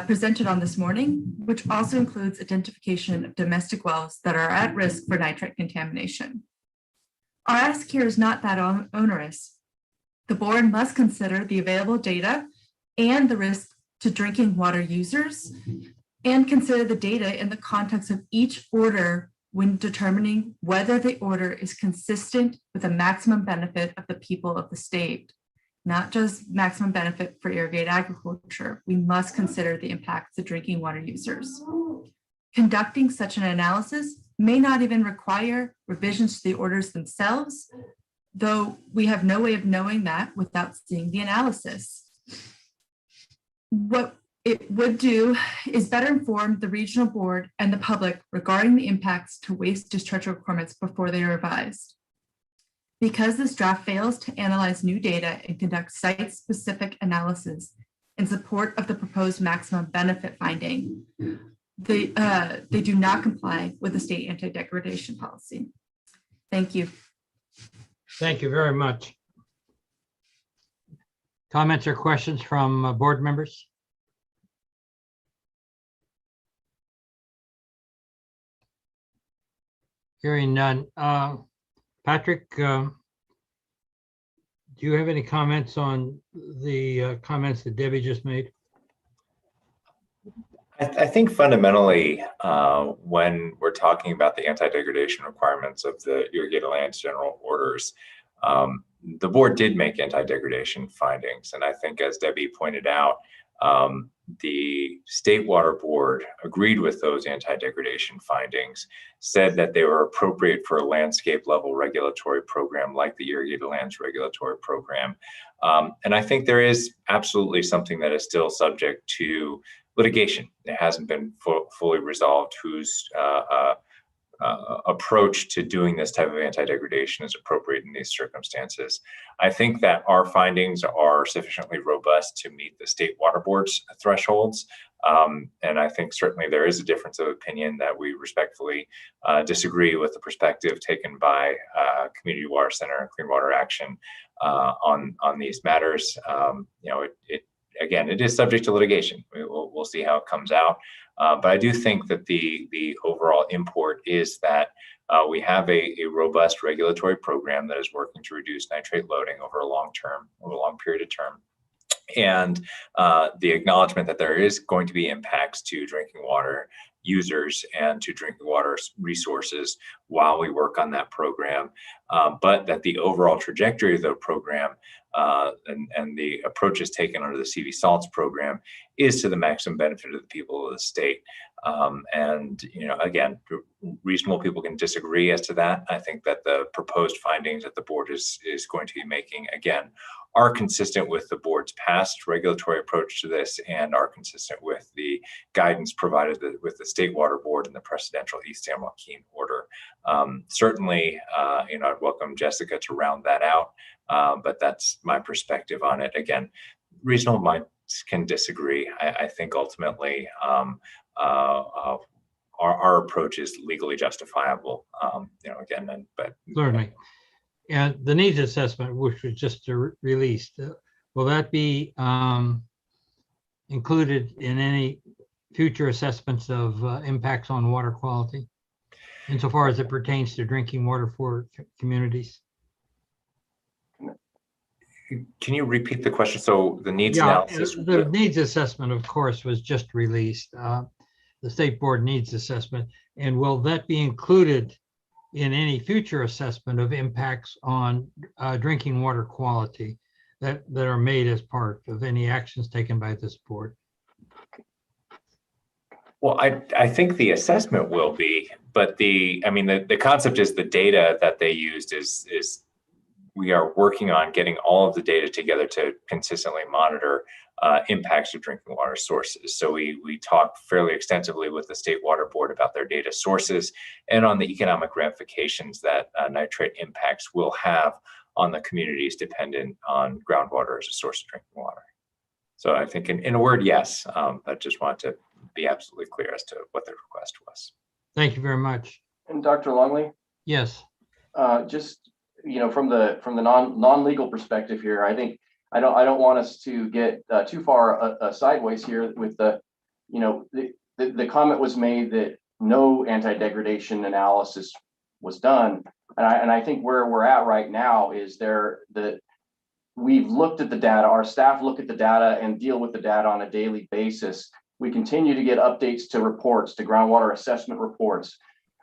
presented on this morning, which also includes identification of domestic wells that are at risk for nitrate contamination. Our ask here is not that onerous. The board must consider the available data and the risk to drinking water users, and consider the data in the context of each order when determining whether the order is consistent with the maximum benefit of the people of the state. Not just maximum benefit for irrigated agriculture. We must consider the impacts to drinking water users. Conducting such an analysis may not even require revisions to the orders themselves, though we have no way of knowing that without seeing the analysis. What it would do is better inform the regional board and the public regarding the impacts to waste discharge requirements before they are revised. Because this draft fails to analyze new data and conduct site-specific analysis in support of the proposed maximum benefit finding, they do not comply with the state anti-degradation policy. Thank you. Thank you very much. Comments or questions from board members? Hearing none. Patrick, do you have any comments on the comments that Debbie just made? I think fundamentally, when we're talking about the anti-degradation requirements of the irrigated lands general orders, the board did make anti-degradation findings. And I think, as Debbie pointed out, the State Water Board agreed with those anti-degradation findings, said that they were appropriate for a landscape level regulatory program like the Irrigated Lands Regulatory Program. And I think there is absolutely something that is still subject to litigation. It hasn't been fully resolved whose approach to doing this type of anti-degradation is appropriate in these circumstances. I think that our findings are sufficiently robust to meet the State Water Board's thresholds. And I think certainly there is a difference of opinion that we respectfully disagree with the perspective taken by Community Water Center and Clean Water Action on these matters. You know, again, it is subject to litigation. We'll see how it comes out. But I do think that the overall import is that we have a robust regulatory program that is working to reduce nitrate loading over a long period of term. And the acknowledgement that there is going to be impacts to drinking water users and to drinking water resources while we work on that program, but that the overall trajectory of the program and the approaches taken under the CV Salts program is to the maximum benefit of the people of the state. And, you know, again, reasonable people can disagree as to that. I think that the proposed findings that the board is going to be making, again, are consistent with the board's past regulatory approach to this and are consistent with the guidance provided with the State Water Board and the precedential East San Joaquin order. Certainly, you know, I'd welcome Jessica to round that out, but that's my perspective on it. Again, reasonable minds can disagree. I think ultimately our approach is legally justifiable. You know, again, but certainly. And the needs assessment, which was just released, will that be included in any future assessments of impacts on water quality, insofar as it pertains to drinking water for communities? Can you repeat the question? So the needs analysis? The needs assessment, of course, was just released. The State Board needs assessment. And will that be included in any future assessment of impacts on drinking water quality that are made as part of any actions taken by this board? Well, I think the assessment will be, but the concept is the data that they used is we are working on getting all of the data together to consistently monitor impacts of drinking water sources. So we talked fairly extensively with the State Water Board about their data sources and on the economic ramifications that nitrate impacts will have on the communities dependent on groundwater as a source of drinking water. So I think in a word, yes, but just want to be absolutely clear as to what the request was. Thank you very much. And Dr. Longley? Yes. Just, from the non-legal perspective here, I think I don't want us to get too far sideways here with the comment was made that no anti-degradation analysis was done. And I think where we're at right now is we've looked at the data, our staff look at the data and deal with the data on a daily basis. We continue to get updates to reports, to groundwater assessment reports.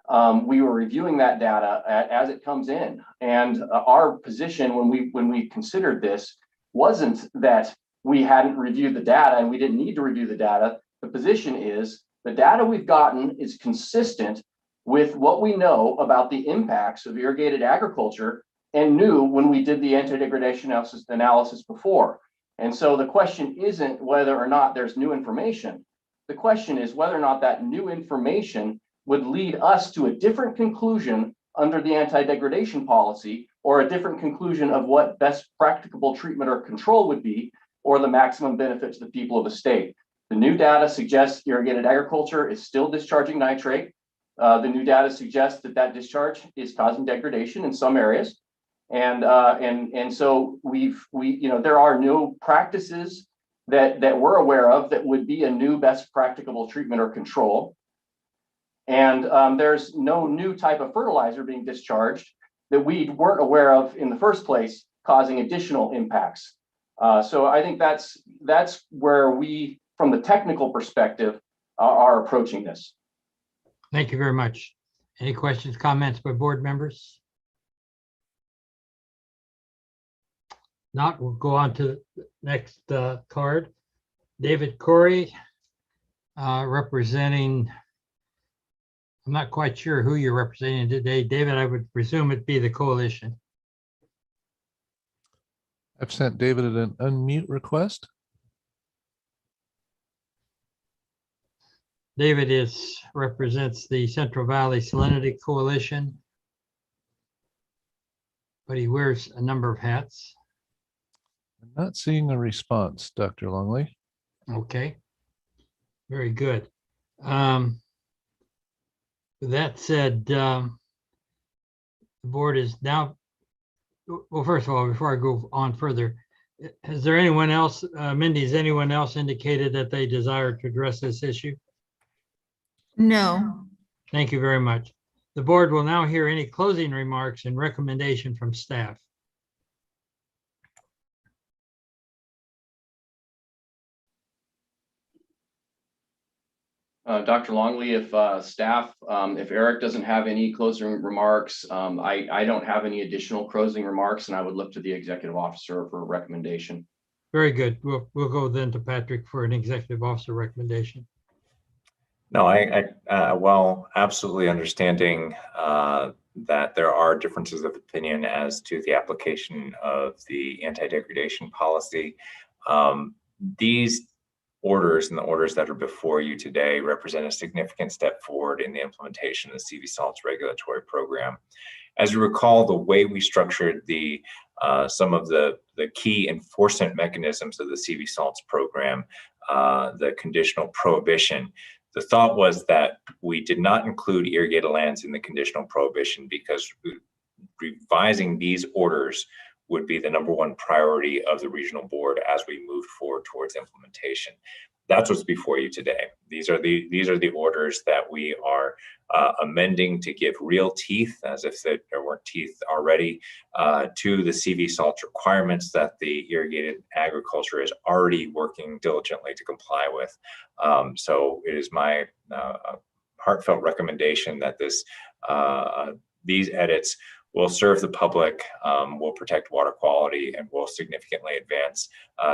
We were reviewing that data as it comes in. And our position when we considered this wasn't that we hadn't reviewed the data and we didn't need to review the data. The position is the data we've gotten is consistent with what we know about the impacts of irrigated agriculture and knew when we did the anti-degradation analysis before. And so the question isn't whether or not there's new information. The question is whether or not that new information would lead us to a different conclusion under the anti-degradation policy, or a different conclusion of what best practicable treatment or control would be, or the maximum benefit to the people of the state. The new data suggests irrigated agriculture is still discharging nitrate. The new data suggests that discharge is causing degradation in some areas. And so there are new practices that we're aware of that would be a new best practicable treatment or control. And there's no new type of fertilizer being discharged that we weren't aware of in the first place, causing additional impacts. So I think that's where we, from the technical perspective, are approaching this. Thank you very much. Any questions, comments by board members? Not, we'll go on to the next card. David Corey, representing, I'm not quite sure who you're representing today. David, I would presume it'd be the coalition. I've sent David an unmute request. David represents the Central Valley Salinity Coalition, but he wears a number of hats. I'm not seeing a response, Dr. Longley. Okay, very good. That said, the board is now, well, first of all, before I go on further, is there anyone else, Mindy, has anyone else indicated that they desire to address this issue? No. Thank you very much. The board will now hear any closing remarks and recommendation from staff. Dr. Longley, if staff, if Eric doesn't have any closing remarks, I don't have any additional closing remarks, and I would look to the executive officer for a recommendation. Very good. We'll go then to Patrick for an executive officer recommendation. No, well, absolutely understanding that there are differences of opinion as to the application of the anti-degradation policy. These orders and the orders that are before you today represent a significant step forward in the implementation of the CV Salts regulatory program. As you recall, the way we structured some of the key enforcement mechanisms of the CV Salts program, the conditional prohibition, the thought was that we did not include irrigated lands in the conditional prohibition because revising these orders would be the #1 priority of the regional board as we move forward towards implementation. That's what's before you today. These are the orders that we are amending to give real teeth, as if there weren't teeth already, to the CV Salts requirements that the irrigated agriculture is already working diligently to comply with. So it is my heartfelt recommendation that these edits will serve the public, will protect water quality, and will significantly advance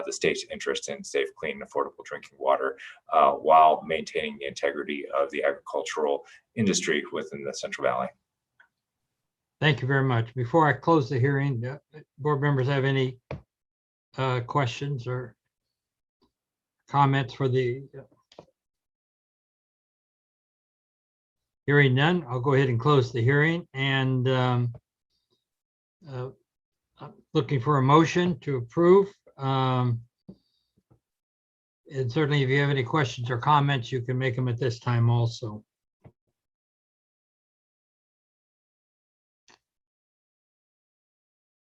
the state's interest in safe, clean, and affordable drinking water while maintaining the integrity of the agricultural industry within the Central Valley. Thank you very much. Before I close the hearing, board members have any questions or comments for the hearing? None. I'll go ahead and close the hearing, and looking for a motion to approve. And certainly if you have any questions or comments, you can make them at this time also.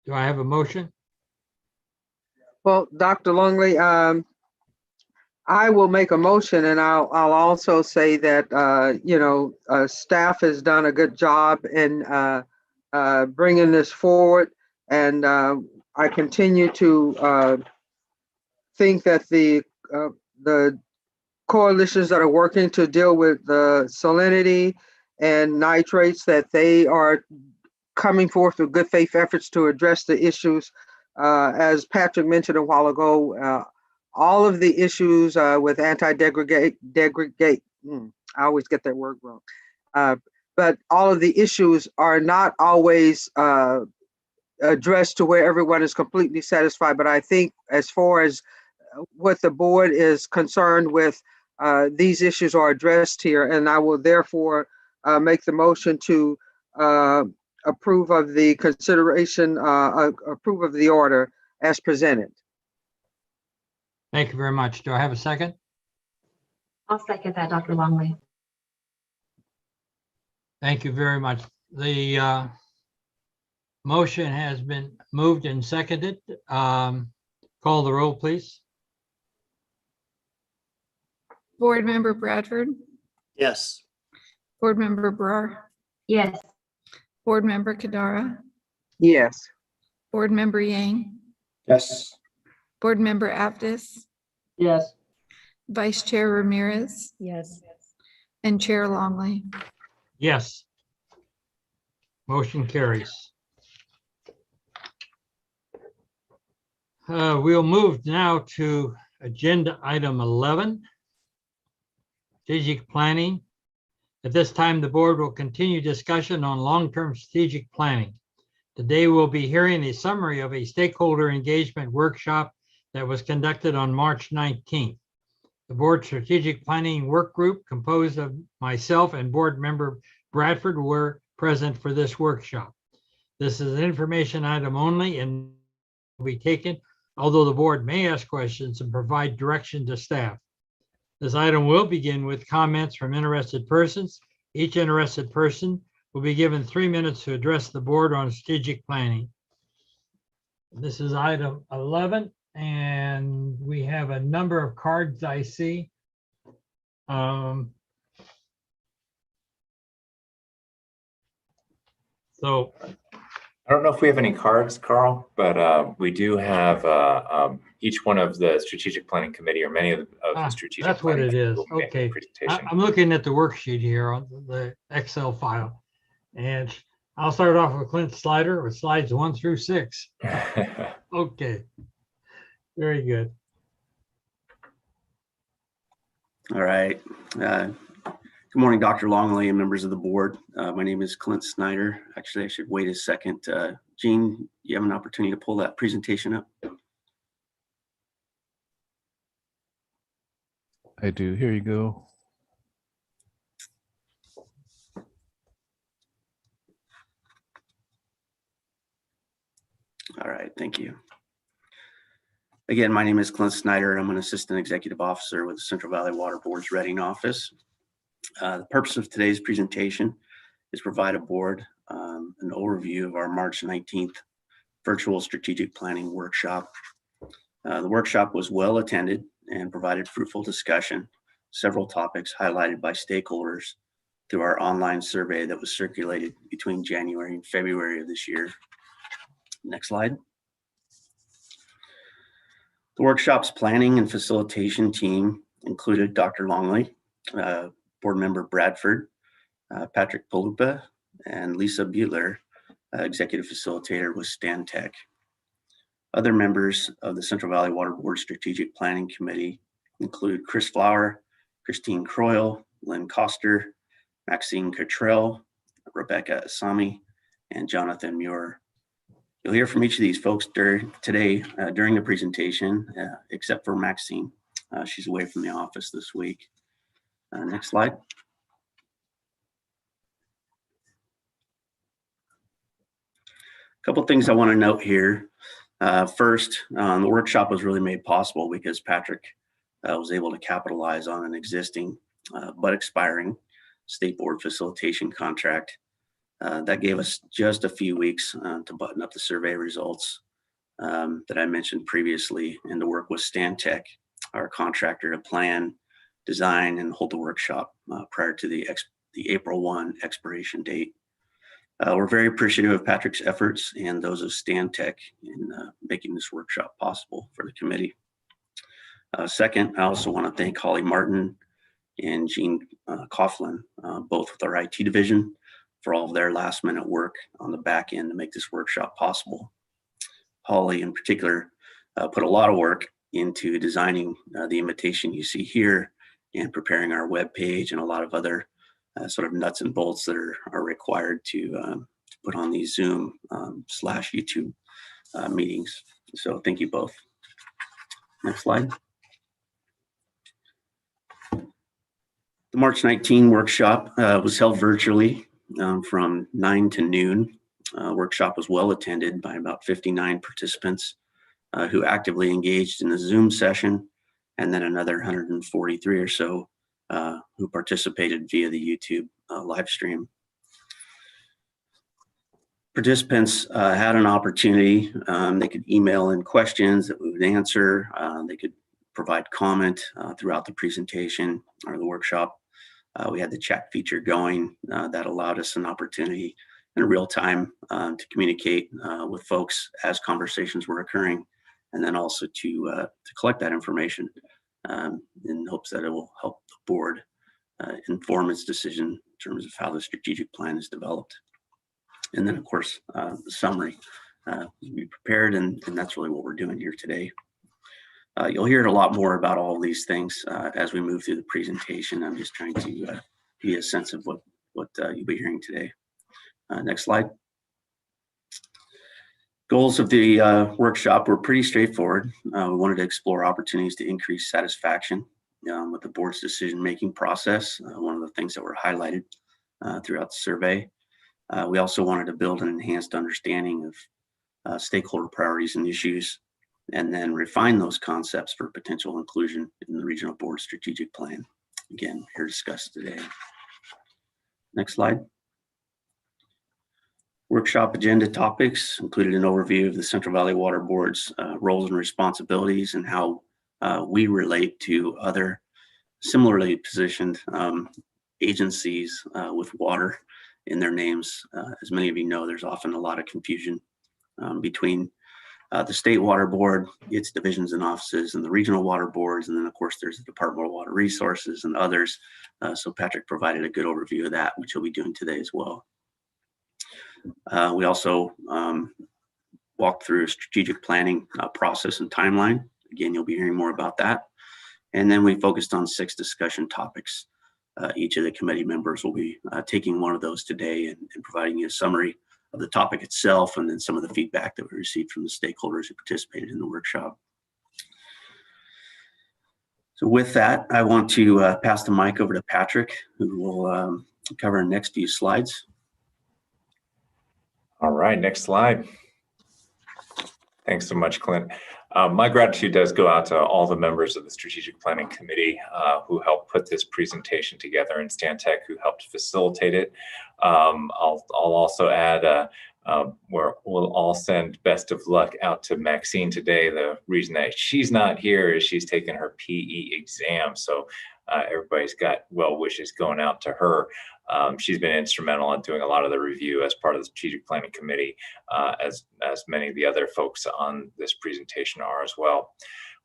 Do I have a motion? Well, Dr. Longley, I will make a motion, and I'll also say that, staff has done a good job in bringing this forward. And I continue to think that the coalitions that are working to deal with the salinity and nitrates, that they are coming forth with good faith efforts to address the issues. As Patrick mentioned a while ago, all of the issues with anti-degradate, I always get that word wrong. But all of the issues are not always addressed to where everyone is completely satisfied. But I think as far as what the board is concerned with, these issues are addressed here, and I will therefore make the motion to approve of the consideration, approve of the order as presented. Thank you very much. Do I have a second? I'll second that, Dr. Longley. Thank you very much. The motion has been moved and seconded. Call the roll, please. Board Member Bradford, Yes. Board Member Brar, Yes. Board Member Kadara, Yes. Board Member Yang, Yes. Board Member Aptis, Yes. Vice Chair Ramirez, Yes. and Chair Longley. Yes. Motion carries. We'll move now to agenda item 11, strategic planning. At this time, the board will continue discussion on long-term strategic planning. Today, we'll be hearing a summary of a stakeholder engagement workshop that was conducted on March 19th. The board strategic planning work group composed of myself and board member Bradford were present for this workshop. This is an information item only and will be taken, although the board may ask questions and provide direction to staff. This item will begin with comments from interested persons. Each interested person will be given 3 minutes to address the board on strategic planning. This is item 11, and we have a number of cards I see. So I don't know if we have any cards, Carl, but we do have each one of the strategic planning committee or many of the strategic that's what planning it is. will make a Okay. presentation. I'm looking at the worksheet here on the Excel file, and I'll start off with Clint Slider with slides 1 through 6. Okay. Very good. All right. Good morning, Dr. Longley and members of the board. My name is Clint Snyder. Actually, I should wait a second. Gene, you have an opportunity to pull that presentation up. I do. Here you go. All right, thank you. Again, my name is Clint Snyder. I'm an assistant executive officer with the Central Valley Water Board's Reading office. The purpose of today's presentation is provide a board an overview of our March 19th virtual strategic planning workshop. The workshop was well attended and provided fruitful discussion, several topics highlighted by stakeholders through our online survey that was circulated between January and February of this year. Next slide. The workshop's planning and facilitation team included Dr. Longley, board member Bradford, Patrick Palupa, and Lisa Butler, executive facilitator with Stantec. Other members of the Central Valley Water Board Strategic Planning Committee include Chris Flower, Christine Croyle, Lynn Coster, Maxine Cottrell, Rebecca Asami, and Jonathan Muir. You'll hear from each of these folks today during the presentation, except for Maxine. She's away from the office this week. Next slide. A couple things I want to note here. First, the workshop was really made possible because Patrick was able to capitalize on an existing but expiring state board facilitation contract. That gave us just a few weeks to button up the survey results that I mentioned previously, and to work with Stantec, our contractor, to plan, design, and hold the workshop prior to the April 1 expiration date. We're very appreciative of Patrick's efforts and those of Stantec in making this workshop possible for the committee. Second, I also want to thank Holly Martin and Jean Coughlin, both with our IT division, for all of their last minute work on the back end to make this workshop possible. Holly in particular put a lot of work into designing the invitation you see here and preparing our web page and a lot of other sort of nuts and bolts that are required to put on these Zoom / YouTube meetings. So thank you both. Next slide. The March 19 workshop was held virtually from 9 to noon. Workshop was well attended by about 59 participants who actively engaged in the Zoom session, and then another 143 or so who participated via the YouTube live stream. Participants had an opportunity. They could email in questions that we would answer. They could provide comment throughout the presentation or the workshop. We had the chat feature going that allowed us an opportunity in real time to communicate with folks as conversations were occurring, and then also to collect that information in hopes that it will help the board inform its decision in terms of how the strategic plan is developed. And then, of course, the summary. Be prepared, and that's really what we're doing here today. You'll hear a lot more about all of these things as we move through the presentation. I'm just trying to give you a sense of what you'll be hearing today. Next slide. Goals of the workshop were pretty straightforward. We wanted to explore opportunities to increase satisfaction with the board's decision-making process, one of the things that were highlighted throughout the survey. We also wanted to build an enhanced understanding of stakeholder priorities and issues, and then refine those concepts for potential inclusion in the regional board strategic plan. Again, here discussed today. Next slide. Workshop agenda topics included an overview of the Central Valley Water Board's roles and responsibilities and how we relate to other similarly positioned agencies with water in their names. As many of you know, there's often a lot of confusion between the State Water Board, its divisions and offices, and the regional water boards. And then, of course, there's the Department of Water Resources and others. So Patrick provided a good overview of that, which he'll be doing today as well. We also walked through a strategic planning process and timeline. Again, you'll be hearing more about that. And then we focused on 6 discussion topics. Each of the committee members will be taking one of those today and providing you a summary of the topic itself, and then some of the feedback that we received from the stakeholders who participated in the workshop. So with that, I want to pass the mic over to Patrick, who will cover the next few slides. All right, next slide. Thanks so much, Clint. My gratitude does go out to all the members of the Strategic Planning Committee who helped put this presentation together, and Stantec, who helped facilitate it. I'll also add we'll all send best of luck out to Maxine today. The reason that she's not here is she's taking her PE exam, so everybody's got well wishes going out to her. She's been instrumental in doing a lot of the review as part of the Strategic Planning Committee, as many of the other folks on this presentation are as well.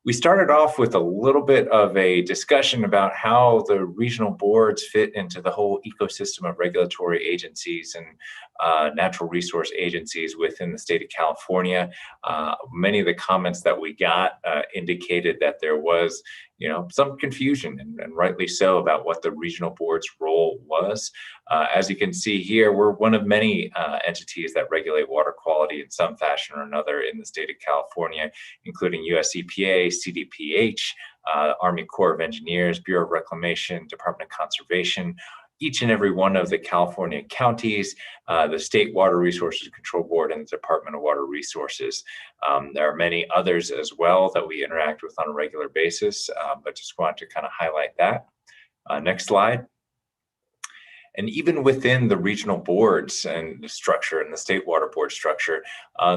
We started off with a little bit of a discussion about how the regional boards fit into the whole ecosystem of regulatory agencies and natural resource agencies within the state of California. Many of the comments that we got indicated that there was some confusion, and rightly so, about what the regional board's role was. As you can see here, we're one of many entities that regulate water quality in some fashion or another in the state of California, including US EPA, CDPH, Army Corps of Engineers, Bureau of Reclamation, Department of Conservation. each and every one of the California counties, the State Water Resources Control Board, and the Department of Water Resources. There are many others as well that we interact with on a regular basis, but just want to kind of highlight that. Next slide. And even within the regional boards and the structure and the state water board structure,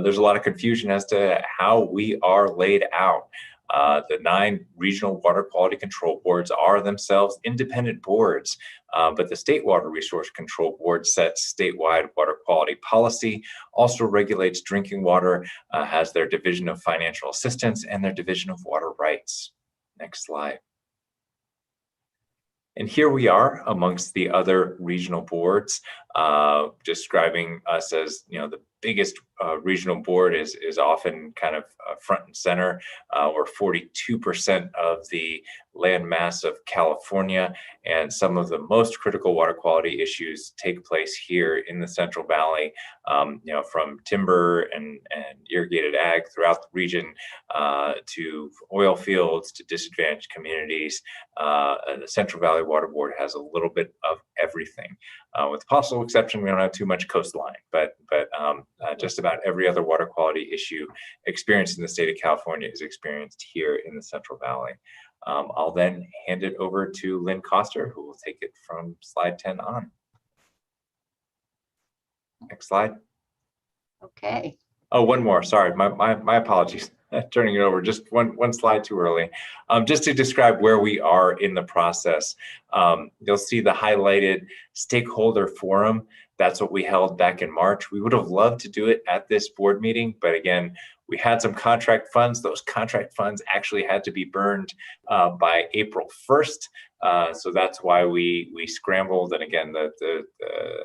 there's a lot of confusion as to how we are laid out. The 9 regional water quality control boards are themselves independent boards, but the State Water Resource Control Board sets statewide water quality policy, also regulates drinking water, has their division of financial assistance and their division of water rights. Next slide. And here we are amongst the other regional boards, describing us as, the biggest regional board is often kind of front and center. We're 42% of the land mass of California, and some of the most critical water quality issues take place here in the Central Valley, from timber and irrigated ag throughout the region, to oil fields, to disadvantaged communities. The Central Valley Water Board has a little bit of everything. With the possible exception, we don't have too much coastline, but just about every other water quality issue experienced in the state of California is experienced here in the Central Valley. I'll then hand it over to Lynn Coster, who will take it from slide 10 on. Next slide. Okay. Oh, one more. Sorry, my apologies. Turning it over just one slide too early. Just to describe where we are in the process. You'll see the highlighted stakeholder forum. That's what we held back in March. We would have loved to do it at this board meeting, but again, we had some contract funds. Those contract funds actually had to be burned by April 1st. So that's why we scrambled. And again, the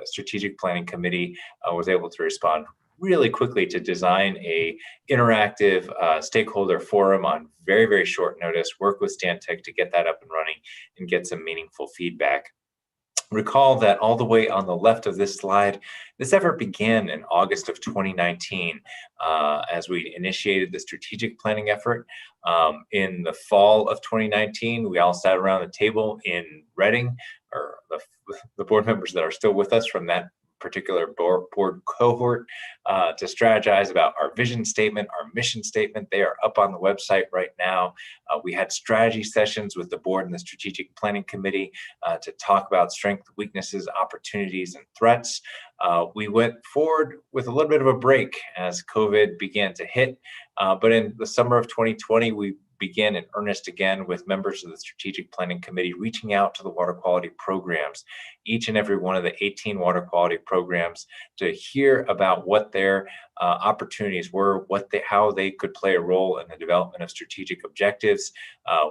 Strategic Planning Committee was able to respond really quickly to design a interactive stakeholder forum on very, very short notice, work with Stantec to get that up and running and get some meaningful feedback. Recall that all the way on the left of this slide, this effort began in August of 2019 as we initiated the strategic planning effort. In the fall of 2019, we all sat around the table in Reading, or the board members that are still with us from that particular board cohort, to strategize about our vision statement, our mission statement. They are up on the website right now. We had strategy sessions with the board and the Strategic Planning Committee to talk about strengths, weaknesses, opportunities, and threats. We went forward with a little bit of a break as COVID began to hit, but in the summer of 2020, we began in earnest again with members of the Strategic Planning Committee reaching out to the water quality programs, each and every one of the 18 water quality programs, to hear about what their opportunities were, how they could play a role in the development of strategic objectives.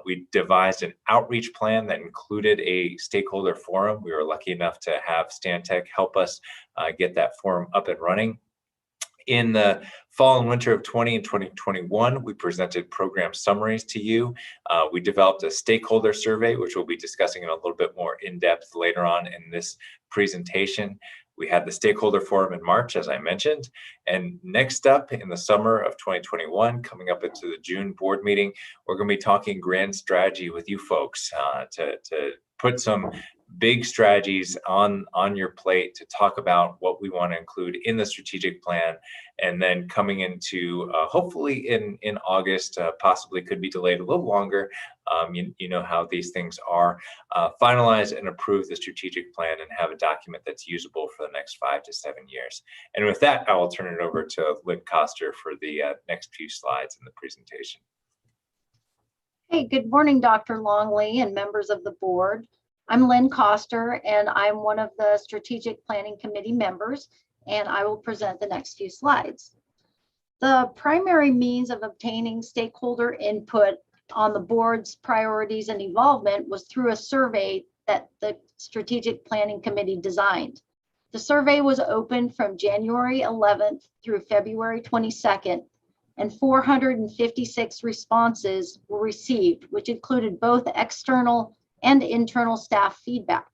We devised an outreach plan that included a stakeholder forum. We were lucky enough to have Stantec help us get that forum up and running. In the fall and winter of 2020 and 2021, we presented program summaries to you. We developed a stakeholder survey, which we'll be discussing in a little bit more in depth later on in this presentation. We had the stakeholder forum in March, as I mentioned. And next up in the summer of 2021, coming up into the June board meeting, we're going to be talking grand strategy with you folks to put some big strategies on your plate to talk about what we want to include in the strategic plan. And then coming into hopefully in August, possibly could be delayed a little longer. You know how these things are. Finalize and approve the strategic plan and have a document that's usable for the next 5 to 7 years. And with that, I will turn it over to Lynn Coster for the next few slides in the presentation. Hey, good morning, Dr. Longley and members of the board. I'm Lynn Coster, and I'm one of the Strategic Planning Committee members, and I will present the next few slides. The primary means of obtaining stakeholder input on the board's priorities and involvement was through a survey that the Strategic Planning Committee designed. The survey was open from January 11th through February 22nd, and 456 responses were received, which included both external and internal staff feedback.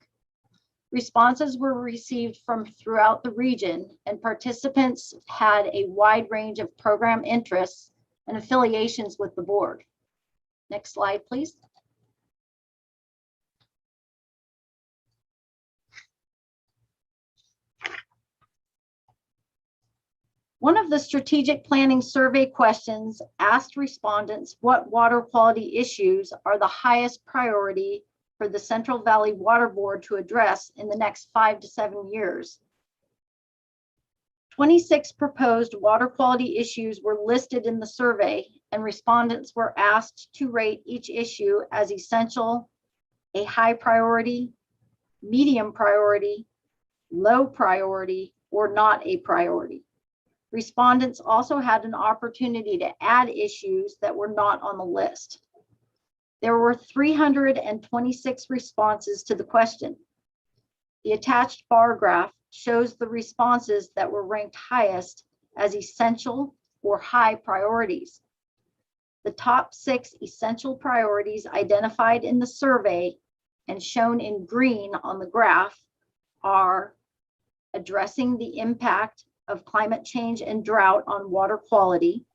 Responses were received from throughout the region, and participants had a wide range of program interests and affiliations with the board. Next slide, please. One of the strategic planning survey questions asked respondents what water quality issues are the highest priority for the Central Valley Water Board to address in the next 5 to 7 years. 26 proposed water quality issues were listed in the survey, and respondents were asked to rate each issue as essential, a high priority, medium priority, low priority, or not a priority. Respondents also had an opportunity to add issues that were not on the list. There were 326 responses to the question. The attached bar graph shows the responses that were ranked highest as essential or high priorities. The top 6 essential priorities identified in the survey and shown in green on the graph are addressing the impact of climate change and drought on water quality,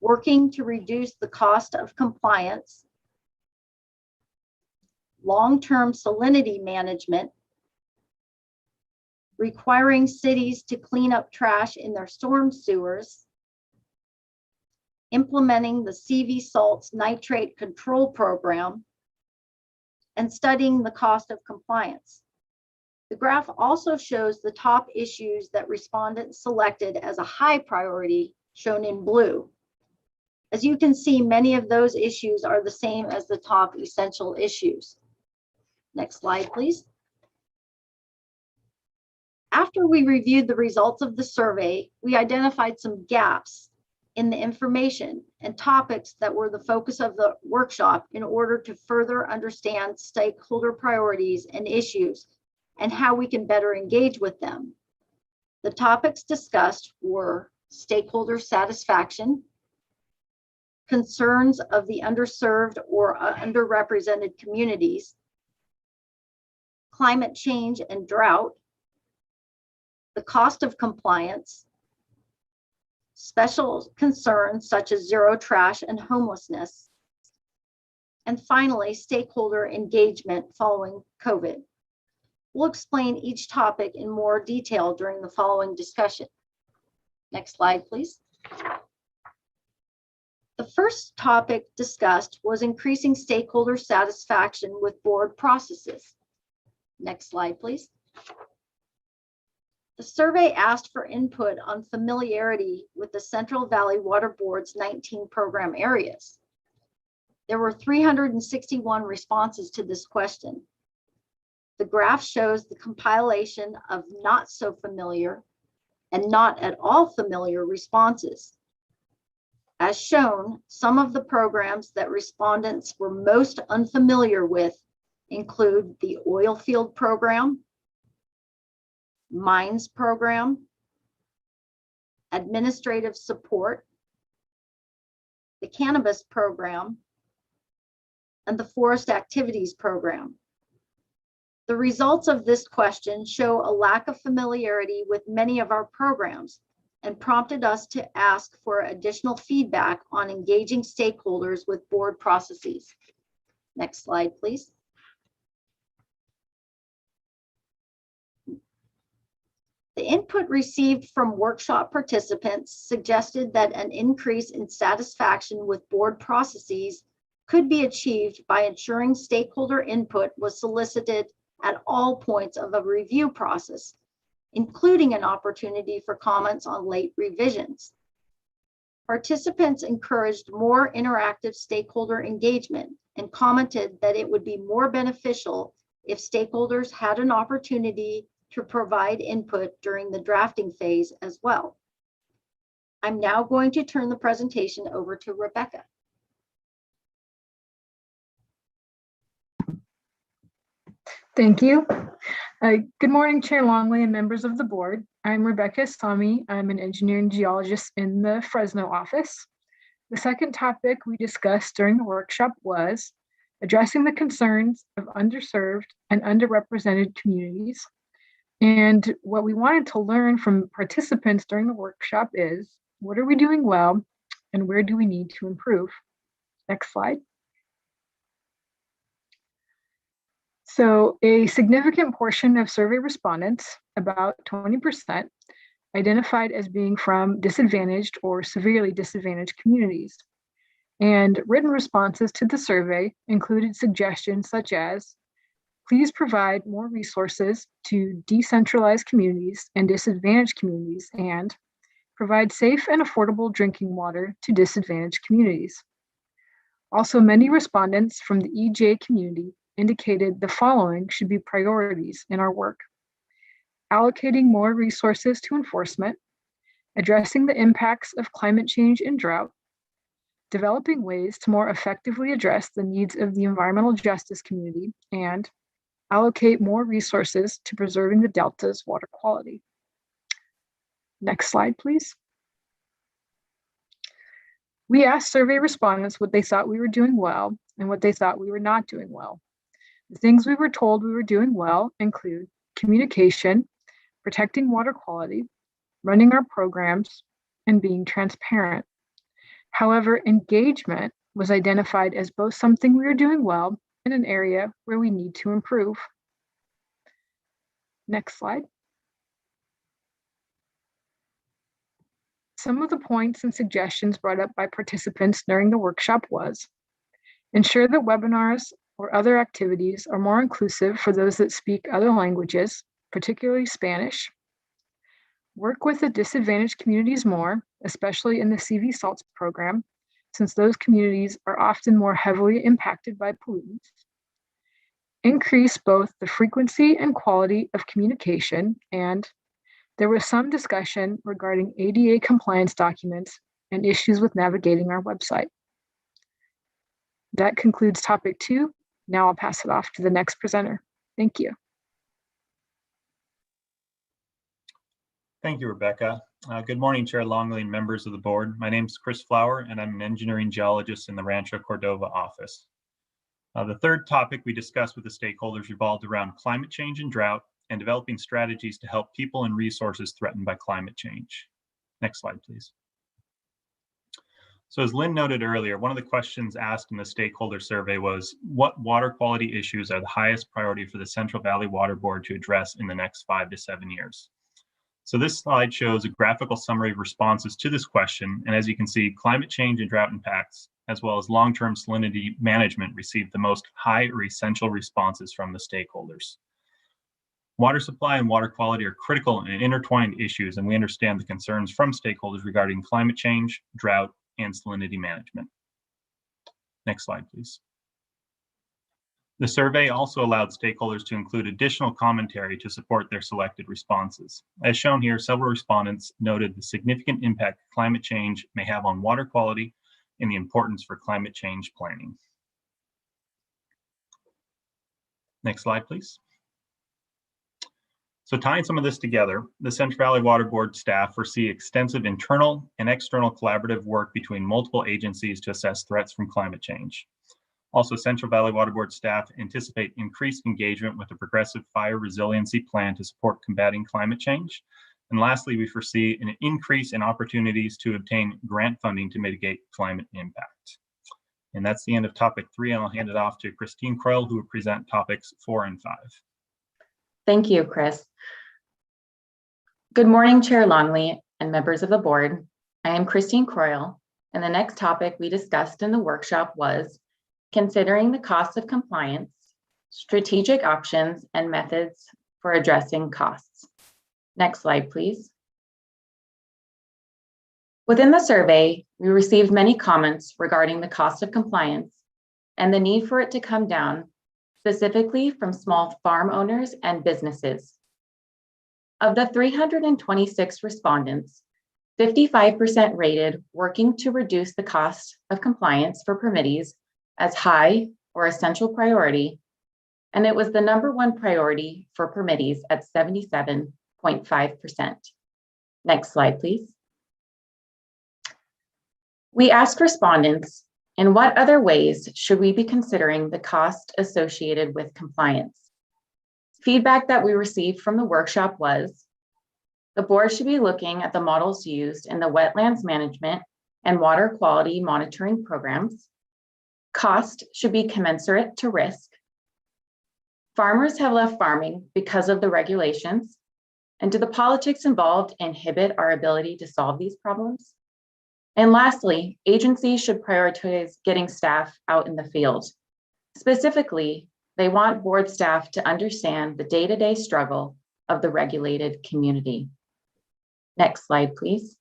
working to reduce the cost of compliance, long-term salinity management, requiring cities to clean up trash in their storm sewers, implementing the CV salts nitrate control program, and studying the cost of compliance. The graph also shows the top issues that respondents selected as a high priority, shown in blue. As you can see, many of those issues are the same as the top essential issues. Next slide, please. After we reviewed the results of the survey, we identified some gaps in the information and topics that were the focus of the workshop in order to further understand stakeholder priorities and issues and how we can better engage with them. The topics discussed were stakeholder satisfaction, concerns of the underserved or underrepresented communities, climate change and drought, the cost of compliance, special concerns such as zero trash and homelessness, and finally, stakeholder engagement following COVID. We'll explain each topic in more detail during the following discussion. Next slide, please. The first topic discussed was increasing stakeholder satisfaction with board processes. Next slide, please. The survey asked for input on familiarity with the Central Valley Water Board's 19 program areas. There were 361 responses to this question. The graph shows the compilation of not so familiar and not at all familiar responses. As shown, some of the programs that respondents were most unfamiliar with include the oil field program, mines program, administrative support, the cannabis program, and the forest activities program. The results of this question show a lack of familiarity with many of our programs and prompted us to ask for additional feedback on engaging stakeholders with board processes. Next slide, please. The input received from workshop participants suggested that an increase in satisfaction with board processes could be achieved by ensuring stakeholder input was solicited at all points of a review process, including an opportunity for comments on late revisions. Participants encouraged more interactive stakeholder engagement and commented that it would be more beneficial if stakeholders had an opportunity to provide input during the drafting phase as well. I'm now going to turn the presentation over to Rebecca. Thank you. Good morning, Chair Longley and members of the board. I'm Rebecca Sami. I'm an engineering geologist in the Fresno office. The second topic we discussed during the workshop was addressing the concerns of underserved and underrepresented communities. And what we wanted to learn from participants during the workshop is, what are we doing well and where do we need to improve? Next slide. So a significant portion of survey respondents, about 20%, identified as being from disadvantaged or severely disadvantaged communities. And written responses to the survey included suggestions such as, please provide more resources to decentralized communities and disadvantaged communities, and provide safe and affordable drinking water to disadvantaged communities. Also, many respondents from the EJ community indicated the following should be priorities in our work: allocating more resources to enforcement, addressing the impacts of climate change and drought, developing ways to more effectively address the needs of the environmental justice community, and allocate more resources to preserving the Delta's water quality. Next slide, please. We asked survey respondents what they thought we were doing well and what they thought we were not doing well. The things we were told we were doing well include communication, protecting water quality, running our programs, and being transparent. However, engagement was identified as both something we were doing well and an area where we need to improve. Next slide. Some of the points and suggestions brought up by participants during the workshop was: ensure that webinars or other activities are more inclusive for those that speak other languages, particularly Spanish. Work with the disadvantaged communities more, especially in the CV Salts program, since those communities are often more heavily impacted by pollutants. Increase both the frequency and quality of communication, and there was some discussion regarding ADA compliance documents and issues with navigating our website. That concludes topic 2. Now I'll pass it off to the next presenter. Thank you. Thank you, Rebecca. Good morning, Chair Longley and members of the board. My name is Chris Flower, and I'm an engineering geologist in the Rancho Cordova office. The third topic we discussed with the stakeholders revolved around climate change and drought and developing strategies to help people and resources threatened by climate change. Next slide, please. So as Lynn noted earlier, one of the questions asked in the stakeholder survey was, what water quality issues are the highest priority for the Central Valley Water Board to address in the next 5 to 7 years? So this slide shows a graphical summary of responses to this question. And as you can see, climate change and drought impacts, as well as long-term salinity management, received the most high or essential responses from the stakeholders. Water supply and water quality are critical and intertwined issues, and we understand the concerns from stakeholders regarding climate change, drought, and salinity management. Next slide, please. The survey also allowed stakeholders to include additional commentary to support their selected responses. As shown here, several respondents noted the significant impact climate change may have on water quality and the importance for climate change planning. Next slide, please. So tying some of this together, the Central Valley Water Board staff foresee extensive internal and external collaborative work between multiple agencies to assess threats from climate change. Also, Central Valley Water Board staff anticipate increased engagement with the Progressive Fire Resiliency Plan to support combating climate change. And lastly, we foresee an increase in opportunities to obtain grant funding to mitigate climate impact. And that's the end of topic 3, and I'll hand it off to Christine Croyle, who will present topics 4 and 5. Thank you, Chris. Good morning, Chair Longley and members of the board. I am Christine Croyle, and the next topic we discussed in the workshop was considering the cost of compliance, strategic options, and methods for addressing costs. Next slide, please. Within the survey, we received many comments regarding the cost of compliance and the need for it to come down, specifically from small farm owners and businesses. Of the 326 respondents, 55% rated working to reduce the cost of compliance for permittees as high or essential priority, and it was the #1 priority for permittees at 77.5%. Next slide, please. We asked respondents, in what other ways should we be considering the cost associated with compliance? Feedback that we received from the workshop was, the board should be looking at the models used in the wetlands management and water quality monitoring programs. Cost should be commensurate to risk. Farmers have left farming because of the regulations, And do the politics involved inhibit our ability to solve these problems? And lastly, agencies should prioritize getting staff out in the field. Specifically, they want board staff to understand the day-to-day struggle of the regulated community. Next slide, please.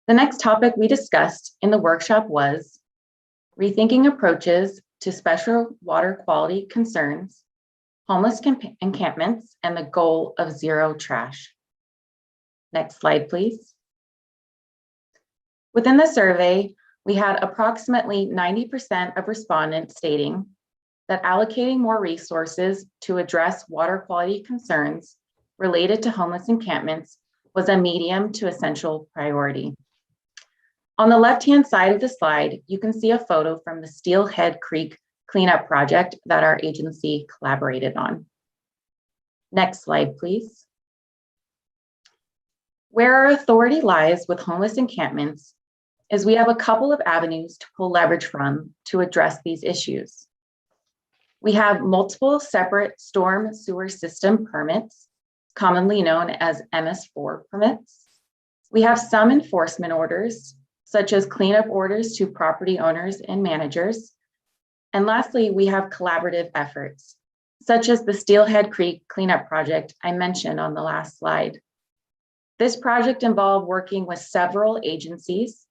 The next topic we discussed in the workshop was rethinking approaches to special water quality concerns, homeless encampments, and the goal of zero trash. Next slide, please. Within the survey, we had approximately 90% of respondents stating that allocating more resources to address water quality concerns related to homeless encampments was a medium to essential priority. On the left-hand side of the slide, you can see a photo from the Steelhead Creek cleanup project that our agency collaborated on. Next slide, please. Where our authority lies with homeless encampments is we have a couple of avenues to pull leverage from to address these issues. We have multiple separate storm sewer system permits, commonly known as MS4 permits. We have some enforcement orders, such as cleanup orders to property owners and managers. And lastly, we have collaborative efforts, such as the Steelhead Creek cleanup project I mentioned on the last slide. This project involved working with several agencies,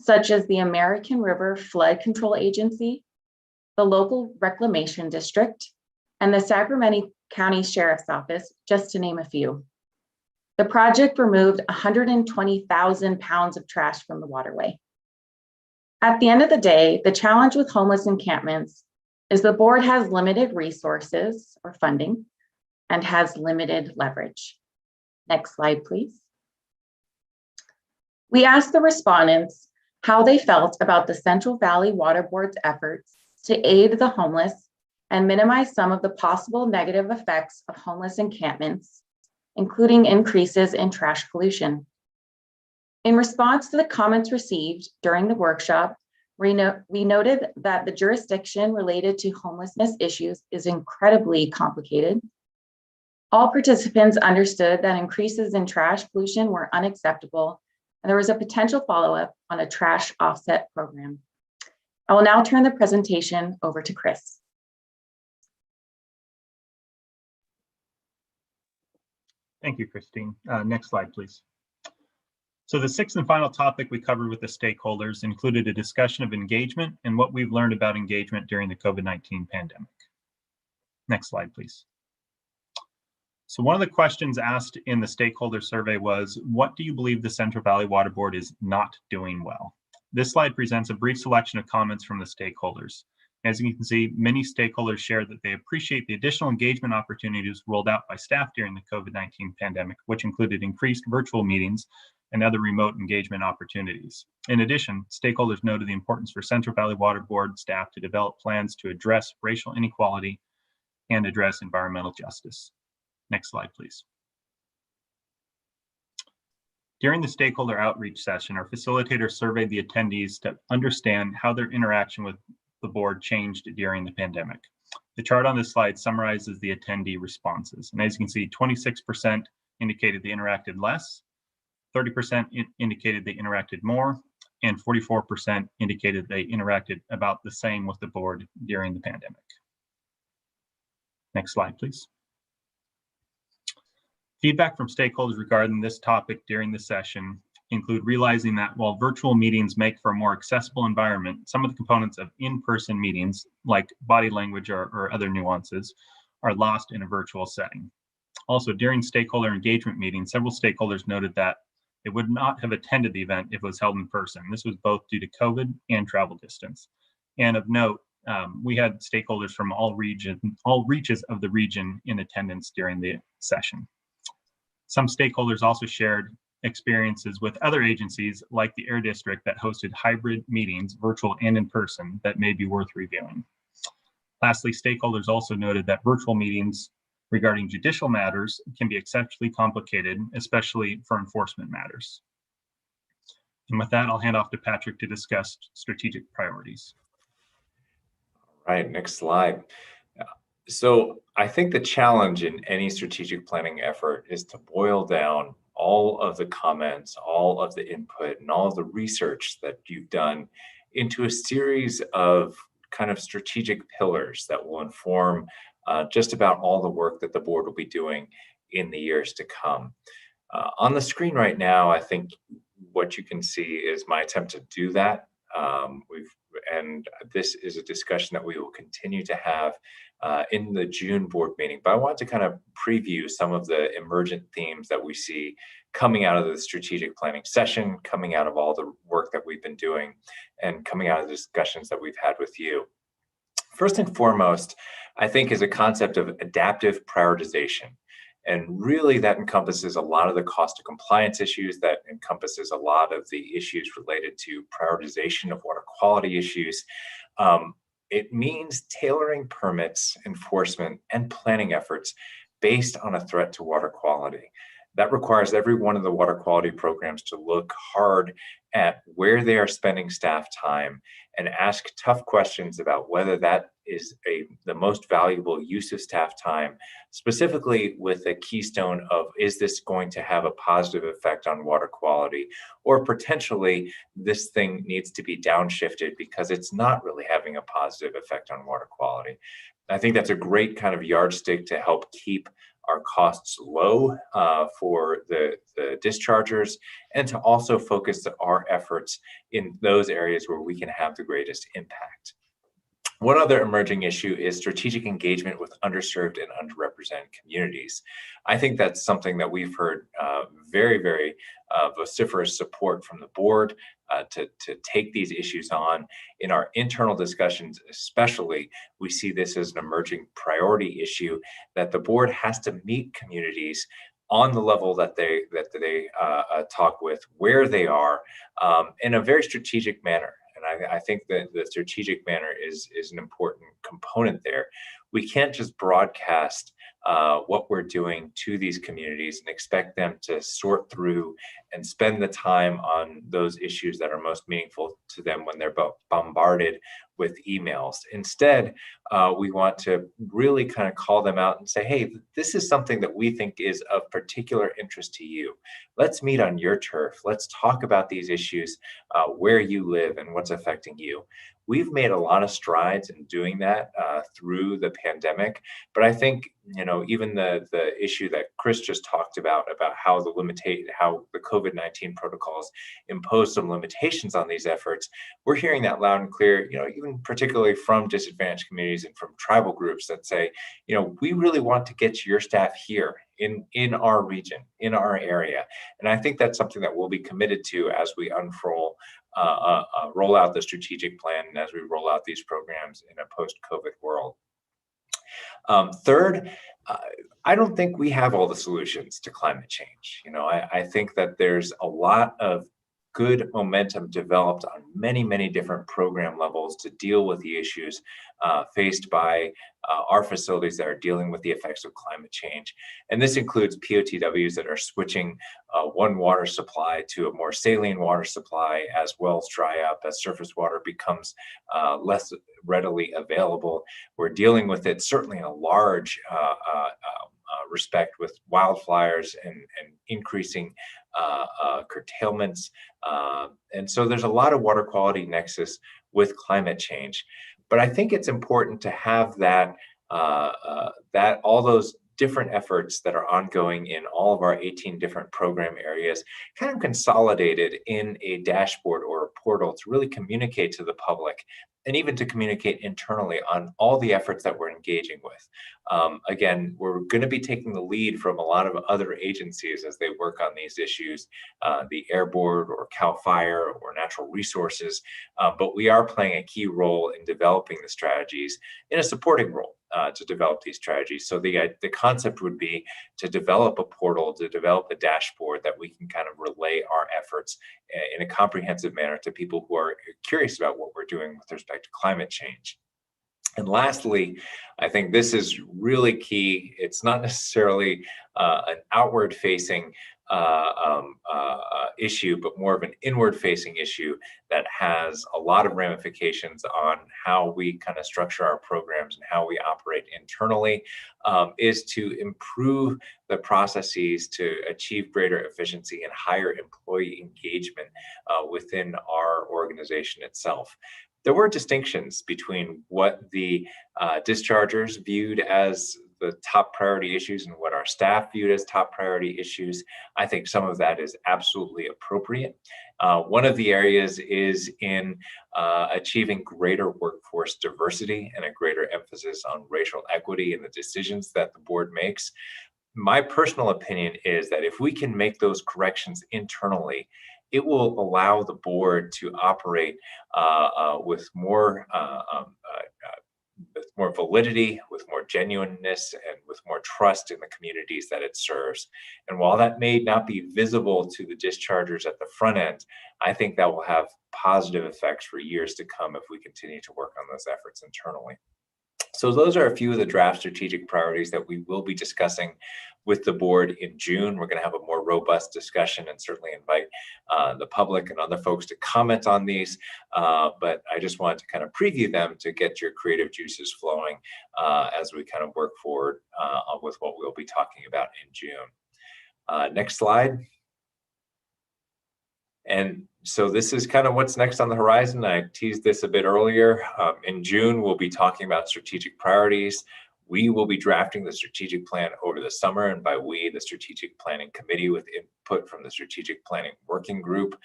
such as the American River Flood Control Agency, the local reclamation district, and the Sacramento County Sheriff's Office, just to name a few. The project removed 120,000 pounds of trash from the waterway. At the end of the day, the challenge with homeless encampments is the board has limited resources or funding and has limited leverage. Next slide, please. We asked the respondents how they felt about the Central Valley Water Board's efforts to aid the homeless and minimize some of the possible negative effects of homeless encampments, including increases in trash pollution. In response to the comments received during the workshop, we noted that the jurisdiction related to homelessness issues is incredibly complicated. All participants understood that increases in trash pollution were unacceptable, and there was a potential follow-up on a trash offset program. I will now turn the presentation over to Chris. Thank you, Christine. Next slide, please. So the sixth and final topic we covered with the stakeholders included a discussion of engagement and what we've learned about engagement during the COVID-19 pandemic. Next slide, please. So one of the questions asked in the stakeholder survey was, what do you believe the Central Valley Water Board is not doing well? This slide presents a brief selection of comments from the stakeholders. As you can see, many stakeholders shared that they appreciate the additional engagement opportunities rolled out by staff during the COVID-19 pandemic, which included increased virtual meetings and other remote engagement opportunities. In addition, stakeholders noted the importance for Central Valley Water Board staff to develop plans to address racial inequality and address environmental justice. Next slide, please. During the stakeholder outreach session, our facilitator surveyed the attendees to understand how their interaction with the board changed during the pandemic. The chart on this slide summarizes the attendee responses. And as you can see, 26% indicated they interacted less, 30% indicated they interacted more, and 44% indicated they interacted about the same with the board during the pandemic. Next slide, please. Feedback from stakeholders regarding this topic during the session include realizing that while virtual meetings make for a more accessible environment, some of the components of in-person meetings, like body language or other nuances, are lost in a virtual setting. Also, during stakeholder engagement meetings, several stakeholders noted that they would not have attended the event if it was held in person. This was both due to COVID and travel distance. And of note, we had stakeholders from all reaches of the region in attendance during the session. Some stakeholders also shared experiences with other agencies like the Air District that hosted hybrid meetings, virtual and in person, that may be worth reviewing. Lastly, stakeholders also noted that virtual meetings regarding judicial matters can be exceptionally complicated, especially for enforcement matters. And with that, I'll hand off to Patrick to discuss strategic priorities. All right, next slide. So I think the challenge in any strategic planning effort is to boil down all of the comments, all of the input, and all of the research that you've done into a series of kind of strategic pillars that will inform just about all the work that the board will be doing in the years to come. On the screen right now, I think what you can see is my attempt to do that. And this is a discussion that we will continue to have in the June board meeting. But I want to kind of preview some of the emergent themes that we see coming out of the strategic planning session, coming out of all the work that we've been doing, and coming out of the discussions that we've had with you. First and foremost, I think, is a concept of adaptive prioritization. And really that encompasses a lot of the cost of compliance issues, that encompasses a lot of the issues related to prioritization of water quality issues. It means tailoring permits, enforcement, and planning efforts based on a threat to water quality. That requires every one of the water quality programs to look hard at where they are spending staff time and ask tough questions about whether that is the most valuable use of staff time, specifically with a keystone of, is this going to have a positive effect on water quality? Or potentially this thing needs to be downshifted because it's not really having a positive effect on water quality. I think that's a great kind of yardstick to help keep our costs low for the dischargers, and to also focus our efforts in those areas where we can have the greatest impact. One other emerging issue is strategic engagement with underserved and underrepresented communities. I think that's something that we've heard very, very vociferous support from the board to take these issues on. In our internal discussions especially, we see this as an emerging priority issue, that the board has to meet communities on the level that they talk with, where they are, in a very strategic manner. And I think that the strategic manner is an important component there. We can't just broadcast what we're doing to these communities and expect them to sort through and spend the time on those issues that are most meaningful to them when they're bombarded with emails. Instead, we want to really kind of call them out and say, hey, this is something that we think is of particular interest to you. Let's meet on your turf. Let's talk about these issues, where you live and what's affecting you. We've made a lot of strides in doing that through the pandemic, but I think, you know, even the issue that Chris just talked about how the COVID-19 protocols impose some limitations on these efforts, we're hearing that loud and clear, you know, even particularly from disadvantaged communities and from tribal groups that say, you know, we really want to get your staff here in our region, in our area. And I think that's something that we'll be committed to as we unfurl roll out the strategic plan and as we roll out these programs in a post-COVID world. Third, I don't think we have all the solutions to climate change. You know, I think that there's a lot of good momentum developed on many, many different program levels to deal with the issues faced by our facilities that are dealing with the effects of climate change. And this includes POTWs that are switching one water supply to a more saline water supply as wells dry up, as surface water becomes less readily available. We're dealing with it certainly in a large respect with wildfires and increasing curtailments. And so there's a lot of water quality nexus with climate change. But I think it's important to have that all those different efforts that are ongoing in all of our 18 different program areas kind of consolidated in a dashboard or a portal to really communicate to the public and even to communicate internally on all the efforts that we're engaging with. Again, we're going to be taking the lead from a lot of other agencies as they work on these issues, the Air Board or CAL FIRE or Natural Resources, but we are playing a key role in developing the strategies, in a supporting role to develop these strategies. So the concept would be to develop a portal, to develop a dashboard that we can kind of relay our efforts in a comprehensive manner to people who are curious about what we're doing with respect to climate change. And lastly, I think this is really key. It's not necessarily an outward facing issue, but more of an inward-facing issue that has a lot of ramifications on how we kind of structure our programs and how we operate internally, is to improve the processes to achieve greater efficiency and higher employee engagement within our organization itself. There were distinctions between what the dischargers viewed as the top priority issues and what our staff viewed as top priority issues. I think some of that is absolutely appropriate. One of the areas is in achieving greater workforce diversity and a greater emphasis on racial equity in the decisions that the board makes. My personal opinion is that if we can make those corrections internally, it will allow the board to operate with more validity, with more genuineness, and with more trust in the communities that it serves. And while that may not be visible to the dischargers at the front end, I think that will have positive effects for years to come if we continue to work on those efforts internally. So those are a few of the draft strategic priorities that we will be discussing with the board in June. We're going to have a more robust discussion and certainly invite the public and other folks to comment on these. But I just wanted to kind of preview them to get your creative juices flowing as we kind of work forward with what we'll be talking about in June. Next slide. And so this is kind of what's next on the horizon. I teased this a bit earlier. In June, we'll be talking about strategic priorities. We will be drafting the strategic plan over the summer, and by we, the strategic planning committee with input from the strategic planning working group.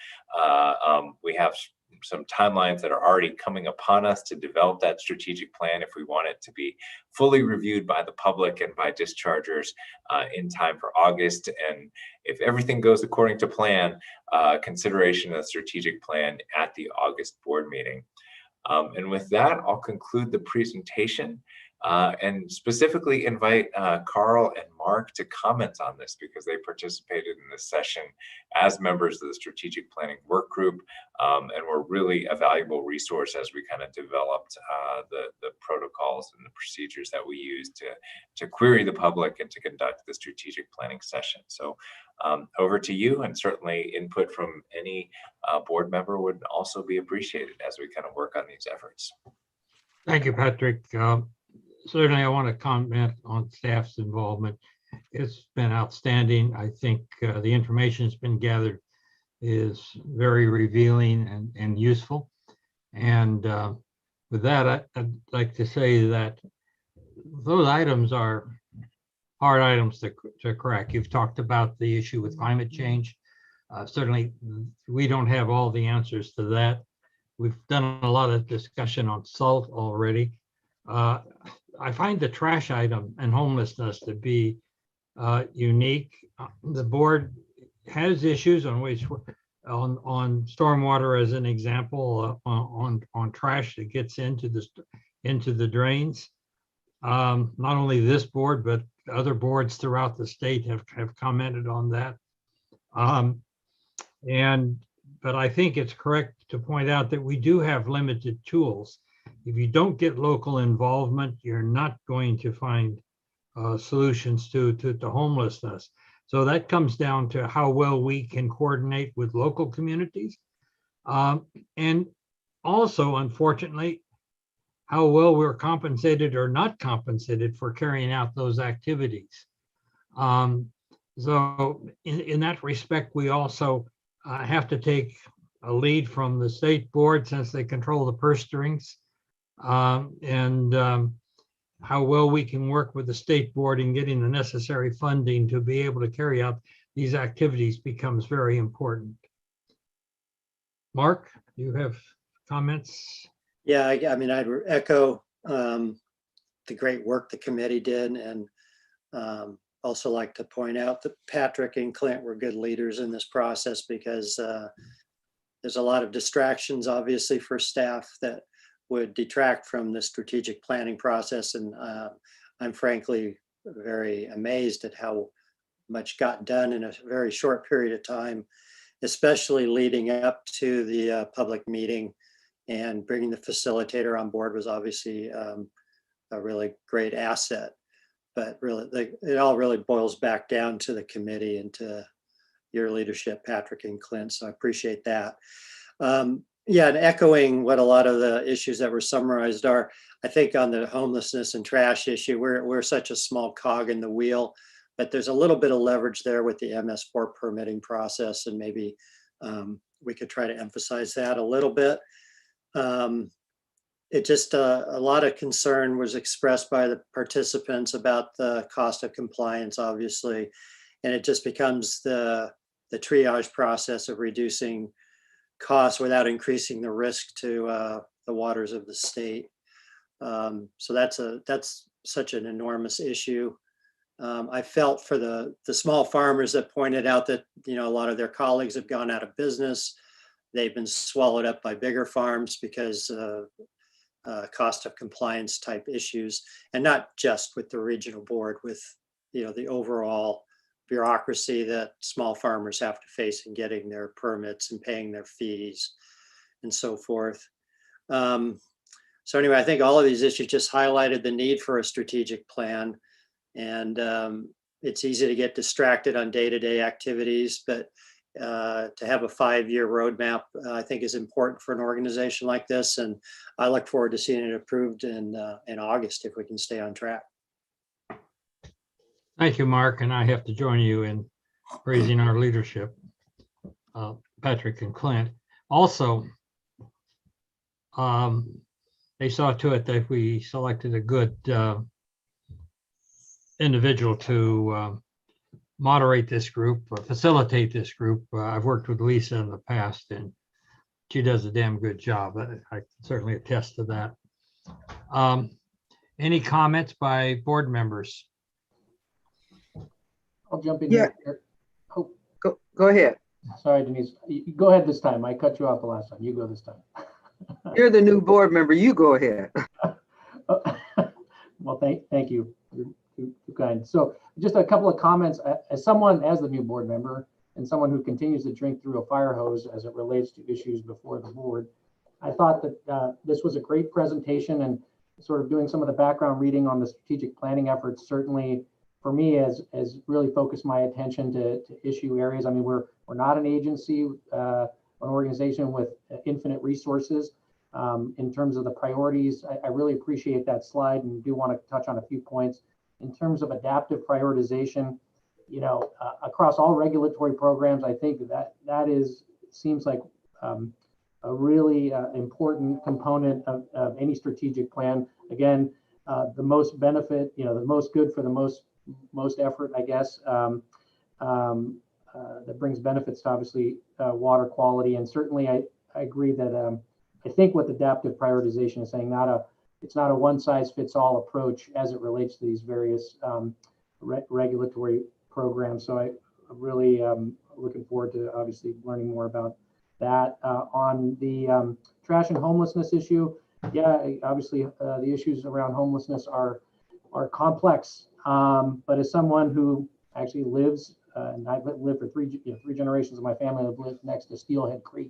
We have some timelines that are already coming upon us to develop that strategic plan if we want it to be fully reviewed by the public and by dischargers in time for August. And if everything goes according to plan, consideration of the strategic plan at the August board meeting. And with that, I'll conclude the presentation and specifically invite Carl and Mark to comment on this because they participated in this session as members of the strategic planning work group and were really a valuable resource as we kind of developed the protocols and the procedures that we use to query the public and to conduct the strategic planning session. So over to you, and certainly input from any board member would also be appreciated as we kind of work on these efforts. Thank you, Patrick. Certainly, I want to comment on staff's involvement. It's been outstanding. I think the information that's been gathered is very revealing and useful. And with that, I'd like to say that those items are hard items to crack. You've talked about the issue with climate change. Certainly, we don't have all the answers to that. We've done a lot of discussion on salt already. I find the trash item and homelessness to be unique. The board has issues on stormwater as an example, on trash that gets into the drains. Not only this board, but other boards throughout the state have commented on that. But I think it's correct to point out that we do have limited tools. If you don't get local involvement, you're not going to find solutions to homelessness. So that comes down to how well we can coordinate with local communities. And also, unfortunately, how well we're compensated or not compensated for carrying out those activities. So in that respect, we also have to take a lead from the state board since they control the purse strings. And how well we can work with the state board in getting the necessary funding to be able to carry out these activities becomes very important. Mark, do you have comments? Yeah, I mean, I'd echo the great work the committee did, and also like to point out that Patrick and Clint were good leaders in this process because there's a lot of distractions, obviously, for staff that would detract from the strategic planning process. And I'm frankly very amazed at how much got done in a very short period of time, especially leading up to the public meeting. And bringing the facilitator on board was obviously a really great asset. But really, it all really boils back down to the committee and to your leadership, Patrick and Clint. So I appreciate that. Yeah, and echoing what a lot of the issues that were summarized are, I think on the homelessness and trash issue, we're such a small cog in the wheel, but there's a little bit of leverage there with the MS4 permitting process, and maybe we could try to emphasize that a little bit. It just, a lot of concern was expressed by the participants about the cost of compliance, obviously, and it just becomes the triage process of reducing costs without increasing the risk to the waters of the state. So that's such an enormous issue. I felt for the small farmers that pointed out that, you know, a lot of their colleagues have gone out of business. They've been swallowed up by bigger farms because cost of compliance type issues, and not just with the regional board, with, you know, the overall bureaucracy that small farmers have to face in getting their permits and paying their fees and so forth. So anyway, I think all of these issues just highlighted the need for a strategic plan. And it's easy to get distracted on day-to-day activities, but to have a 5-year roadmap, I think is important for an organization like this. And I look forward to seeing it approved in August if we can stay on track. Thank you, Mark, and I have to join you in praising our leadership, Patrick and Clint. Also, they saw to it that we selected a good individual to moderate this group, facilitate this group. I've worked with Lisa in the past, and she does a damn good job. I can certainly attest to that. Any comments by board members? I'll jump in Yeah. here. Oh, Go ahead. sorry, Denise. You go ahead this time. I cut you off the last time. You go this time. You're the new board member. You go ahead. Well, thank you. You're too kind. So just a couple of comments. As the new board member and someone who continues to drink through a fire hose as it relates to issues before the board, I thought that this was a great presentation, and sort of doing some of the background reading on the strategic planning efforts certainly for me has really focused my attention to issue areas. I mean, we're not an agency, an organization with infinite resources. In terms of the priorities, I really appreciate that slide and do want to touch on a few points. In terms of adaptive prioritization, you know, across all regulatory programs, I think that seems like a really important component of any strategic plan. Again, the most benefit, you know, the most good for the most effort, I guess, that brings benefits to obviously water quality. And certainly I agree that I think what adaptive prioritization is saying, it's not a one size fits all approach as it relates to these various regulatory programs. So I really looking forward to obviously learning more about that. On the trash and homelessness issue, yeah, obviously the issues around homelessness are complex. But as someone who actually lives, and I've lived for three generations of my family have lived next to Steelhead Creek,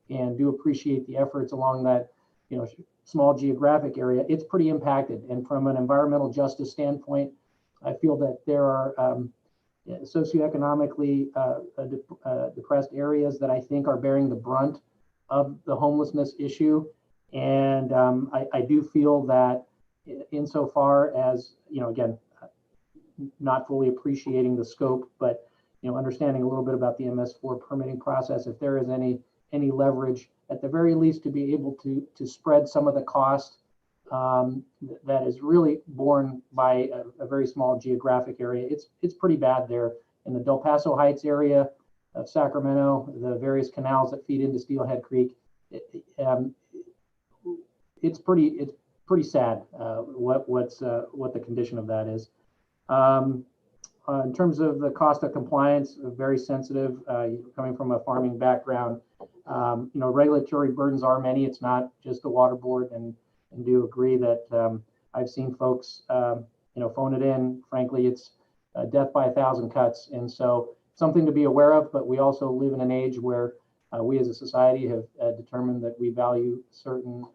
and do appreciate the efforts along that, you know, small geographic area. It's pretty impacted. And from an environmental justice standpoint, I feel that there are socioeconomically depressed areas that I think are bearing the brunt of the homelessness issue. And I do feel that insofar as, you know, again, not fully appreciating the scope, but, you know, understanding a little bit about the MS4 permitting process, if there is any leverage, at the very least, to be able to spread some of the cost that is really borne by a very small geographic area. It's pretty bad there in the Del Paso Heights area of Sacramento, the various canals that feed into Steelhead Creek. It's pretty sad what the condition of that is. In terms of the cost of compliance, very sensitive, coming from a farming background. You know, regulatory burdens are many. It's not just the water board, and do agree that I've seen folks, you know, phone it in. Frankly, it's death by 1,000 cuts. And so something to be aware of, but we also live in an age where we as a society have determined that we value certain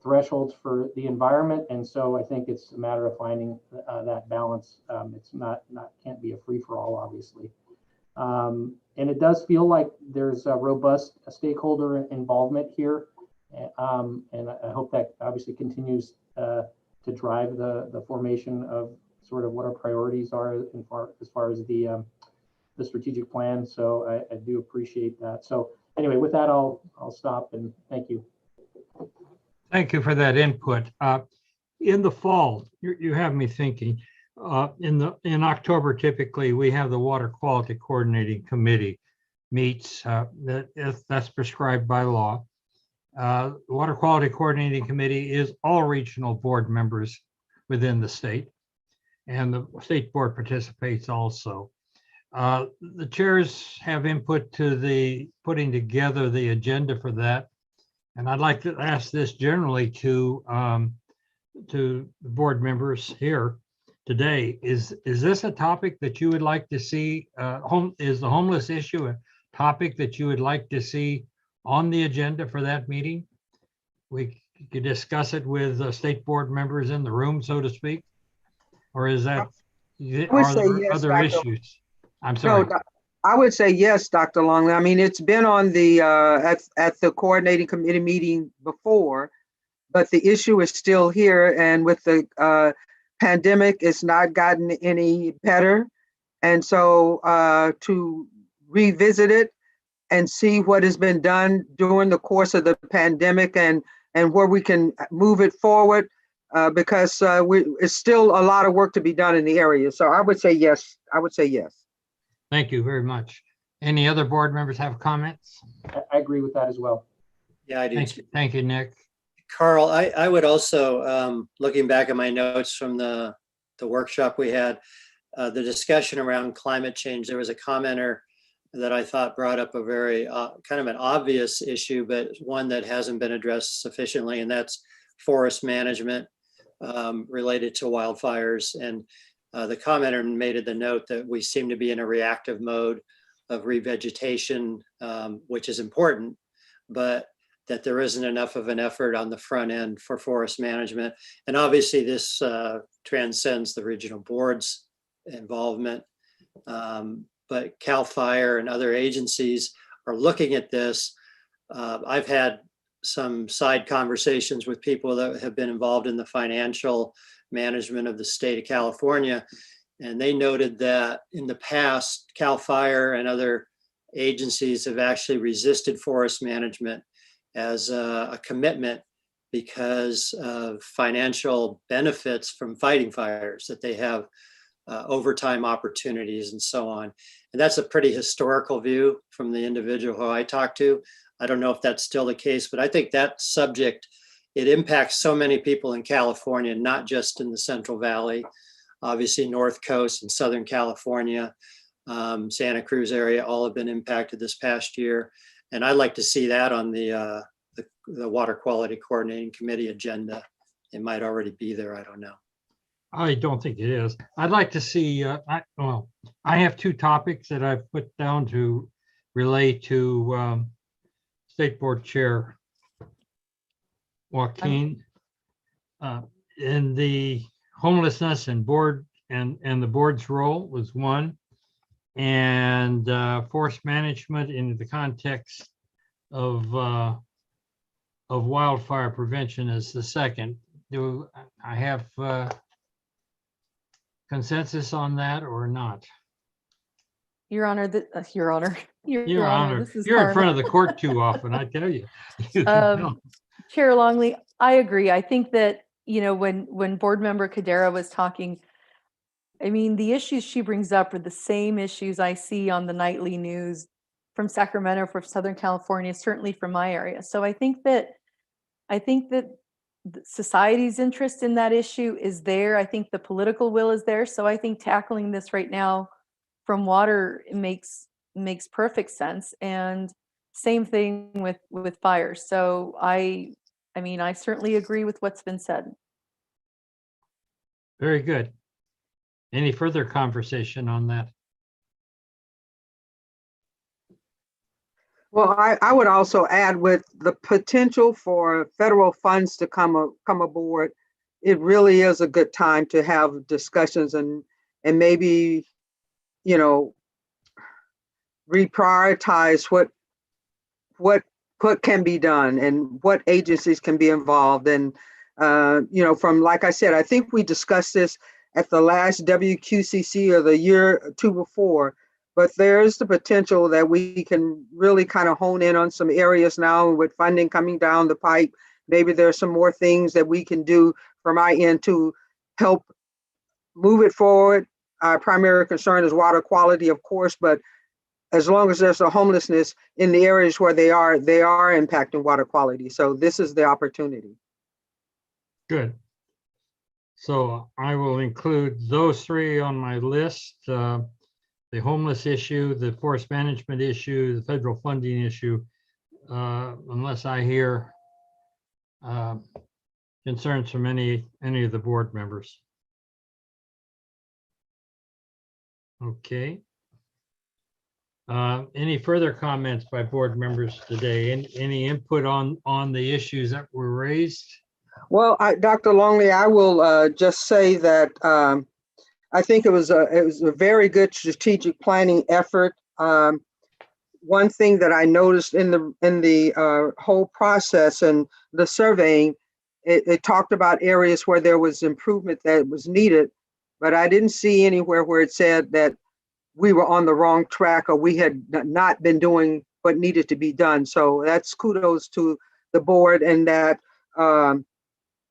thresholds for the environment. And so I think it's a matter of finding that balance. It's can't be a free for all, obviously. And it does feel like there's a robust stakeholder involvement here. And I hope that obviously continues to drive the formation of sort of what our priorities are as far as the strategic plan. So I do appreciate that. So anyway, with that, I'll stop and thank you. Thank you for that input. In the fall, you have me thinking. In October, typically we have the Water Quality Coordinating Committee meets. That's prescribed by law. The Water Quality Coordinating Committee is all regional board members within the state, and the state board participates also. The chairs have input to the putting together the agenda for that. And I'd like to ask this generally to the board members here today. Is this a topic that you would like to see? Is the homeless issue a topic that you would like to see on the agenda for that meeting? We could discuss it with state board members in the room, so to speak. Or is that, are there yes, other Dr. issues? I'm sorry. No, I would say yes, Dr. Longley. I mean, it's been on the at the coordinating committee meeting before, but the issue is still here. And with the pandemic, it's not gotten any better. And so to revisit it and see what has been done during the course of the pandemic and where we can move it forward, because it's still a lot of work to be done in the area. So I would say yes. I would say yes. Thank you very much. Any other board members have comments? I agree with that as well. Yeah, I do. Thank you, Nick. Carl, I would also, looking back at my notes from the workshop we had, the discussion around climate change, there was a commenter that I thought brought up a very kind of an obvious issue, but one that hasn't been addressed sufficiently, and that's forest management related to wildfires. And the commenter made the note that we seem to be in a reactive mode of revegetation, which is important, but that there isn't enough of an effort on the front end for forest management. And obviously this transcends the regional board's involvement, but CAL FIRE and other agencies are looking at this. I've had some side conversations with people that have been involved in the financial management of the state of California. And they noted that in the past, CAL FIRE and other agencies have actually resisted forest management as a commitment because of financial benefits from fighting fires, that they have overtime opportunities and so on. And that's a pretty historical view from the individual who I talked to. I don't know if that's still the case, but I think that subject, it impacts so many people in California, not just in the Central Valley, obviously North Coast and Southern California, Santa Cruz area, all have been impacted this past year. And I'd like to see that on the Water Quality Coordinating Committee agenda. It might already be there, I don't know. I don't think it is. I'd like to see, I have two topics that I've put down to relate to State Board Chair Joaquin, in the homelessness and board and the board's role was one, and forest management in the context of wildfire prevention is the second. Do I have consensus on that or not? Your Honor, Your Honor. Your Honor, this is you're in Carmen. front of the court too often, I tell you. Chair Longley, I agree. I think that, when board member Cadera was talking, I mean, the issues she brings up are the same issues I see on the nightly news from Sacramento, from Southern California, certainly from my area. So I think that society's interest in that issue is there. I think the political will is there. So I think tackling this right now from water makes perfect sense. And same thing with fire. So I certainly agree with what's been said. Very good. Any further conversation on that? Well, I would also add, with the potential for federal funds to come aboard, it really is a good time to have discussions and maybe, reprioritize what can be done and what agencies can be involved. And from, like I said, I think we discussed this at the last WQCC or the year or two before, but there's the potential that we can really kind of hone in on some areas now with funding coming down the pipe. Maybe there's some more things that we can do from our end to help move it forward. Our primary concern is water quality, of course, but as long as there's a homelessness in the areas where they are impacting water quality. So this is the opportunity. Good. So I will include those three on my list. The homeless issue, the forest management issue, the federal funding issue, unless I hear concerns from any of the board members. Okay. Any further comments by board members today? Any input on the issues that were raised? Well, Dr. Longley, I will just say that I think it was a very good strategic planning effort. One thing that I noticed in the whole process and the surveying, it talked about areas where there was improvement that was needed, but I didn't see anywhere where it said that we were on the wrong track or we had not been doing what needed to be done. So that's kudos to the board, and that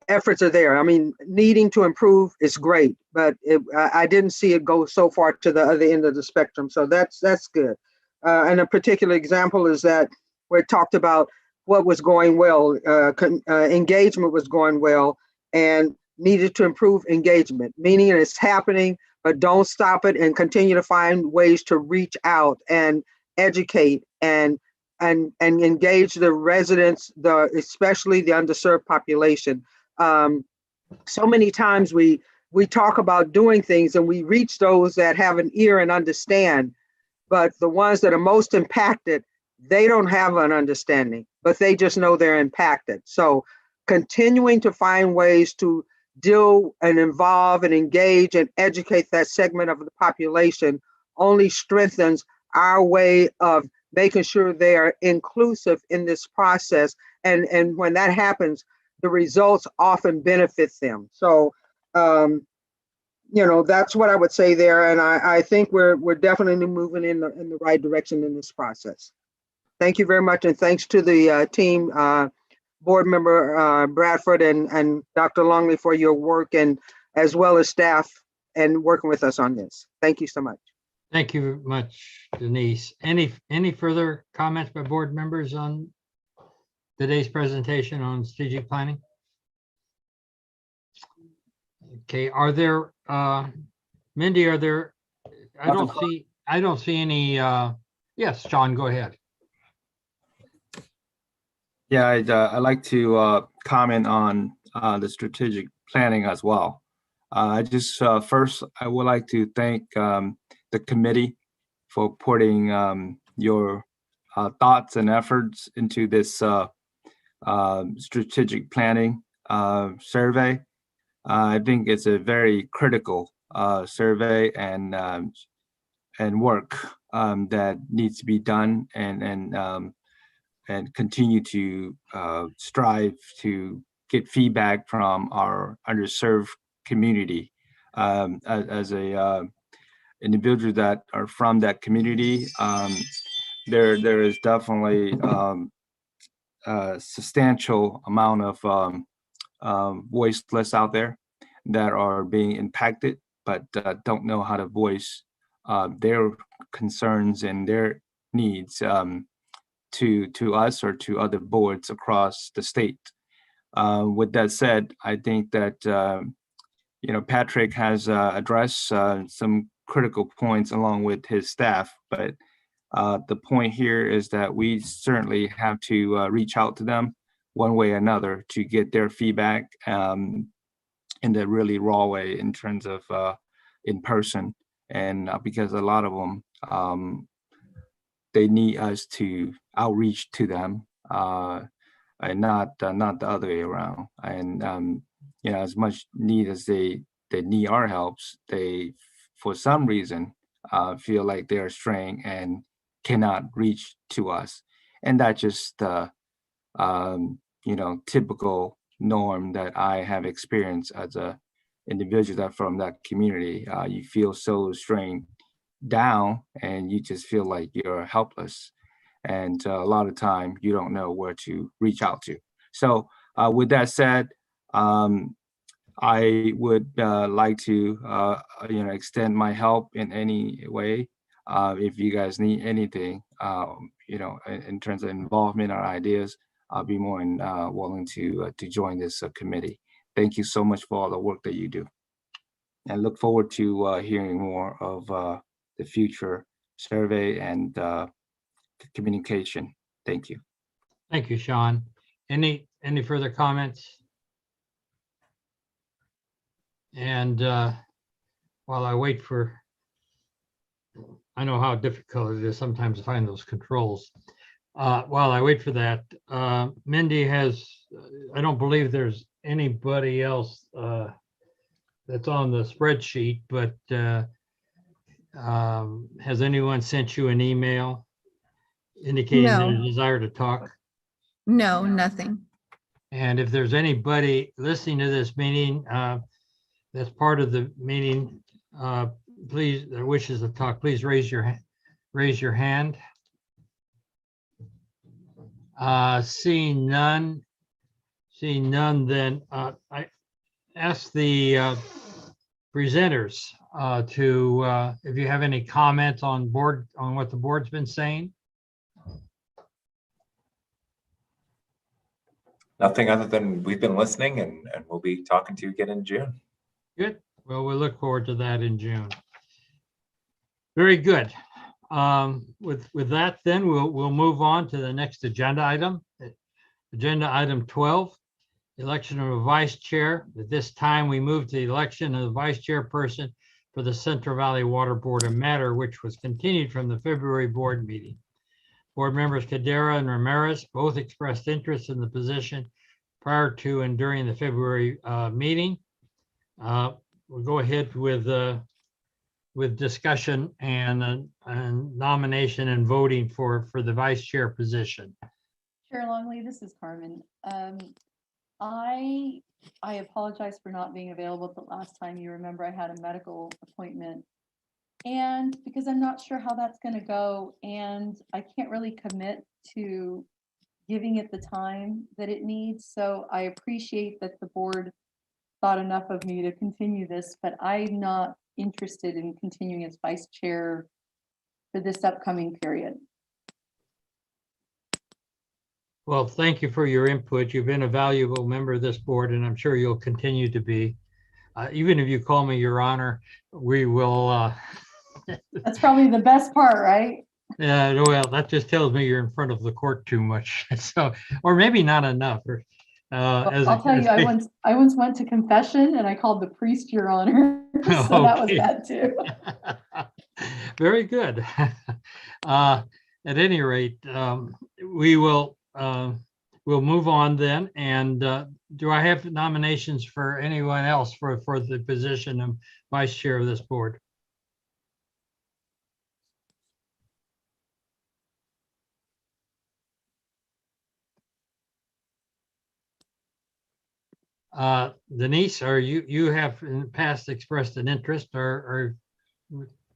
efforts are there. I mean, needing to improve is great, but I didn't see it go so far to the other end of the spectrum. So that's good. And a particular example is that where it talked about what was going well, engagement was going well, and needed to improve engagement, meaning it's happening, but don't stop it and continue to find ways to reach out and educate and engage the residents, especially the underserved population. So many times we talk about doing things and we reach those that have an ear and understand, but the ones that are most impacted, they don't have an understanding, but they just know they're impacted. So continuing to find ways to deal and involve and engage and educate that segment of the population only strengthens our way of making sure they are inclusive in this process. And when that happens, the results often benefit them. So, that's what I would say there. And I think we're definitely moving in the right direction in this process. Thank you very much. And thanks to the team, board member Bradford and Dr. Longley for your work, and as well as staff and working with us on this. Thank you so much. Thank you very much, Denise. Any further comments by board members on today's presentation on strategic planning? Okay, are there, Mindy, are there, I don't see any, yes, John, go ahead. Yeah, I'd like to comment on the strategic planning as well. First, I would like to thank the committee for putting your thoughts and efforts into this strategic planning survey. I think it's a very critical survey and work that needs to be done, and continue to strive to get feedback from our underserved community. As a individual that are from that community, there is definitely a substantial amount of voiceless out there that are being impacted, but don't know how to voice their concerns and their needs to us or to other boards across the state. With that said, I think that Patrick has addressed some critical points along with his staff, but the point here is that we certainly have to reach out to them one way or another to get their feedback in the really raw way in terms of in person, and because a lot of them they need us to outreach to them and not the other way around. And as much need as they need our helps, they for some reason feel like they're straying and cannot reach to us. And that's just the typical norm that I have experienced as a individual that from that community. You feel so strained down and you just feel like you're helpless. And a lot of time you don't know where to reach out to. So with that said, I would like to extend my help in any way. If you guys need anything, in terms of involvement or ideas, I'll be more than willing to join this committee. Thank you so much for all the work that you do, and look forward to hearing more of the future survey and communication. Thank you. Thank you, Sean. Any further comments? And while I wait for, I know how difficult it is sometimes to find those controls. While I wait for that, Mindy has, I don't believe there's anybody else that's on the spreadsheet, but has anyone sent you an email indicating their No. desire to talk? No, nothing. And if there's anybody listening to this meeting that's part of the meeting, please, that wishes to talk, please raise your hand. Seeing none, then I ask the presenters to, if you have any comments on what the board's been saying. Nothing other than we've been listening and we'll be talking to you again in June. Good. Well, we look forward to that in June. Very good. With that, then we'll move on to the next agenda item. Agenda item 12, election of a vice chair. At this time, we move to the election of the vice chairperson for the Central Valley Water Board, a matter which was continued from the February board meeting. Board members Cadera and Ramirez both expressed interest in the position prior to and during the February meeting. We'll go ahead with discussion and nomination and voting for the vice chair position. Chair Longley, this is Carmen. I apologize for not being available the last time. You remember I had a medical appointment, and because I'm not sure how that's going to go, and I can't really commit to giving it the time that it needs. So I appreciate that the board thought enough of me to continue this, but I'm not interested in continuing as vice chair for this upcoming period. Well, thank you for your input. You've been a valuable member of this board, and I'm sure you'll continue to be. Even if you call me Your Honor, we will. That's probably the best part, right? Yeah, well, that just tells me you're in front of the court too much. So, or maybe not enough. I'll tell you, I once went to confession and I called the priest Your Honor. So that was bad too. Very good. At any rate, we'll move on then. And do I have nominations for anyone else for the position of vice chair of this board? Denise, are you have in the past expressed an interest, or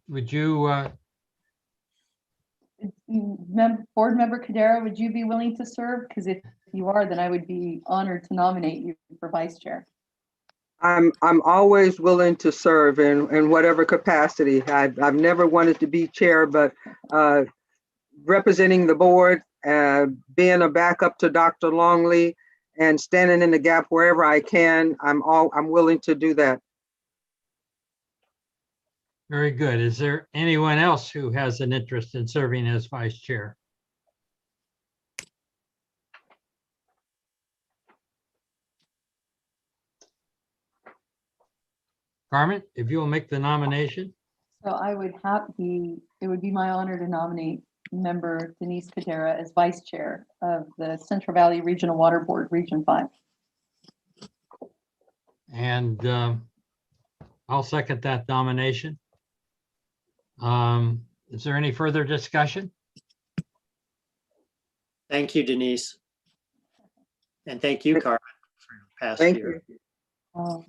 would you? Board member Cadera, would you be willing to serve? Because if you are, then I would be honored to nominate you for vice chair. I'm always willing to serve in whatever capacity. I've never wanted to be chair, but representing the board, being a backup to Dr. Longley, and standing in the gap wherever I can, I'm willing to do that. Very good. Is there anyone else who has an interest in serving as vice chair? Carmen, if you will make the nomination. So I would it would be my honor to nominate member Denise Cadera as vice chair of the Central Valley Regional Water Board, Region 5. And I'll second that nomination. Is there any further discussion? Thank you, Denise. And thank you, Carmen, for your past Thank year. Oh,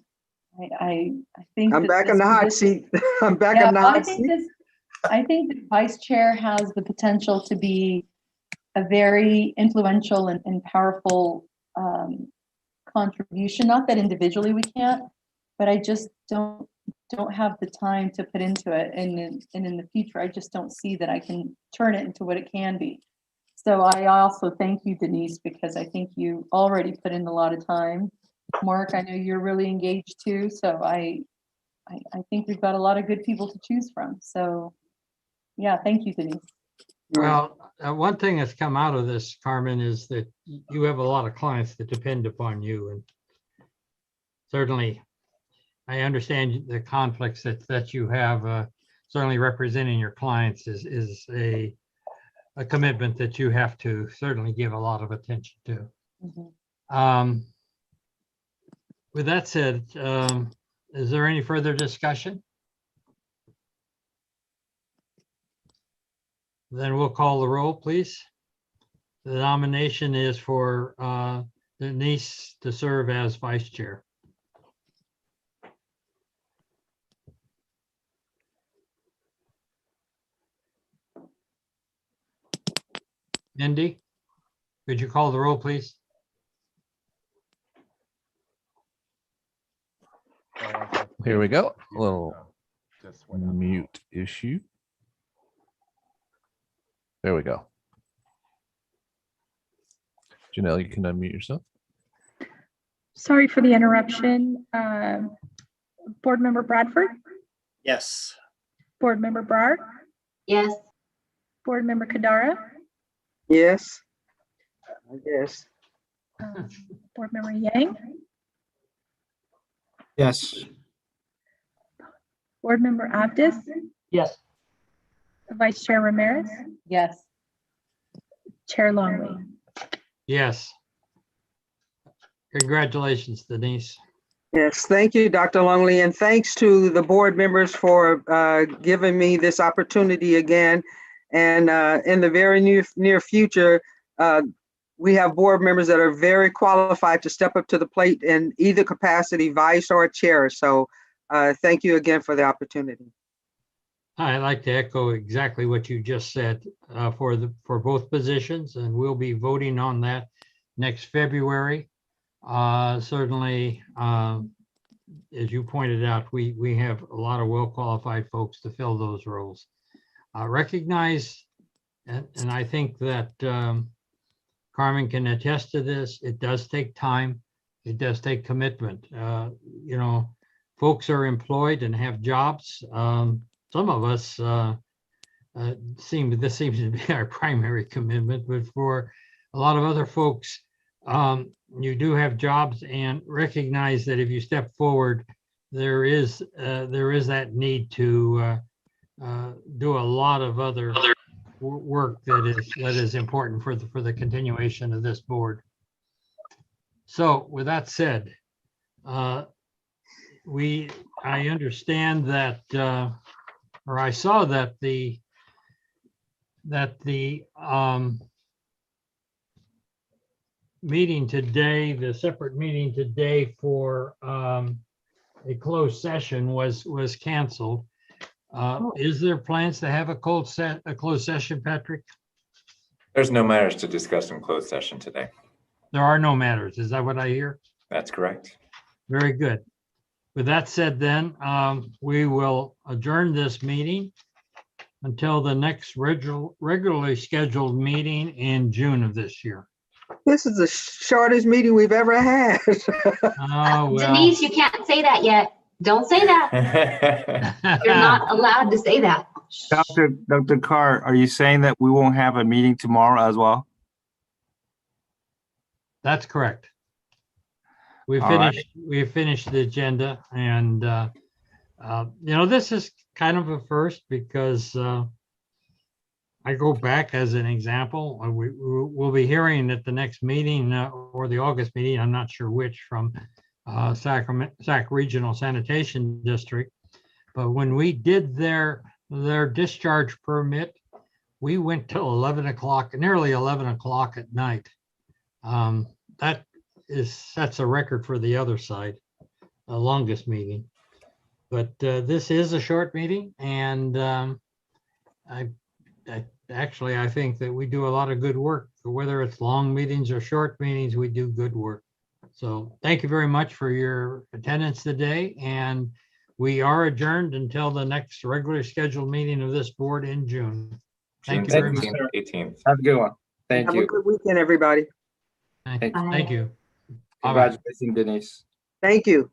I think I'm that back in this the hot position- seat. I'm back Yeah, in the I hot think seat. this, I think the vice chair has the potential to be a very influential and powerful contribution. Not that individually we can't, but I just don't have the time to put into it. And in the future, I just don't see that I can turn it into what it can be. So I also thank you, Denise, because I think you already put in a lot of time. Mark, I know you're really engaged too. So I think we've got a lot of good people to choose from. So yeah, thank you, Denise. Well, one thing that's come out of this, Carmen, is that you have a lot of clients that depend upon you. And certainly, I understand the conflicts that you have. Certainly representing your clients is a commitment that you have to certainly give a lot of attention to. Mhm. With that said, is there any further discussion? Then we'll call the roll, please. The nomination is for Denise to serve as vice chair. Indy, could you call the roll, please? Here we go. A little mute issue. There we go. Janelle, you can unmute yourself. Sorry for the interruption. Board Member Bradford, Yes. Board Member Brar, Yes. Board Member Kadara, Yes. I guess. Board Member Yang, Yes. Board Member Abdis, Yes. Vice Chair Ramirez, Yes. Chair Longley. Yes. Congratulations, Denise. Yes, thank you, Dr. Longley, and thanks to the board members for giving me this opportunity again. And in the very near future, we have board members that are very qualified to step up to the plate in either capacity, vice or chair. So thank you again for the opportunity. I'd like to echo exactly what you just said for both positions, and we'll be voting on that next February. Certainly, as you pointed out, we have a lot of well-qualified folks to fill those roles. Recognize, and I think that Carmen can attest to this, it does take time. It does take commitment. You know, folks are employed and have jobs. Some of us this seems to be our primary commitment, but for a lot of other folks, you do have jobs, and recognize that if you step forward, there is that need to do a lot of other work that is important for the continuation of this board. So with that said, I understand that, or I saw that the meeting today, the separate meeting today for a closed session was canceled. Is there plans to have a closed session, Patrick? There's no matters to discuss in closed session today. There are no matters. Is that what I hear? That's correct. Very good. With that said, then we will adjourn this meeting until the next regularly scheduled meeting in June of this year. This is the shortest meeting we've ever had. Oh, well. Denise, you can't say that yet. Don't say that. You're not allowed to say that. Dr. Carr, are you saying that we won't have a meeting tomorrow as well? That's correct. We All right. finished the agenda, and you know, this is kind of a first because I go back as an example. We'll be hearing at the next meeting or the August meeting, I'm not sure which, from Sacramento Regional Sanitation District. But when we did their discharge permit, we went till 11 o'clock, nearly 11 o'clock at night. That's a record for the other side, the longest meeting. But this is a short meeting, and I think that we do a lot of good work. Whether it's long meetings or short meetings, we do good work. So thank you very much for your attendance today, and we are adjourned until the next regularly scheduled meeting of this board in June. Thank you very much. 18th. Have a good one. Thank Have you. a good weekend, everybody. Thank you. Bye-bye. Congratulations, Denise. Thank you.